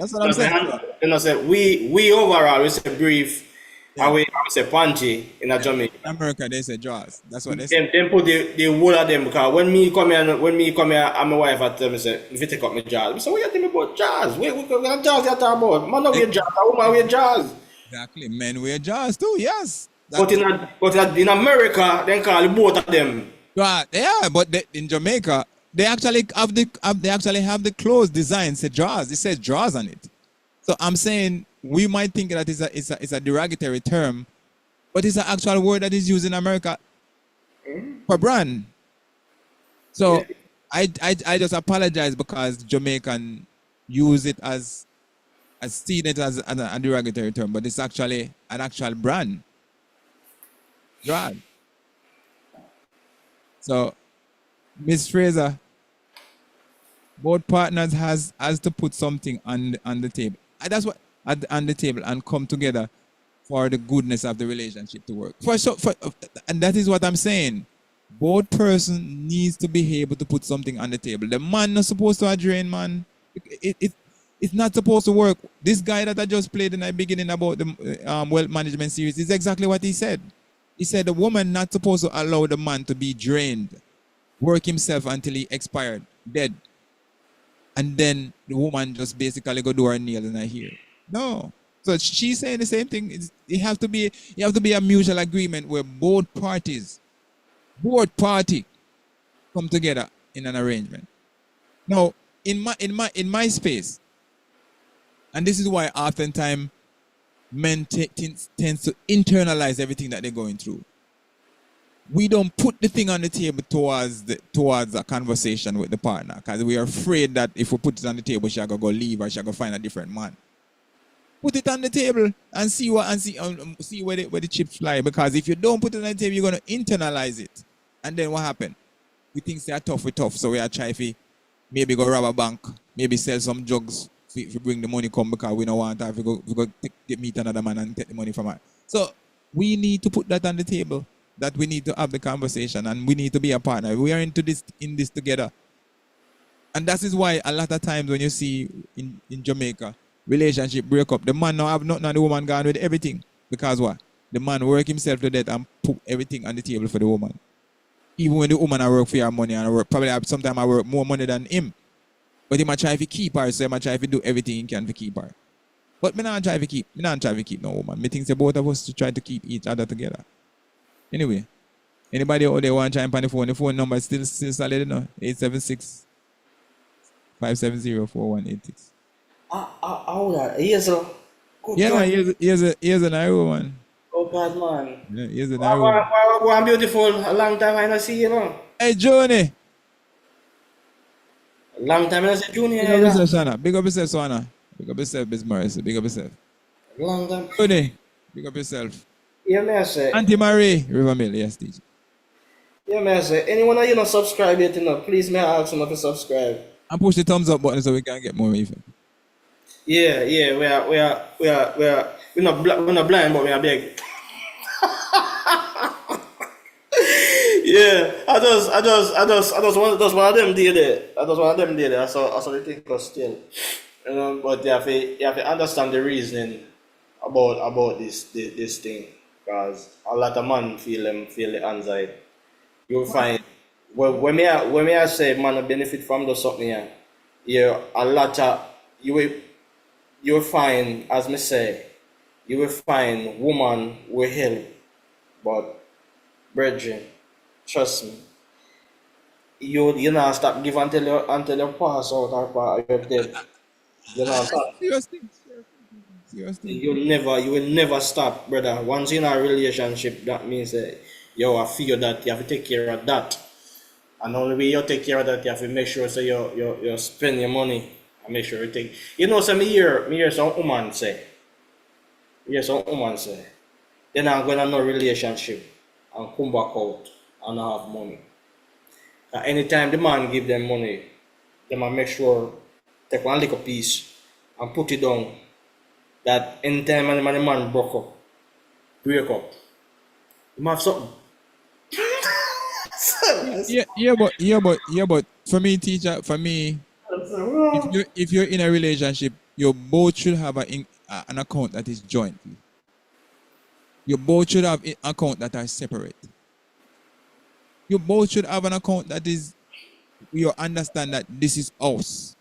[SPEAKER 5] You know, say we overall we say brief. And we say punchy in a Jamaica.
[SPEAKER 4] In America they say draws. That's what they say.
[SPEAKER 5] Them put the whole of them, because when me come here and my wife at tell me say, if you take up my jazz, so what you tell me about jazz? What jazz you talk about? Man, no wear jazz, a woman wear jazz.
[SPEAKER 4] Exactly. Men wear jazz too, yes.
[SPEAKER 5] But in America, they call both of them.
[SPEAKER 4] Right, yeah, but in Jamaica, they actually have the clothes designed say draws. It says draws on it. So I'm saying we might think that it's a derogatory term, but it's an actual word that is used in America for brand. So I just apologize because Jamaican use it as seen it as a derogatory term, but it's actually an actual brand. Brand. So Miss Fraser, both partners has to put something on the table. And that's what on the table and come together for the goodness of the relationship to work. And that is what I'm saying. Both person needs to be able to put something on the table. The man not supposed to drain, man. It's not supposed to work. This guy that I just played in the beginning about the wealth management series is exactly what he said. He said the woman not supposed to allow the man to be drained, work himself until he expired, dead. And then the woman just basically go do her nails and I hear. No. So she's saying the same thing. You have to be a mutual agreement where both party come together in an arrangement. Now, in my space, and this is why oftentimes men tend to internalize everything that they're going through. We don't put the thing on the table towards a conversation with the partner because we are afraid that if we put it on the table, she'll go leave or she'll go find a different man. Put it on the table and see where the chips fly. Because if you don't put it on the table, you're going to internalize it. And then what happens? we think they are tough, we tough, so we are try to maybe go rob a bank, maybe sell some drugs if we bring the money come because we don't want to have we go meet another man and take the money from her. So we need to put that on the table, that we need to have the conversation and we need to be a partner. We are into this in this together. And that is why a lot of times when you see in Jamaica, relationship break up, the man now have nothing and the woman gone with everything. Because what? The man work himself to death and put everything on the table for the woman. Even when the woman I work for your money and I work, probably sometimes I work more money than him. But he might try to keep her, so he might try to do everything he can to keep her. But me not try to keep no woman. Me think both of us to try to keep each other together. Anyway, anybody out there want to chime on the phone number is still solid, you know? 876 570 4186.
[SPEAKER 5] Here's a good
[SPEAKER 4] Yeah,
[SPEAKER 5] God.
[SPEAKER 4] man, here's an Iowa man.
[SPEAKER 5] Oh God, man.
[SPEAKER 4] Yeah, here's an Iowa.
[SPEAKER 5] Why beautiful? A long time I not see you, know.
[SPEAKER 4] Hey, Johnny.
[SPEAKER 5] A long time I not see Junior.
[SPEAKER 4] Big up yourself, Shana. Big up yourself, Shana. Big up yourself, Miss Morris. Big up yourself.
[SPEAKER 5] Long time.
[SPEAKER 4] Johnny. Big up yourself.
[SPEAKER 5] Yeah, may I say.
[SPEAKER 4] Auntie Marie. Rivermill, yes, teacher.
[SPEAKER 5] Yeah, may I say. Anyone that you not subscribe yet, you know, please may I ask them to subscribe.
[SPEAKER 4] And push the thumbs up button so we can get more effect.
[SPEAKER 5] Yeah, we're not blind, but we are big. Yeah, I just one of them did it. I just one of them did it. I saw the thing was still, you know. But you have to understand the reasoning about this thing, because a lot of men feel the anxiety. You'll find when me I say man benefit from the something here, yeah, a lot of you'll find, as me say, you will find woman will help, but brethren, trust me, you not stop give until you pass out or you're dead. You know stop. You will never stop, brother. Once you're in a relationship, that means you feel that you have to take care of that. And the only way you take care of that, you have to make sure so you spend your money and make sure you take. You know, so me hear some woman say, they're not going to no relationship and come back out and not have money. And anytime the man give them money, they might make sure take one little piece and put it down. That anytime the man break up, you have something.
[SPEAKER 4] but for me, teacher, if you're in a relationship, you both should have an account that is joint. You both should have an account that are separate. You both should have an account that is, you understand that this is ours.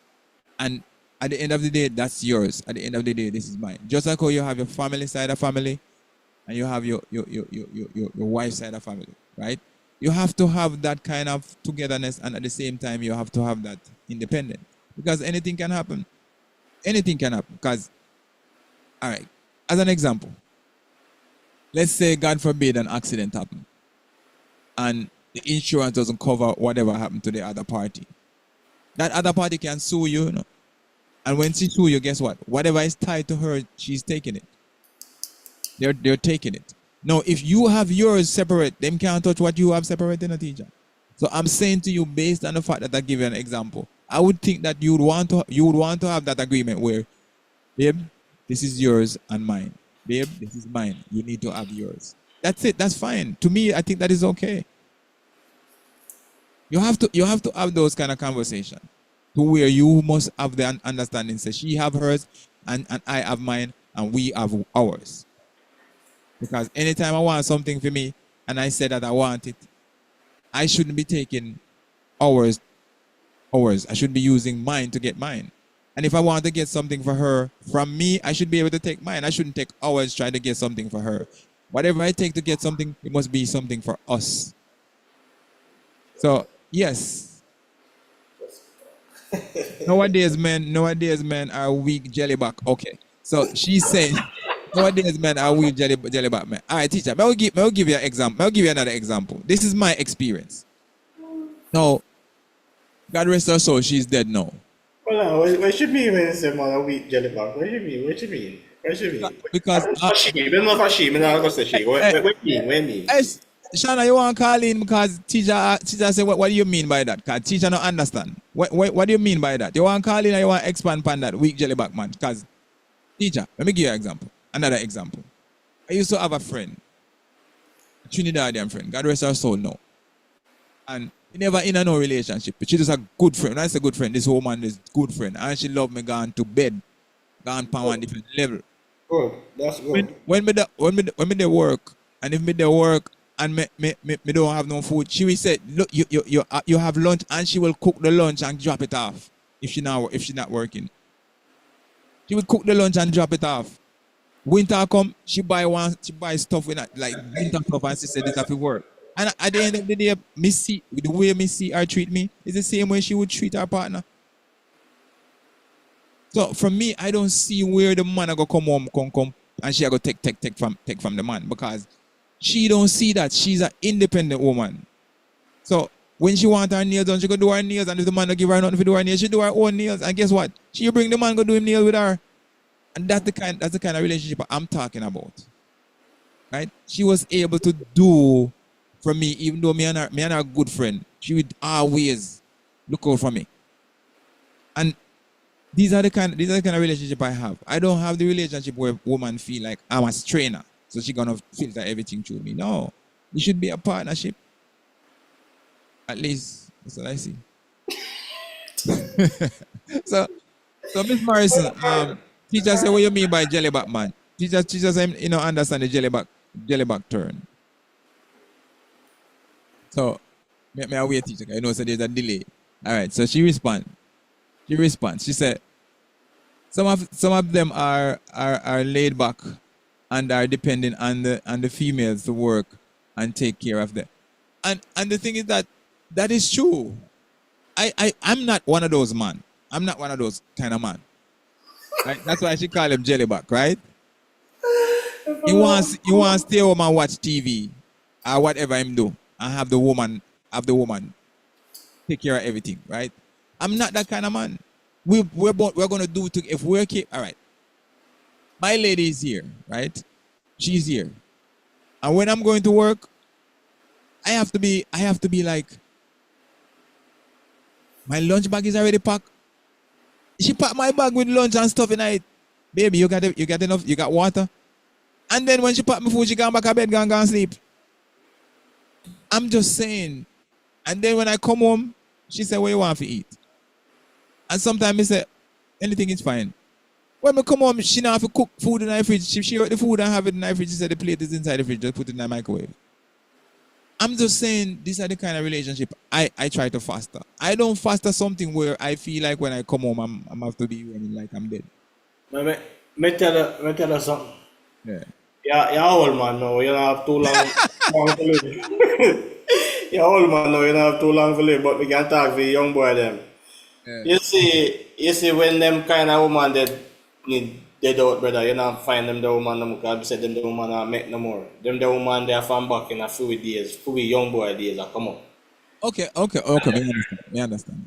[SPEAKER 4] And at the end of the day, that's yours. At the end of the day, this is mine. Just like how you have your family side of family and you have your wife's side of family, right? You have to have that kind of togetherness, and at the same time, you have to have that independent. Because anything can happen. Anything can happen. Because, all right, as an example, let's say, God forbid, an accident happened. And the insurance doesn't cover whatever happened to the other party. That other party can sue you, you know? And when she sue you, guess what? Whatever is tied to her, she's taking it. They're taking it. Now, if you have yours separate, them can't touch what you have separate in a teacher. So I'm saying to you, based on the fact that I give you an example, I would think that you would want to have that agreement where, babe, this is yours and mine. Babe, this is mine. You need to have yours. That's it. That's fine. To me, I think that is okay. You have to have those kind of conversations to where you must have the understanding. Say she have hers and I have mine and we have ours. Because anytime I want something for me and I say that I want it, I shouldn't be taking ours. I should be using mine to get mine. And if I want to get something for her from me, I should be able to take mine. I shouldn't take ours trying to get something for her. Whatever I take to get something, it must be something for us. So, yes. Nowadays, men are weak jellyback. Okay. So, she's saying, nowadays, men are weak jellyback, man. All right, teacher, I'll give you an example. I'll give you another example. This is my experience. Now, God rest her soul, she's dead now.
[SPEAKER 5] Well, what should mean when you say man a weak jellyback? What you mean?
[SPEAKER 4] Because
[SPEAKER 5] she, you don't know if she, I'm not gonna say she. What you mean?
[SPEAKER 4] Shana, you want to call in because teacher say, what do you mean by that? Because teacher don't understand. What do you mean by that? You want to call in or you want to expand upon that weak jelly back man? Because teacher, let me give you an example. Another example. I used to have a friend, a Trinidadian friend. God rest her soul now. And he never in a no relationship. But she just a good friend. When I say good friend, this woman is good friend. And she love me gone to bed. Gone on one different level.
[SPEAKER 5] Good. That's good.
[SPEAKER 4] When me dey work, and if me dey work and me don't have no food, she will say, look, you have lunch, and she will cook the lunch and drop it off if she not working. She will cook the lunch and drop it off. Winter come, she buy stuff with that, like winter stuff, and she said this have to work. And at the end of the day, me see the way me see her treat me is the same way she would treat her partner. So for me, I don't see where the man go come home, come, and she go take from the man, because she don't see that she's an independent woman. So when she want her nails done, she go do her nails, and if the man don't give her nothing to do her nails, she do her own nails. And guess what? She bring the man go do him nails with her, and that's the kind of relationship I'm talking about, right? She was able to do for me, even though me and her good friend. She would always look out for me, and these are the kind of relationship I have. I don't have the relationship where woman feel like I'm a strainer, so she gonna filter everything through me. No, it should be a partnership. At least that's what I see. so Miss Morrison, teacher say, what you mean by jellyback man? Teacher say, understand the jellyback turn. So may I wait, teacher? I know so there's a delay. All right. So she responds. She said, some of them are laid back and are depending on the females to work and take care of them. And the thing is that is true. I'm not one of those man. I'm not one of those kind of man. Right? That's why she call him jellyback, right? You want to stay home and watch TV or whatever him do and have the woman take care of everything, right? I'm not that kind of man. We're gonna do it if we're all right. My lady is here, right? She's here, and when I'm going to work, I have to be like, my lunch bag is already packed. She packed my bag with lunch and stuff in it. Baby, you got enough? You got water? And then when she packed my food, she gone back to bed, gone sleep. I'm just saying. And then when I come home, she said, what you want to eat? And sometimes I say, anything is fine. When I come home, she don't have to cook food in the fridge. She wrote the food and have it in the fridge. She said the plate is inside the fridge, just put it in the microwave. I'm just saying, these are the kind of relationship I try to foster. I don't foster something where I feel like when I come home, I'm have to be running like I'm dead.
[SPEAKER 5] Me tell you something.
[SPEAKER 4] Yeah.
[SPEAKER 5] You're old man now, you don't have too long to live. You're old man now, you don't have too long to live, but we can talk to the young boy them.
[SPEAKER 4] Yeah.
[SPEAKER 5] You see when them kind of woman that need dead out, brother, you don't find them the woman them because said them the woman are make no more. Them the woman they are from back in a few days, few young boy days are come up.
[SPEAKER 4] Okay, me understand.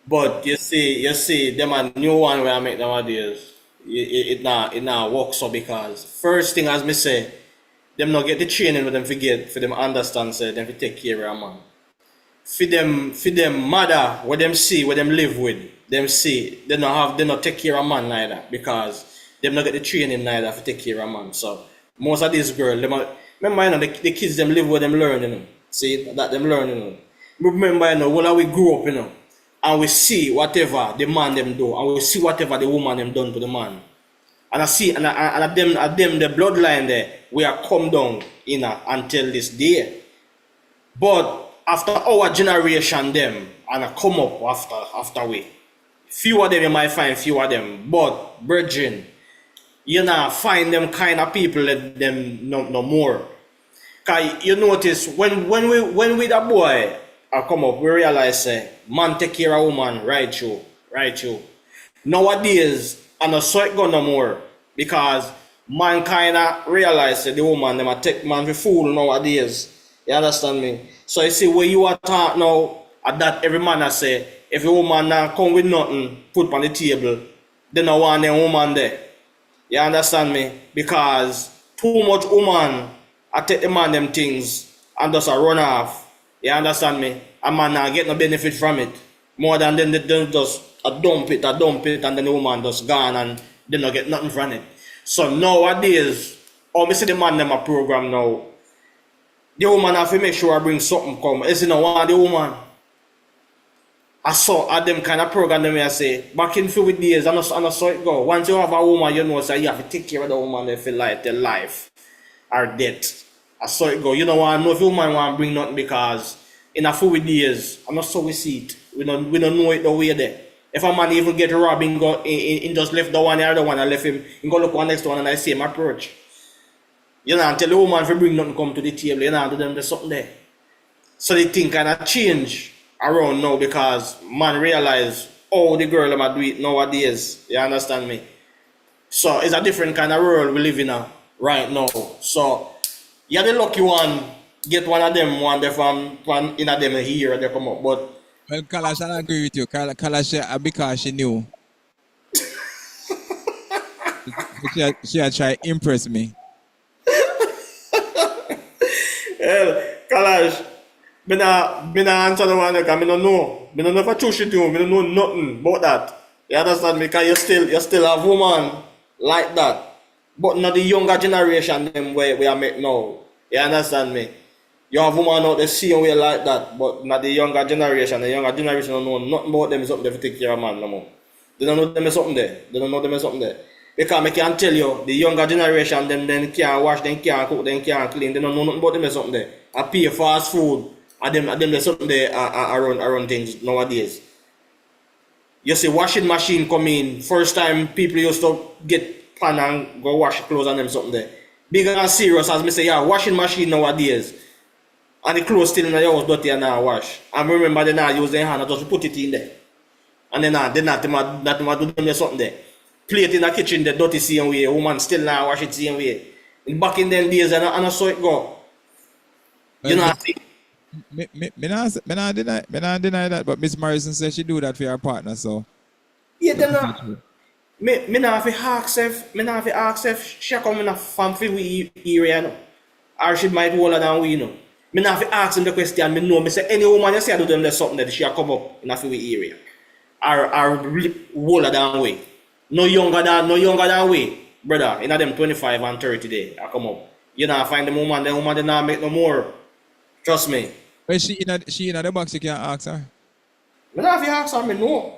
[SPEAKER 5] But you see them a new one where I make nowadays. It not work so, because first thing as me say, them not get the training with them for them understand, say them to take care of a man. For them mother, what them see, what them live with, them see, they not take care of a man neither, because them not get the training neither to take care of a man. So most of these girls, remember the kids them live where them learn, See that them learn, Remember when we grew up, and we see whatever the man them do, and we see whatever the woman them done to the man. And I see and them the bloodline there, we are come down until this day. But after our generation them, and I come up after we. Few of them you might find few of them. But brethren, you now find them kind of people that them no more. Cause you notice when we the boy come up, we realize man take care of woman, right you. Nowadays, I not so it go no more, because man kinda realize the woman them a take man for fool nowadays. You understand me? So you see where you are taught now, at that every man I say, if a woman now come with nothing, put on the table, then I want them woman there. You understand me? Because too much woman I take the man them things and just a run off. You understand me? A man not get no benefit from it. More than them, they just dump it, and then the woman just gone and they not get nothing from it. So nowadays, me see the man them a program now. The woman have to make sure I bring something come. Is you know one the woman. I saw at them kind of program them I say back in few days and I saw it go. Once you have a woman, you know say you have to take care of the woman if you like their life or death. I saw it go. You know what? No if woman want to bring nothing because in a few days, I'm not so we see it. We don't know it the way there. If a man even get robbed and go in just left the one the other one and left him and go look one next one and I see him approach. You know, tell the woman if you bring nothing come to the table, you know, to them there's something there. So they think kind of change around now because man realize the girl am do it nowadays. You understand me? So it's a different kind of world we live in right now. So you're the lucky one, get one of them one there from in a them here they come up. But
[SPEAKER 4] well, Kalash, I agree with you. Kalash, because she knew. she had tried to impress me.
[SPEAKER 5] Well, Kalash, me nah answer the one because I don't know. I don't know if I choose you to. I don't know nothing about that. You understand me? Because you still have woman like that. But not the younger generation them we are make now. You understand me? You have woman out the same way like that, but not the younger generation. The younger generation don't know nothing about them is something to take care of man no more. They don't know them is something there. They don't know them is something there. Because I can tell you, the younger generation, them can't wash, them can't cook, them can't clean, they don't know nothing about them is something there. I pay fast food, and them there's something there around things nowadays. You see washing machine come in, first time people used to get pan and go wash clothes and them something there. Bigger and serious as me say, yeah, washing machine nowadays. And the clothes still in the house dirty and now wash. And remember they now use their hand and just put it in there. And then they not do them something there. Plate in the kitchen the dirty same way, woman still now wash it same way. And back in them days and I saw it go. You know what I
[SPEAKER 4] Me not deny that, but Miss Morrison says she do that for her partner, so.
[SPEAKER 5] Yeah, them not. Me not have to ask if she come in a family area, no. Or she might older than we, know. Me not have to ask him the question. Me know. Me say any woman you say I do them there's something that she come up in a family area, or older than we. No younger than we, brother. In them 25 and 30 day, I come up. You know, find the woman they not make no more. Trust me.
[SPEAKER 4] But she in the box, you can't ask her.
[SPEAKER 5] Me not have to ask her. Me know.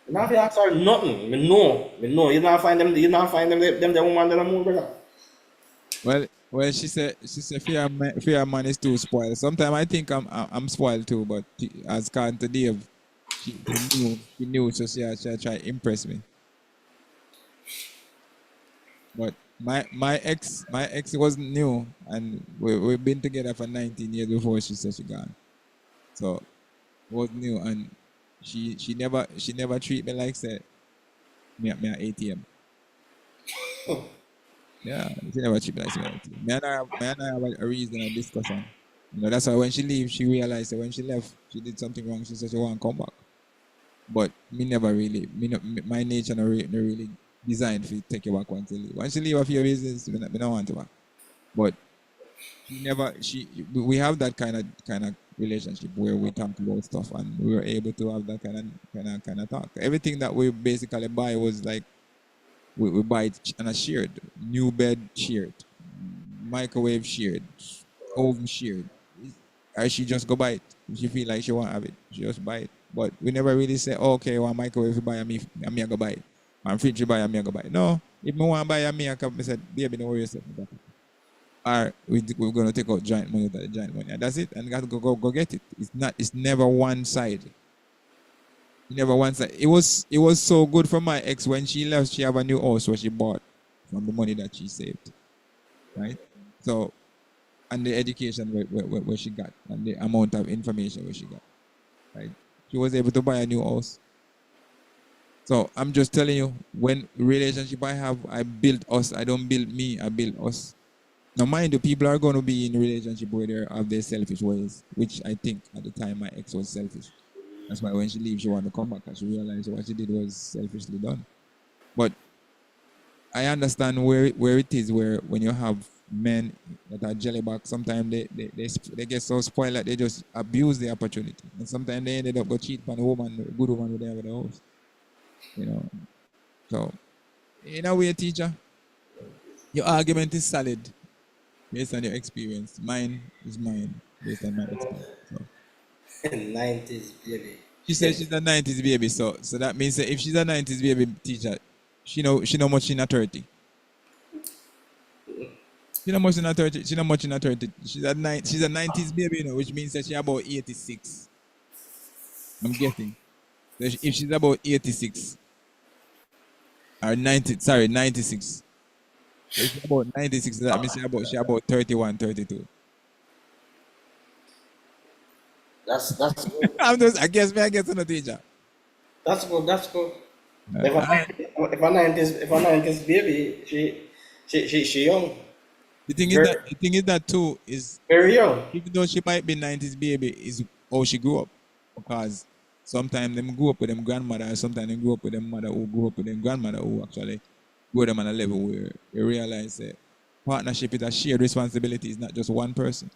[SPEAKER 5] Me not have to ask her nothing. Me know. You not find them. You not find them the woman that more, brother.
[SPEAKER 4] Well, she said fear man is too spoiled. Sometimes I think I'm spoiled too, but as Khan to Dave, she knew, so she tried to impress me. But my ex wasn't new, and we've been together for 19 years before she said she gone. So it was new, and she never treat me like say me at ATM. Yeah, she never treat me like say me at ATM. Me and I have a reason and discussion. You know, that's why when she leave, she realized that when she left, she did something wrong. She said she want to come back. But me never really, my nature not really designed for take you back once you leave. Once you leave off your business, we don't want to back. But we have that kind of relationship where we talk about stuff and we were able to have that kind of talk. Everything that we basically buy was like we buy it and a shared. New bed shared, microwave shared, oven shared. Or she just go buy it. If she feel like she want to have it, she just buy it. But we never really say, okay, one microwave you buy and me go buy it. And fridge you buy and me go buy it. No, if me want to buy and me come, I said, baby, don't worry yourself about it. Or we're going to take out joint money, and that's it. And got to go get it. It's never one side. Never one side. It was so good for my ex when she left. She have a new house where she bought from the money that she saved, right? So, and the education where she got, and the amount of information where she got, right? She was able to buy a new house. So I'm just telling you, when relationship I have, I build us. I don't build me. I build us. Now, mind you, people are going to be in a relationship where they have their selfish ways, which I think at the time my ex was selfish. That's why when she leaves, she wanted to come back because she realized what she did was selfishly done. But I understand where it is, where when you have men that are jellyback, sometimes they get so spoiled that they just abuse the opportunity. And sometimes they ended up go cheat on a woman, a good woman with them with the house. You know. So in a way, teacher, your argument is solid based on your experience. Mine is mine based on my experience. So.
[SPEAKER 5] 90s baby.
[SPEAKER 4] She said she's a 90s baby, so that means that if she's a 90s baby teacher, she know much in a 30. She know much in a 30. She know much in a 30. She's a 90s baby, you know, which means that she's about 86. I'm guessing. So if she's about 86 or 96. So if she's about 96, that means she's about 31, 32.
[SPEAKER 5] That's good.
[SPEAKER 4] I guess a teacher.
[SPEAKER 5] That's good. If a 90s baby, she young.
[SPEAKER 4] The thing is that too is
[SPEAKER 5] very young.
[SPEAKER 4] Even though she might be 90s baby, is how she grew up. Because sometimes them grew up with them grandmother, or sometimes they grew up with them mother who grew up with them grandmother who actually grew them on a level where they realize that partnership is a shared responsibility. It's not just one person.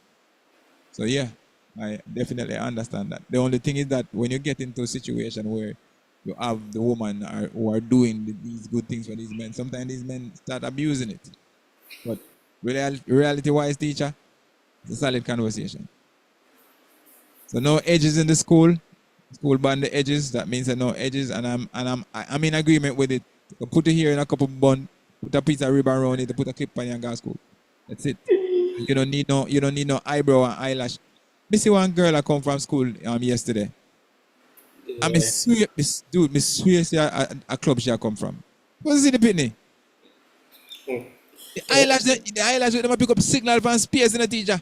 [SPEAKER 4] So yeah, I definitely understand that. The only thing is that when you get into a situation where you have the woman who are doing these good things for these men, sometimes these men start abusing it. But reality-wise, teacher, it's a solid conversation. So no edges in the school. School ban the edges. That means that no edges, and I'm in agreement with it. Put it here in a couple bun, put a piece of ribbon around it, put a clip on your gas school. That's it. You don't need no eyebrow and eyelash. Me see one girl I come from school yesterday. And me swear see a club she come from. What's it the pitney? The eyelash them pick up signal from space in the teacher.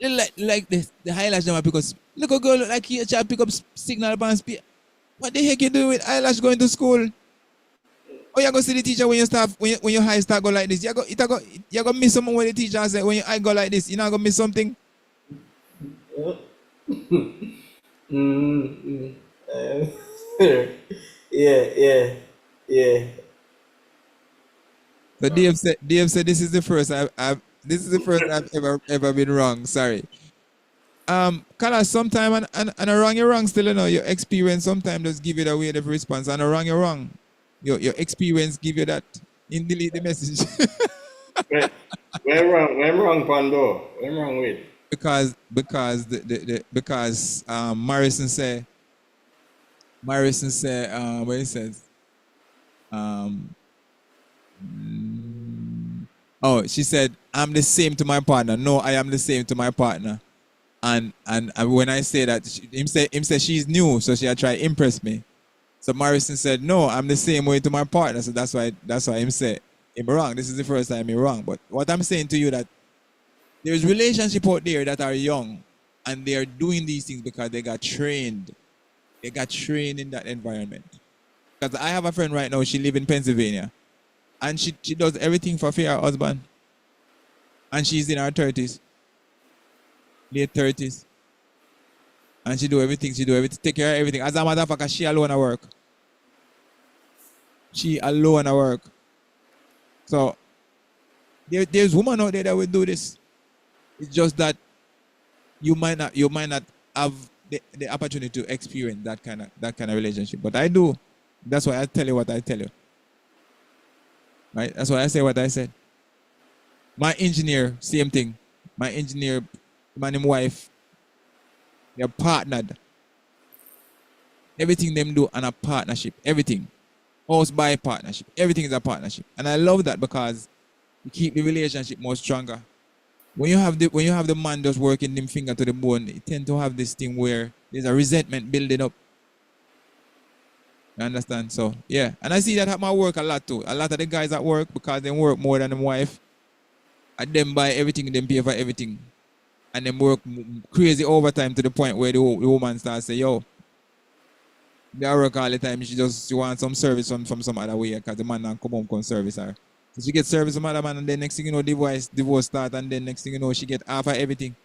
[SPEAKER 4] Like this, the eyelash them pick up. Look a girl look like he pick up signal from space. What the heck you do with eyelash going to school? Oh, you go see the teacher when you start when your eye start go like this. You go miss something when the teacher say when your eye go like this. You not gonna miss something.
[SPEAKER 5] Yeah.
[SPEAKER 4] So Dave said this is the first I've ever been wrong. Sorry. Cause sometime and you're wrong still, you know, your experience sometimes just give you the way of response, and you're wrong. Your experience give you that. In delete the message.
[SPEAKER 5] Where I'm wrong, Pando. Where I'm wrong with?
[SPEAKER 4] Because Morrison said what he says. She said, I'm the same to my partner. No, I am the same to my partner. And when I say that, him say she's new, so she'll try to impress me. So Morrison said, no, I'm the same way to my partner. So that's why him say, I'm wrong. This is the first time I'm wrong. But what I'm saying to you that there's relationships out there that are young and they are doing these things because they got trained. They got trained in that environment. Because I have a friend right now, she lives in Pennsylvania. And she does everything for her husband. And she's in her 30s. Late 30s. And she do everything, take care of everything. As a matter of fact, she alone at work. She alone at work. So, there's women out there that will do this. It's just that you might not have the opportunity to experience that kind of relationship. But I do. That's why I tell you what I tell you. Right? That's why I say what I said. My engineer, same thing. My engineer, man and wife, they're partnered. Everything them do on a partnership. Everything. House by partnership. Everything is a partnership. And I love that because you keep the relationship more stronger. When you have the man just working them finger to the bone, it tend to have this thing where there's a resentment building up. You understand? So yeah. And I see that at my work a lot too. A lot of the guys at work, because they work more than their wife, and them buy everything, them pay for everything. And them work crazy overtime to the point where the woman starts say, yo, they work all the time. She wants some service from some other way because the man not come home come service her. So she get service from other man, and then next thing you know, divorce start, and then next thing you know, she get half of everything.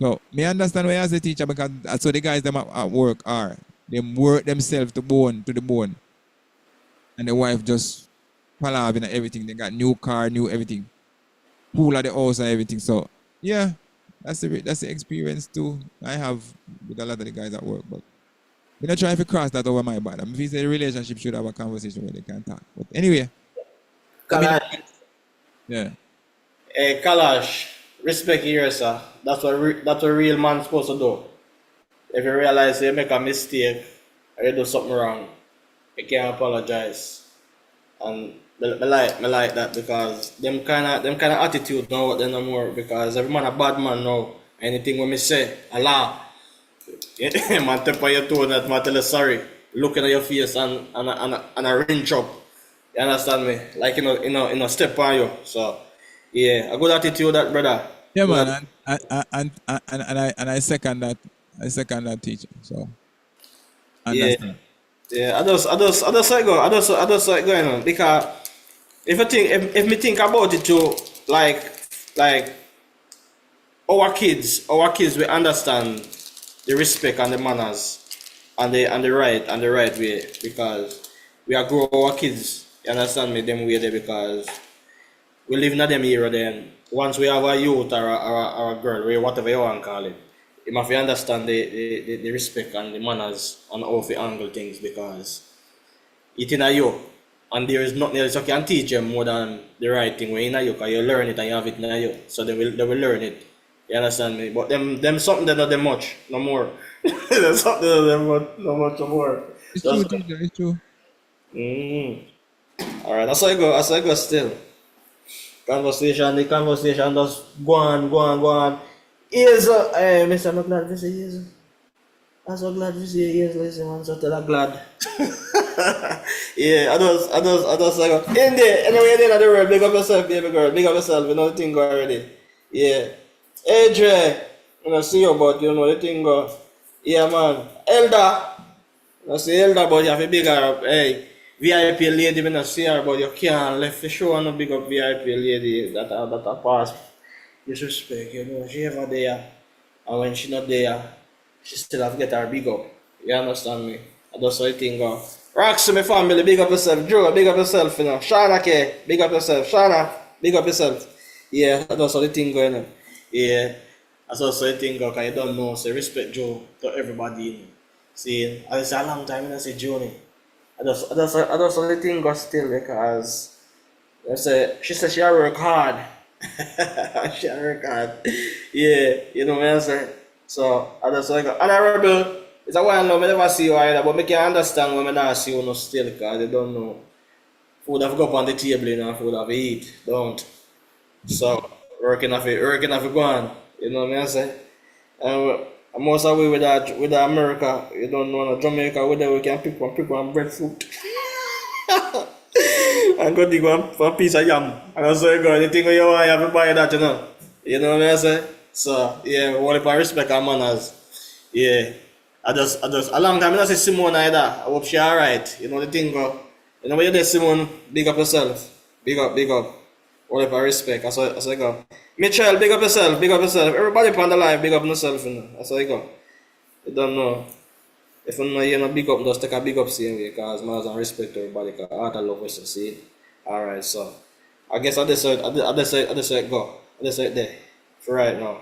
[SPEAKER 4] So me understand why as a teacher, because that's what the guys them at work are. They work themselves to the bone. And the wife just palavering everything. They got new car, new everything. pool at the house and everything. So yeah, that's the experience too I have with a lot of the guys at work. But we're not trying to cross that over my body. I mean, if it's a relationship, should have a conversation where they can talk. But anyway, yeah.
[SPEAKER 5] Hey, Kalash, respect here, sir. That's what a real man's supposed to do. If you realize you make a mistake or you do something wrong, you can apologize. And me like that because them kind of attitude now what they no more because every man a bad man now. Anything when me say, Allah, man tap on your toe and that man tell you sorry, looking at your face and a rinse up. You understand me? Like you know step on you. So yeah, a good attitude that brother.
[SPEAKER 4] Yeah, man, and I second that. I second that teaching. So understand.
[SPEAKER 5] Yeah. I just say go. I just say going on because if me think about it too, like our kids we understand the respect and the manners and the right way because we are grow our kids. You understand me? Them way there because we live in them era then. Once we have a youth or a girl, or whatever you want to call it, you must understand the respect and the manners and how to handle things because it's in you. And there is nothing else you can teach them more than the right thing when in you because you learn it and you have it in you. So they will learn it. You understand me? But them something they not them much, no more. There's something they them no much no more.
[SPEAKER 4] It's true, teacher, it's true.
[SPEAKER 5] Alright, that's how I go still. The conversation just go on. Yes, hey, Mr. I'm not glad to see you. I'm so glad to see you. Yes, listen, I'm so glad. Yeah, I just like in there, anyway, in the world, big up yourself, baby girl, big up yourself, you know the thing go already. Yeah. Hey Dre, I don't see you but you know the thing go. Yeah man. Elder. I see Elder but you have a bigger up. Hey, VIP lady, I don't see her but you can't left the show and no big up VIP lady that a pass. Disrespect, you know, she ever there. And when she not there, she still have to get her big up. You understand me? I just saw the thing go. Roxy, my family, big up yourself. Joe, big up yourself, you know. Shana K, big up yourself. Shana, big up yourself. Yeah, I just saw the thing going on. Yeah, I just saw the thing go, because you don't know, say respect Joe to everybody. You know. See, I say a long time, I say Johnny. I just saw the thing go still because she said she work hard. She work hard. Yeah, you know what I'm saying? So I just like honorable. It's a while now, I never see you either, but I can understand when I not see you no still because they don't know. Food have go up on the table, you know, food have eat, don't. So working have to go on. You know what I'm saying? I'm also away with America, you don't know, Jamaica, where we can pick one breadfruit. And go dig one piece of yam. And I say, God, anything you want, you have to buy that, you know. You know what I'm saying? So, yeah, what if I respect our manners? Yeah. I just, a long time, I don't say Simone either. I hope she alright. You know the thing, go. You know what you do, Simone? Big up yourself. Big up. What if I respect? That's how I go. Mitchell, big up yourself. Everybody upon the live, big up yourself, you know. That's how I go. You don't know. If you know you're not big up, just take a big up same way, because man doesn't respect everybody, because art and love is to see. Alright, so I guess I just said go. I just said there. For right now.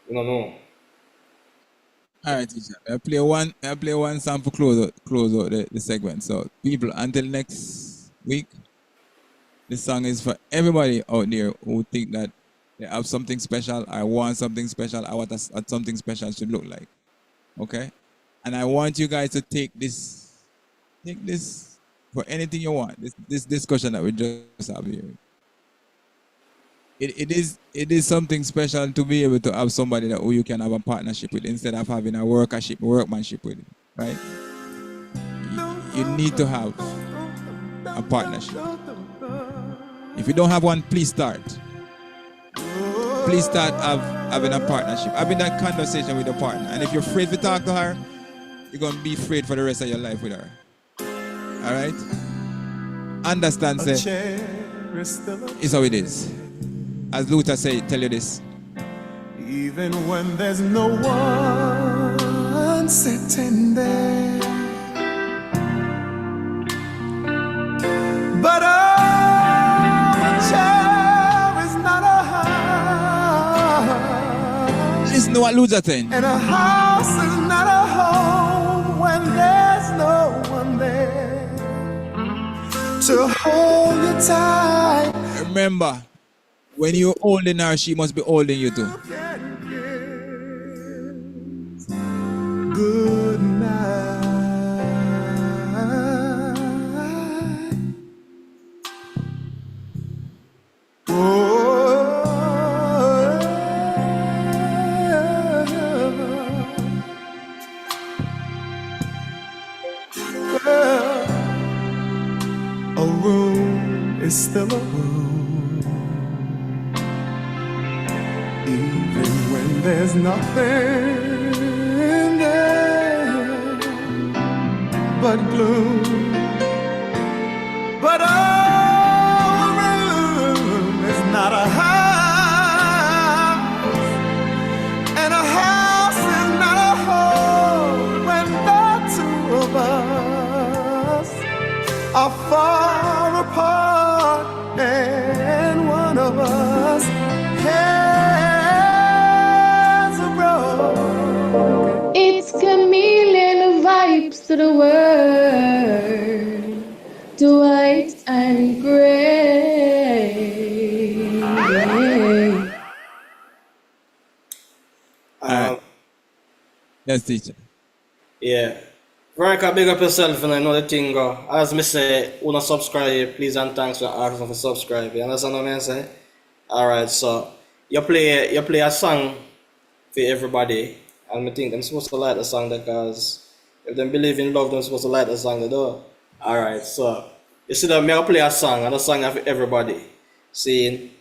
[SPEAKER 5] You don't know.
[SPEAKER 4] Alright, teacher. I play one song for close out the segment. So people, until next week, this song is for everybody out there who think that they have something special, I want something special, I want something special should look like. Okay? And I want you guys to take this for anything you want. This discussion that we just have here. It is something special to be able to have somebody that who you can have a partnership with instead of having a workmanship with, right? You need to have a partnership. If you don't have one, please start. Please start having a partnership. Having that conversation with your partner. And if you're afraid to talk to her, you're going to be afraid for the rest of your life with her. All right? Understand, say, it's how it is. As Luther say, tell you this.
[SPEAKER 2] Even when there's no one sitting there, but a chair is not
[SPEAKER 4] know what Loser saying?
[SPEAKER 2] And a house is not a home when there's no one there to hold you tight.
[SPEAKER 4] Remember, when you're holding her, she must be holding you too.
[SPEAKER 2] Good night. Well, a room is still a room, even when there's nothing there but gloom. But a room is not a house, and a house is not a home when the two of us are far apart, and one of us has a broken.
[SPEAKER 1] It's Camilian vibes to the world, Dwight and Gray.
[SPEAKER 4] Yes, teacher.
[SPEAKER 5] Yeah. Veronica, big up yourself and I know the thing go. As me say, wanna subscribe, please and thanks for asking for subscribe. You understand what I say? Alright, so you play a song for everybody, and I think I'm supposed to like the song because if they believe in love, they're supposed to like the song they do. Alright, so you see that me play a song, and a song for everybody. See,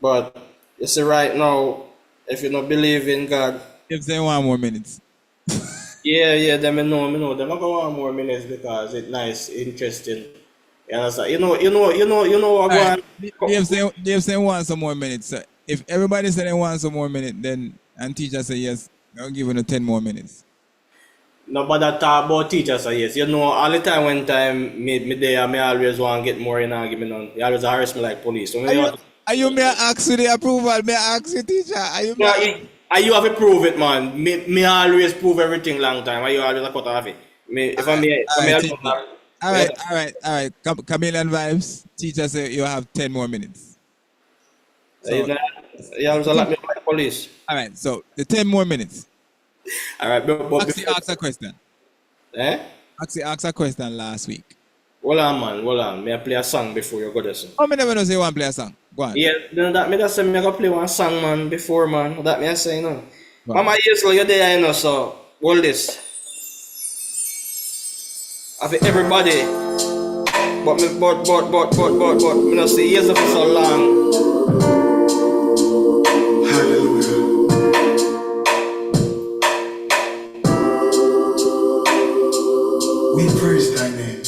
[SPEAKER 5] but you see right now, if you don't believe in God,
[SPEAKER 4] Give them 1 more minute.
[SPEAKER 5] yeah, them I know. Them I go 1 more minutes because it's nice, interesting. You understand? You know what
[SPEAKER 4] Right.
[SPEAKER 5] going.
[SPEAKER 4] Dave say want some more minutes. So if everybody say they want some more minutes, then and teacher say yes, I'll give you 10 more minutes.
[SPEAKER 5] Nobody talk about teachers, so yes. You know, all the time when time me there, me always want to get more in argument on. You always harass me like police. So
[SPEAKER 4] Are you may I ask you the approval? May I ask you, teacher?
[SPEAKER 5] you have to prove it, man. Me always prove everything long time. Are you always a cut off it?
[SPEAKER 4] All right. Camilian vibes. Teacher say you have 10 more minutes. So,
[SPEAKER 5] you always like me like police.
[SPEAKER 4] All right, so the 10 more minutes.
[SPEAKER 5] All right, but
[SPEAKER 4] ask a question. Ask a question last week.
[SPEAKER 5] Hold on. May I play a song before you go there, sir?
[SPEAKER 4] Oh, me never know say you want to play a song. Go on.
[SPEAKER 5] Yeah, then that me just say me go play one song, man, before, man. That me I say, you know. Mama, yes, you're there, you know, so hold this. I think everybody, but me not say yes for so long. Hallelujah. We praise thy name.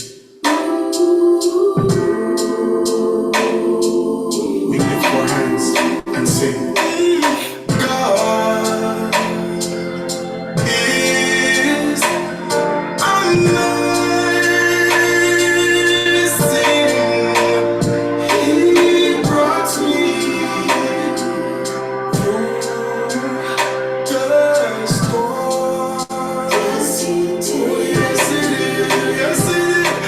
[SPEAKER 5] We lift our hands and sing. God is amazing. He brought me through the storm. Yes, he did. Yes, he did.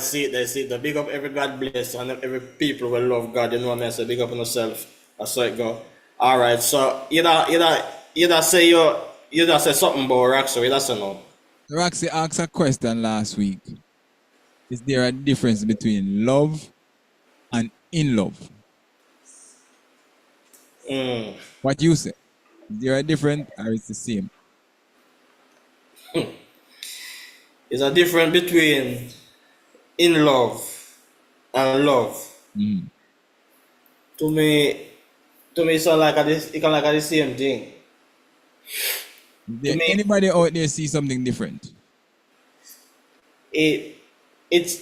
[SPEAKER 5] see it, they see it. The big up every God bless and every people will love God. You know what I mean? So big up on yourself. That's how it go. All right. So you say something about Roxy. You say no.
[SPEAKER 4] Roxy asked a question last week. Is there a difference between love and in love? What you say? Is there a difference or is the same?
[SPEAKER 5] There's a difference between in love and love. To me, it's not like this. It can like the same thing.
[SPEAKER 4] There anybody out there see something different?
[SPEAKER 5] It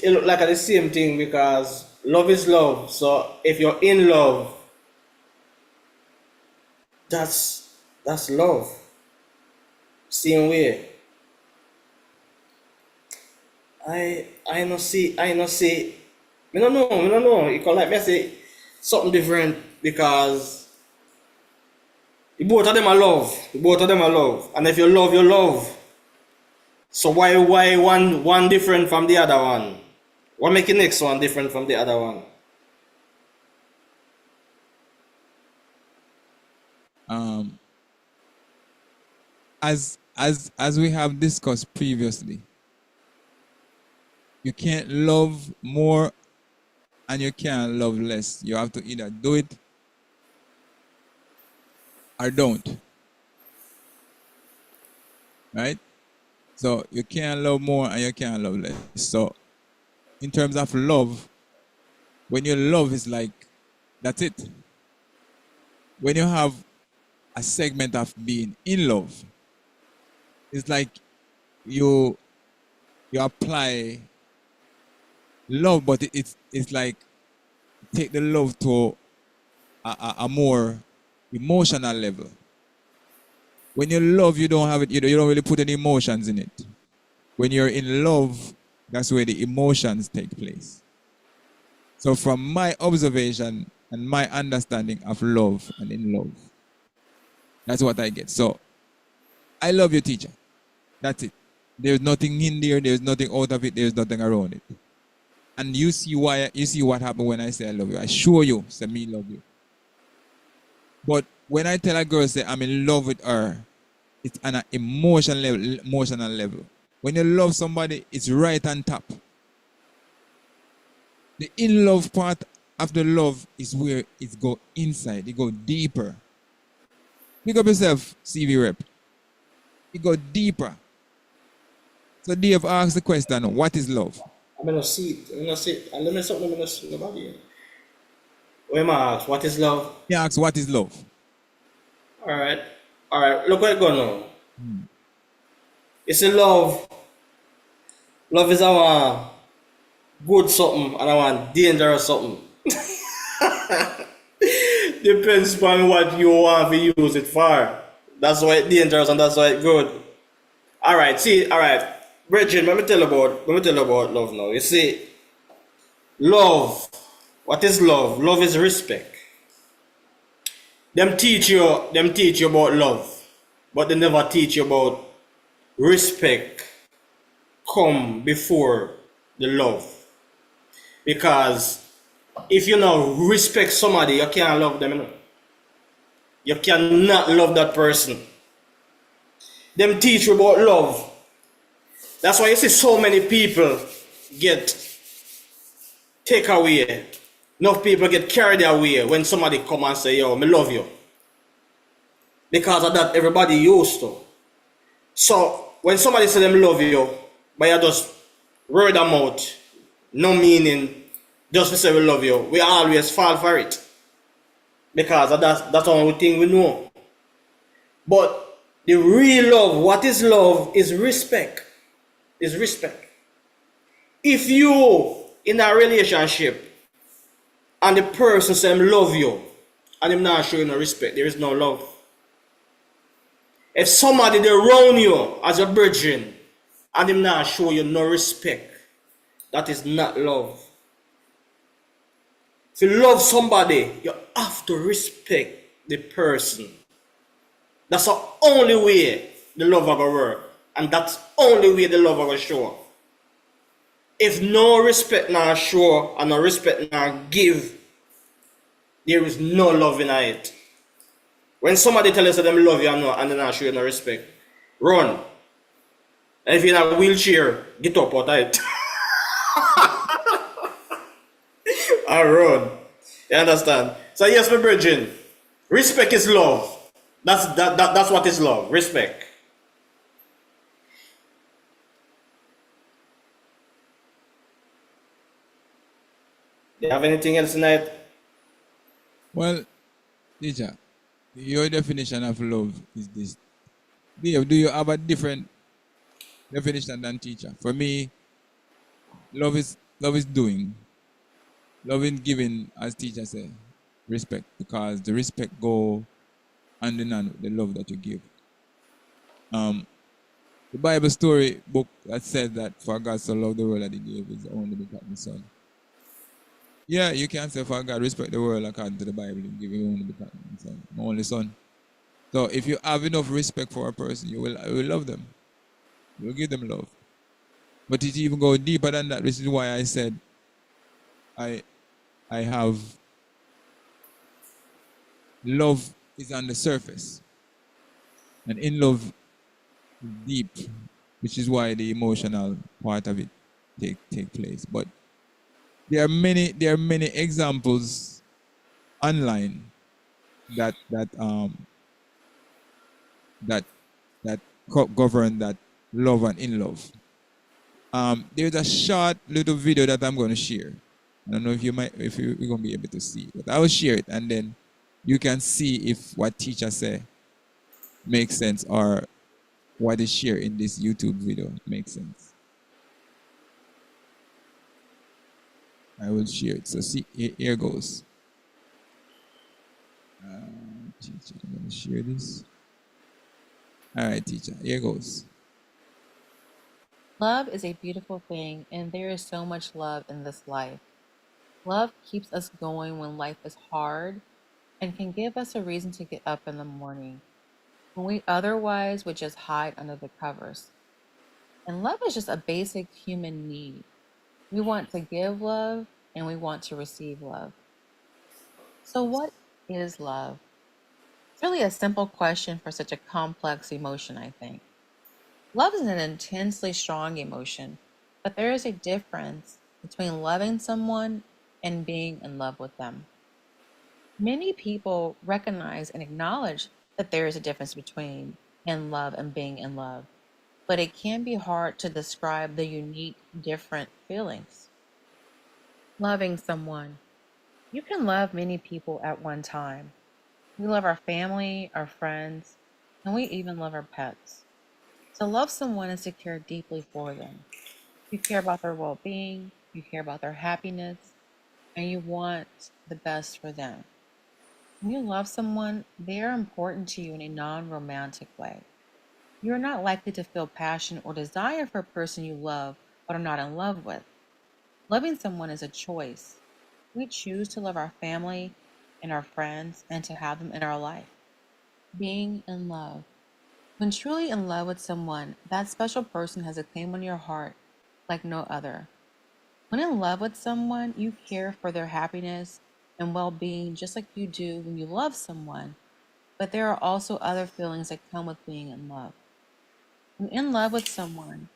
[SPEAKER 5] look like the same thing because love is love. So if you're in love, that's love. Same way. I not see. I don't know. You can like me say something different because the both of them are love. And if you love, you love. So why one different from the other one? What make the next one different from the other one?
[SPEAKER 4] As we have discussed previously, you can't love more and you can't love less. You have to either do it or don't. Right? So you can't love more and you can't love less. So in terms of love, when you love, it's like, that's it. When you have a segment of being in love, it's like you apply love, but it's like take the love to a more emotional level. When you love, you don't have it. You don't really put any emotions in it. When you're in love, that's where the emotions take place. So from my observation and my understanding of love and in love, that's what I get. So I love you, teacher. That's it. There's nothing in there. There's nothing out of it. There's nothing around it. And you see what happened when I say I love you. I show you, say me love you. But when I tell a girl, say I'm in love with her, it's on an emotional level. When you love somebody, it's right on top. The in love part of the love is where it go inside. It go deeper. Pick up yourself, CV rep. It go deeper. So Dave asked the question, what is love?
[SPEAKER 5] I'm gonna see it. And let me something I'm gonna see about it. Where am I ask, what is love?
[SPEAKER 4] He asks, what is love?
[SPEAKER 5] Alright. Look where it go now. You see love. Love is our good something and our dangerous something. Depends on what you want to use it for. That's why it's dangerous and that's why it's good. Alright. Bridget, let me tell you about love now. You see, love. What is love? Love is respect. Them teach you about love, but they never teach you about respect come before the love. Because if you now respect somebody, you can't love them. You know? You cannot love that person. Them teach you about love. That's why you see so many people get taken away. Enough people get carried away when somebody come and say, yo, me love you. Because of that, everybody used to. So when somebody say them love you, but you just word them out, no meaning, just to say we love you, we always fall for it. Because that's the only thing we know. But the real love, what is love, is respect. Is respect. If you in a relationship and the person say love you and him not showing no respect, there is no love. If somebody they around you as a virgin and him not show you no respect, that is not love. If you love somebody, you have to respect the person. That's the only way the love will work. And that's the only way the love will show up. If no respect now show and no respect now give, there is no love in it. When somebody tell us that them love you and they not show you no respect, run. And if you're in a wheelchair, get up out of it. And run. You understand? So yes, my brethren, respect is love. That's what is love. Respect. Do you have anything else tonight?
[SPEAKER 4] Well, teacher, your definition of love is this. Do you have a different definition than teacher? For me, love is doing. Love is giving, as teacher say, respect, because the respect go hand in hand with the love that you give. The Bible story book that says that for God so loved the world that he gave his only begotten son. Yeah, you can say for God respect the world according to the Bible and give him only begotten son, my only son. So if you have enough respect for a person, you will love them. You will give them love. But it even go deeper than that. This is why I said I have love is on the surface. And in love is deep, which is why the emotional part of it take place. But there are many examples online that govern that love and in love. There's a short little video that I'm going to share. I don't know if you're going to be able to see it, but I will share it, and then you can see if what teacher say makes sense or what is shared in this YouTube video makes sense. I will share it. So see, here goes. Teacher, I'm going to share this. All right, teacher, here goes.
[SPEAKER 19] Love is a beautiful thing, and there is so much love in this life. Love keeps us going when life is hard and can give us a reason to get up in the morning when we otherwise would just hide under the covers. And love is just a basic human need. We want to give love and we want to receive love. So, what is love? It's really a simple question for such a complex emotion, I think. Love is an intensely strong emotion, but there is a difference between loving someone and being in love with them. Many people recognize and acknowledge that there is a difference between in love and being in love, but it can be hard to describe the unique, different feelings. Loving someone. You can love many people at one time. We love our family, our friends, and we even love our pets. To love someone is to care deeply for them. You care about their well being, you care about their happiness, and you want the best for them. When you love someone, they are important to you in a non romantic way. You are not likely to feel passion or desire for a person you love but are not in love with. Loving someone is a choice. We choose to love our family and our friends and to have them in our life. Being in love. When truly in love with someone, that special person has a claim on your heart like no other. When in love with someone, you care for their happiness and well being just like you do when you love someone. But there are also other feelings that come with being in love. When in love with someone,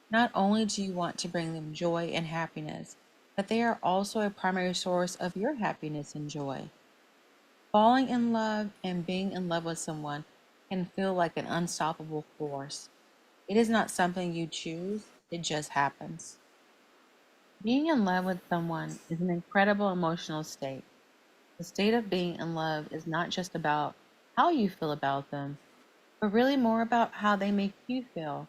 [SPEAKER 19] not only do you want to bring them joy and happiness, but they are also a primary source of your happiness and joy. Falling in love and being in love with someone can feel like an unstoppable force. It is not something you choose, it just happens. Being in love with someone is an incredible emotional state. The state of being in love is not just about how you feel about them, but really more about how they make you feel.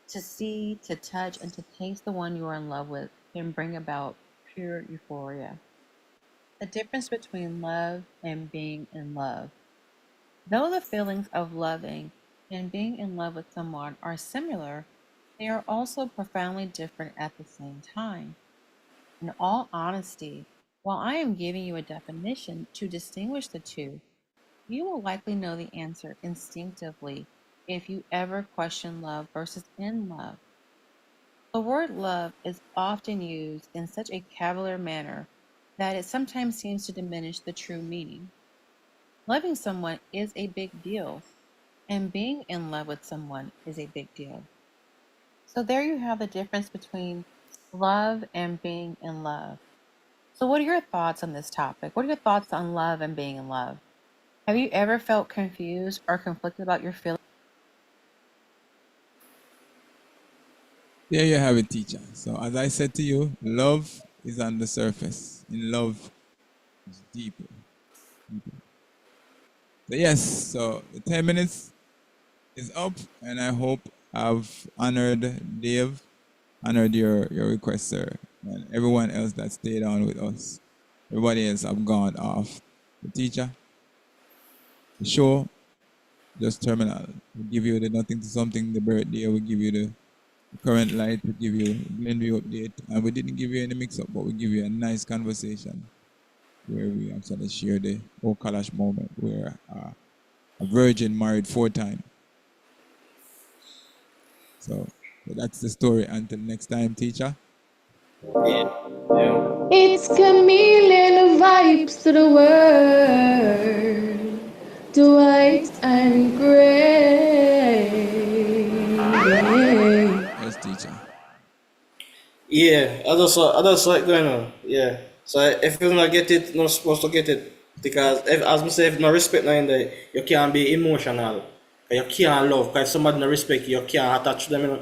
[SPEAKER 19] To see, to touch, and to taste the one you are in love with can bring about pure euphoria. The difference between love and being in love. Though the feelings of loving and being in love with someone are similar, they are also profoundly different at the same time. In all honesty, while I am giving you a definition to distinguish the two, you will likely know the answer instinctively if you ever question love versus in love. The word love is often used in such a cavalier manner that it sometimes seems to diminish the true meaning. Loving someone is a big deal, and being in love with someone is a big deal. So there you have the difference between love and being in love. So what are your thoughts on this topic? What are your thoughts on love and being in love? Have you ever felt confused or conflicted about your feelings?
[SPEAKER 4] There you have it, teacher. So as I said to you, love is on the surface. In love is deeper. So yes, so the 10 minutes is up, and I hope I've honored Dave, honored your request, sir, and everyone else that stayed on with us. Everybody else have gone off. The teacher, the show, just terminal. We give you the nothing to something, the birthday, we give you the current light, we give you Glen update, and we didn't give you any mix up, but we give you a nice conversation where we actually share the OCalash moment where a virgin married 4 times. So that's the story. Until next time, teacher.
[SPEAKER 1] It's Camilian vibes to the world. Dwight and Gray.
[SPEAKER 4] Yes, teacher.
[SPEAKER 5] Yeah, I just saw it going on. Yeah. So if you not get it, not supposed to get it. Because as I say, if no respect now in there, you can't be emotional. You can't love. Because somebody no respect you, you can't attach them.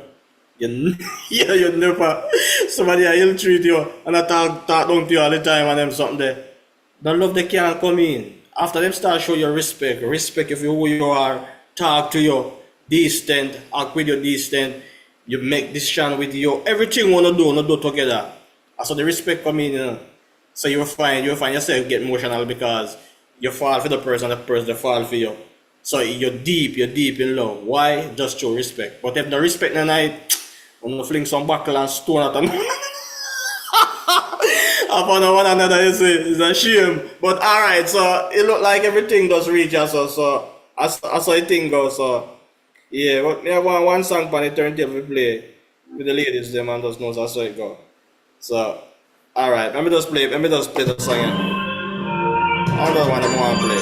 [SPEAKER 5] Yeah, you never. Somebody will treat you and I talk down to you all the time and them something there. The love they can't come in. After them start show you respect if you who you are, talk to you, decent, act with you decent, you make decision with you, everything you wanna do together. And so the respect come in, So you'll find yourself get emotional because you fall for the person fall for you. So you're deep in love. Why? Just show respect. But if no respect the night, I'm gonna fling some buckle and stone at them. Upon one another, you see, it's a shame. But alright, so it look like everything does reach us, so as the thing goes, so yeah, but me have one song on the turntable we play with the ladies, them and just knows that's how it go. So alright, let me just play the song again. Another one I want to play.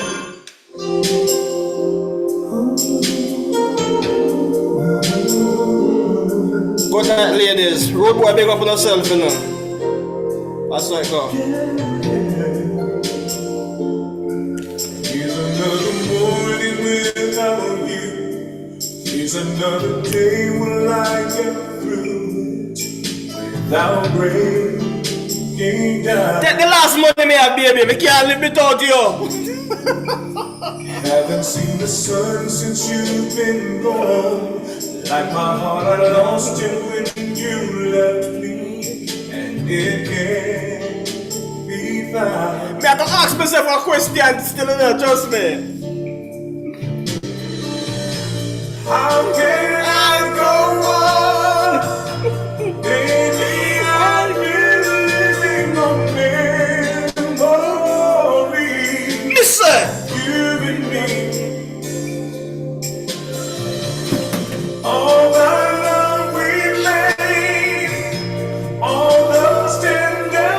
[SPEAKER 5] Good night, ladies. Road boy, big up on yourself, you know. That's how it go.
[SPEAKER 2] Here's another morning without you. Here's another day will I get through it without breaking down.
[SPEAKER 5] Take the last money me have, baby. Me can't live without you.
[SPEAKER 2] Haven't seen the sun since you've been gone. Like my heart, I lost it when you left me, and it can't be found.
[SPEAKER 5] Me have to ask myself a question still in there, trust me.
[SPEAKER 2] How can I go on? Baby, I've been living on memories.
[SPEAKER 5] Listen!
[SPEAKER 2] You and me. All the love we made, all those tender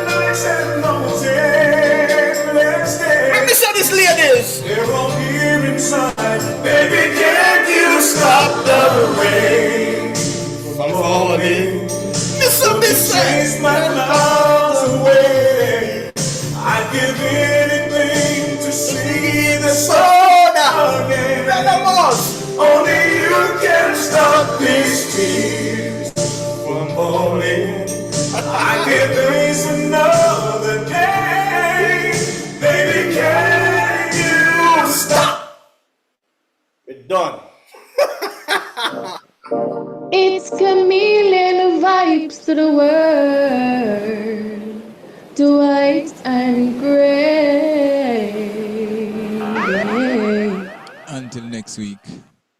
[SPEAKER 2] nights and those endless days.
[SPEAKER 5] Let me say this, ladies.
[SPEAKER 2] They're all here inside. Baby, can't you stop the rain from falling?
[SPEAKER 5] Listen,
[SPEAKER 2] Chase my clouds away. I'd give anything to see the sun again. Only you can stop these tears from falling. I can't face another day. Baby, can you stop?
[SPEAKER 5] We're done.
[SPEAKER 1] It's Camilian vibes to the world. Dwight and Gray.
[SPEAKER 4] Until next week,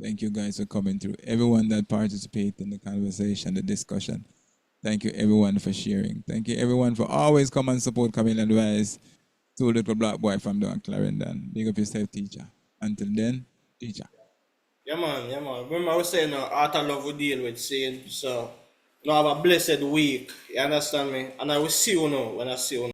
[SPEAKER 4] thank you guys for coming through. Everyone that participated in the conversation, the discussion. Thank you everyone for sharing. Thank you everyone for always come and support Camilian Advice. Two little black boy from down Clarendon. Big up yourself, teacher. Until then, teacher.
[SPEAKER 5] Yeah man. Remember I was saying art and love we deal with saying so No, have a blessed week. You understand me? And I will see you now when I see you.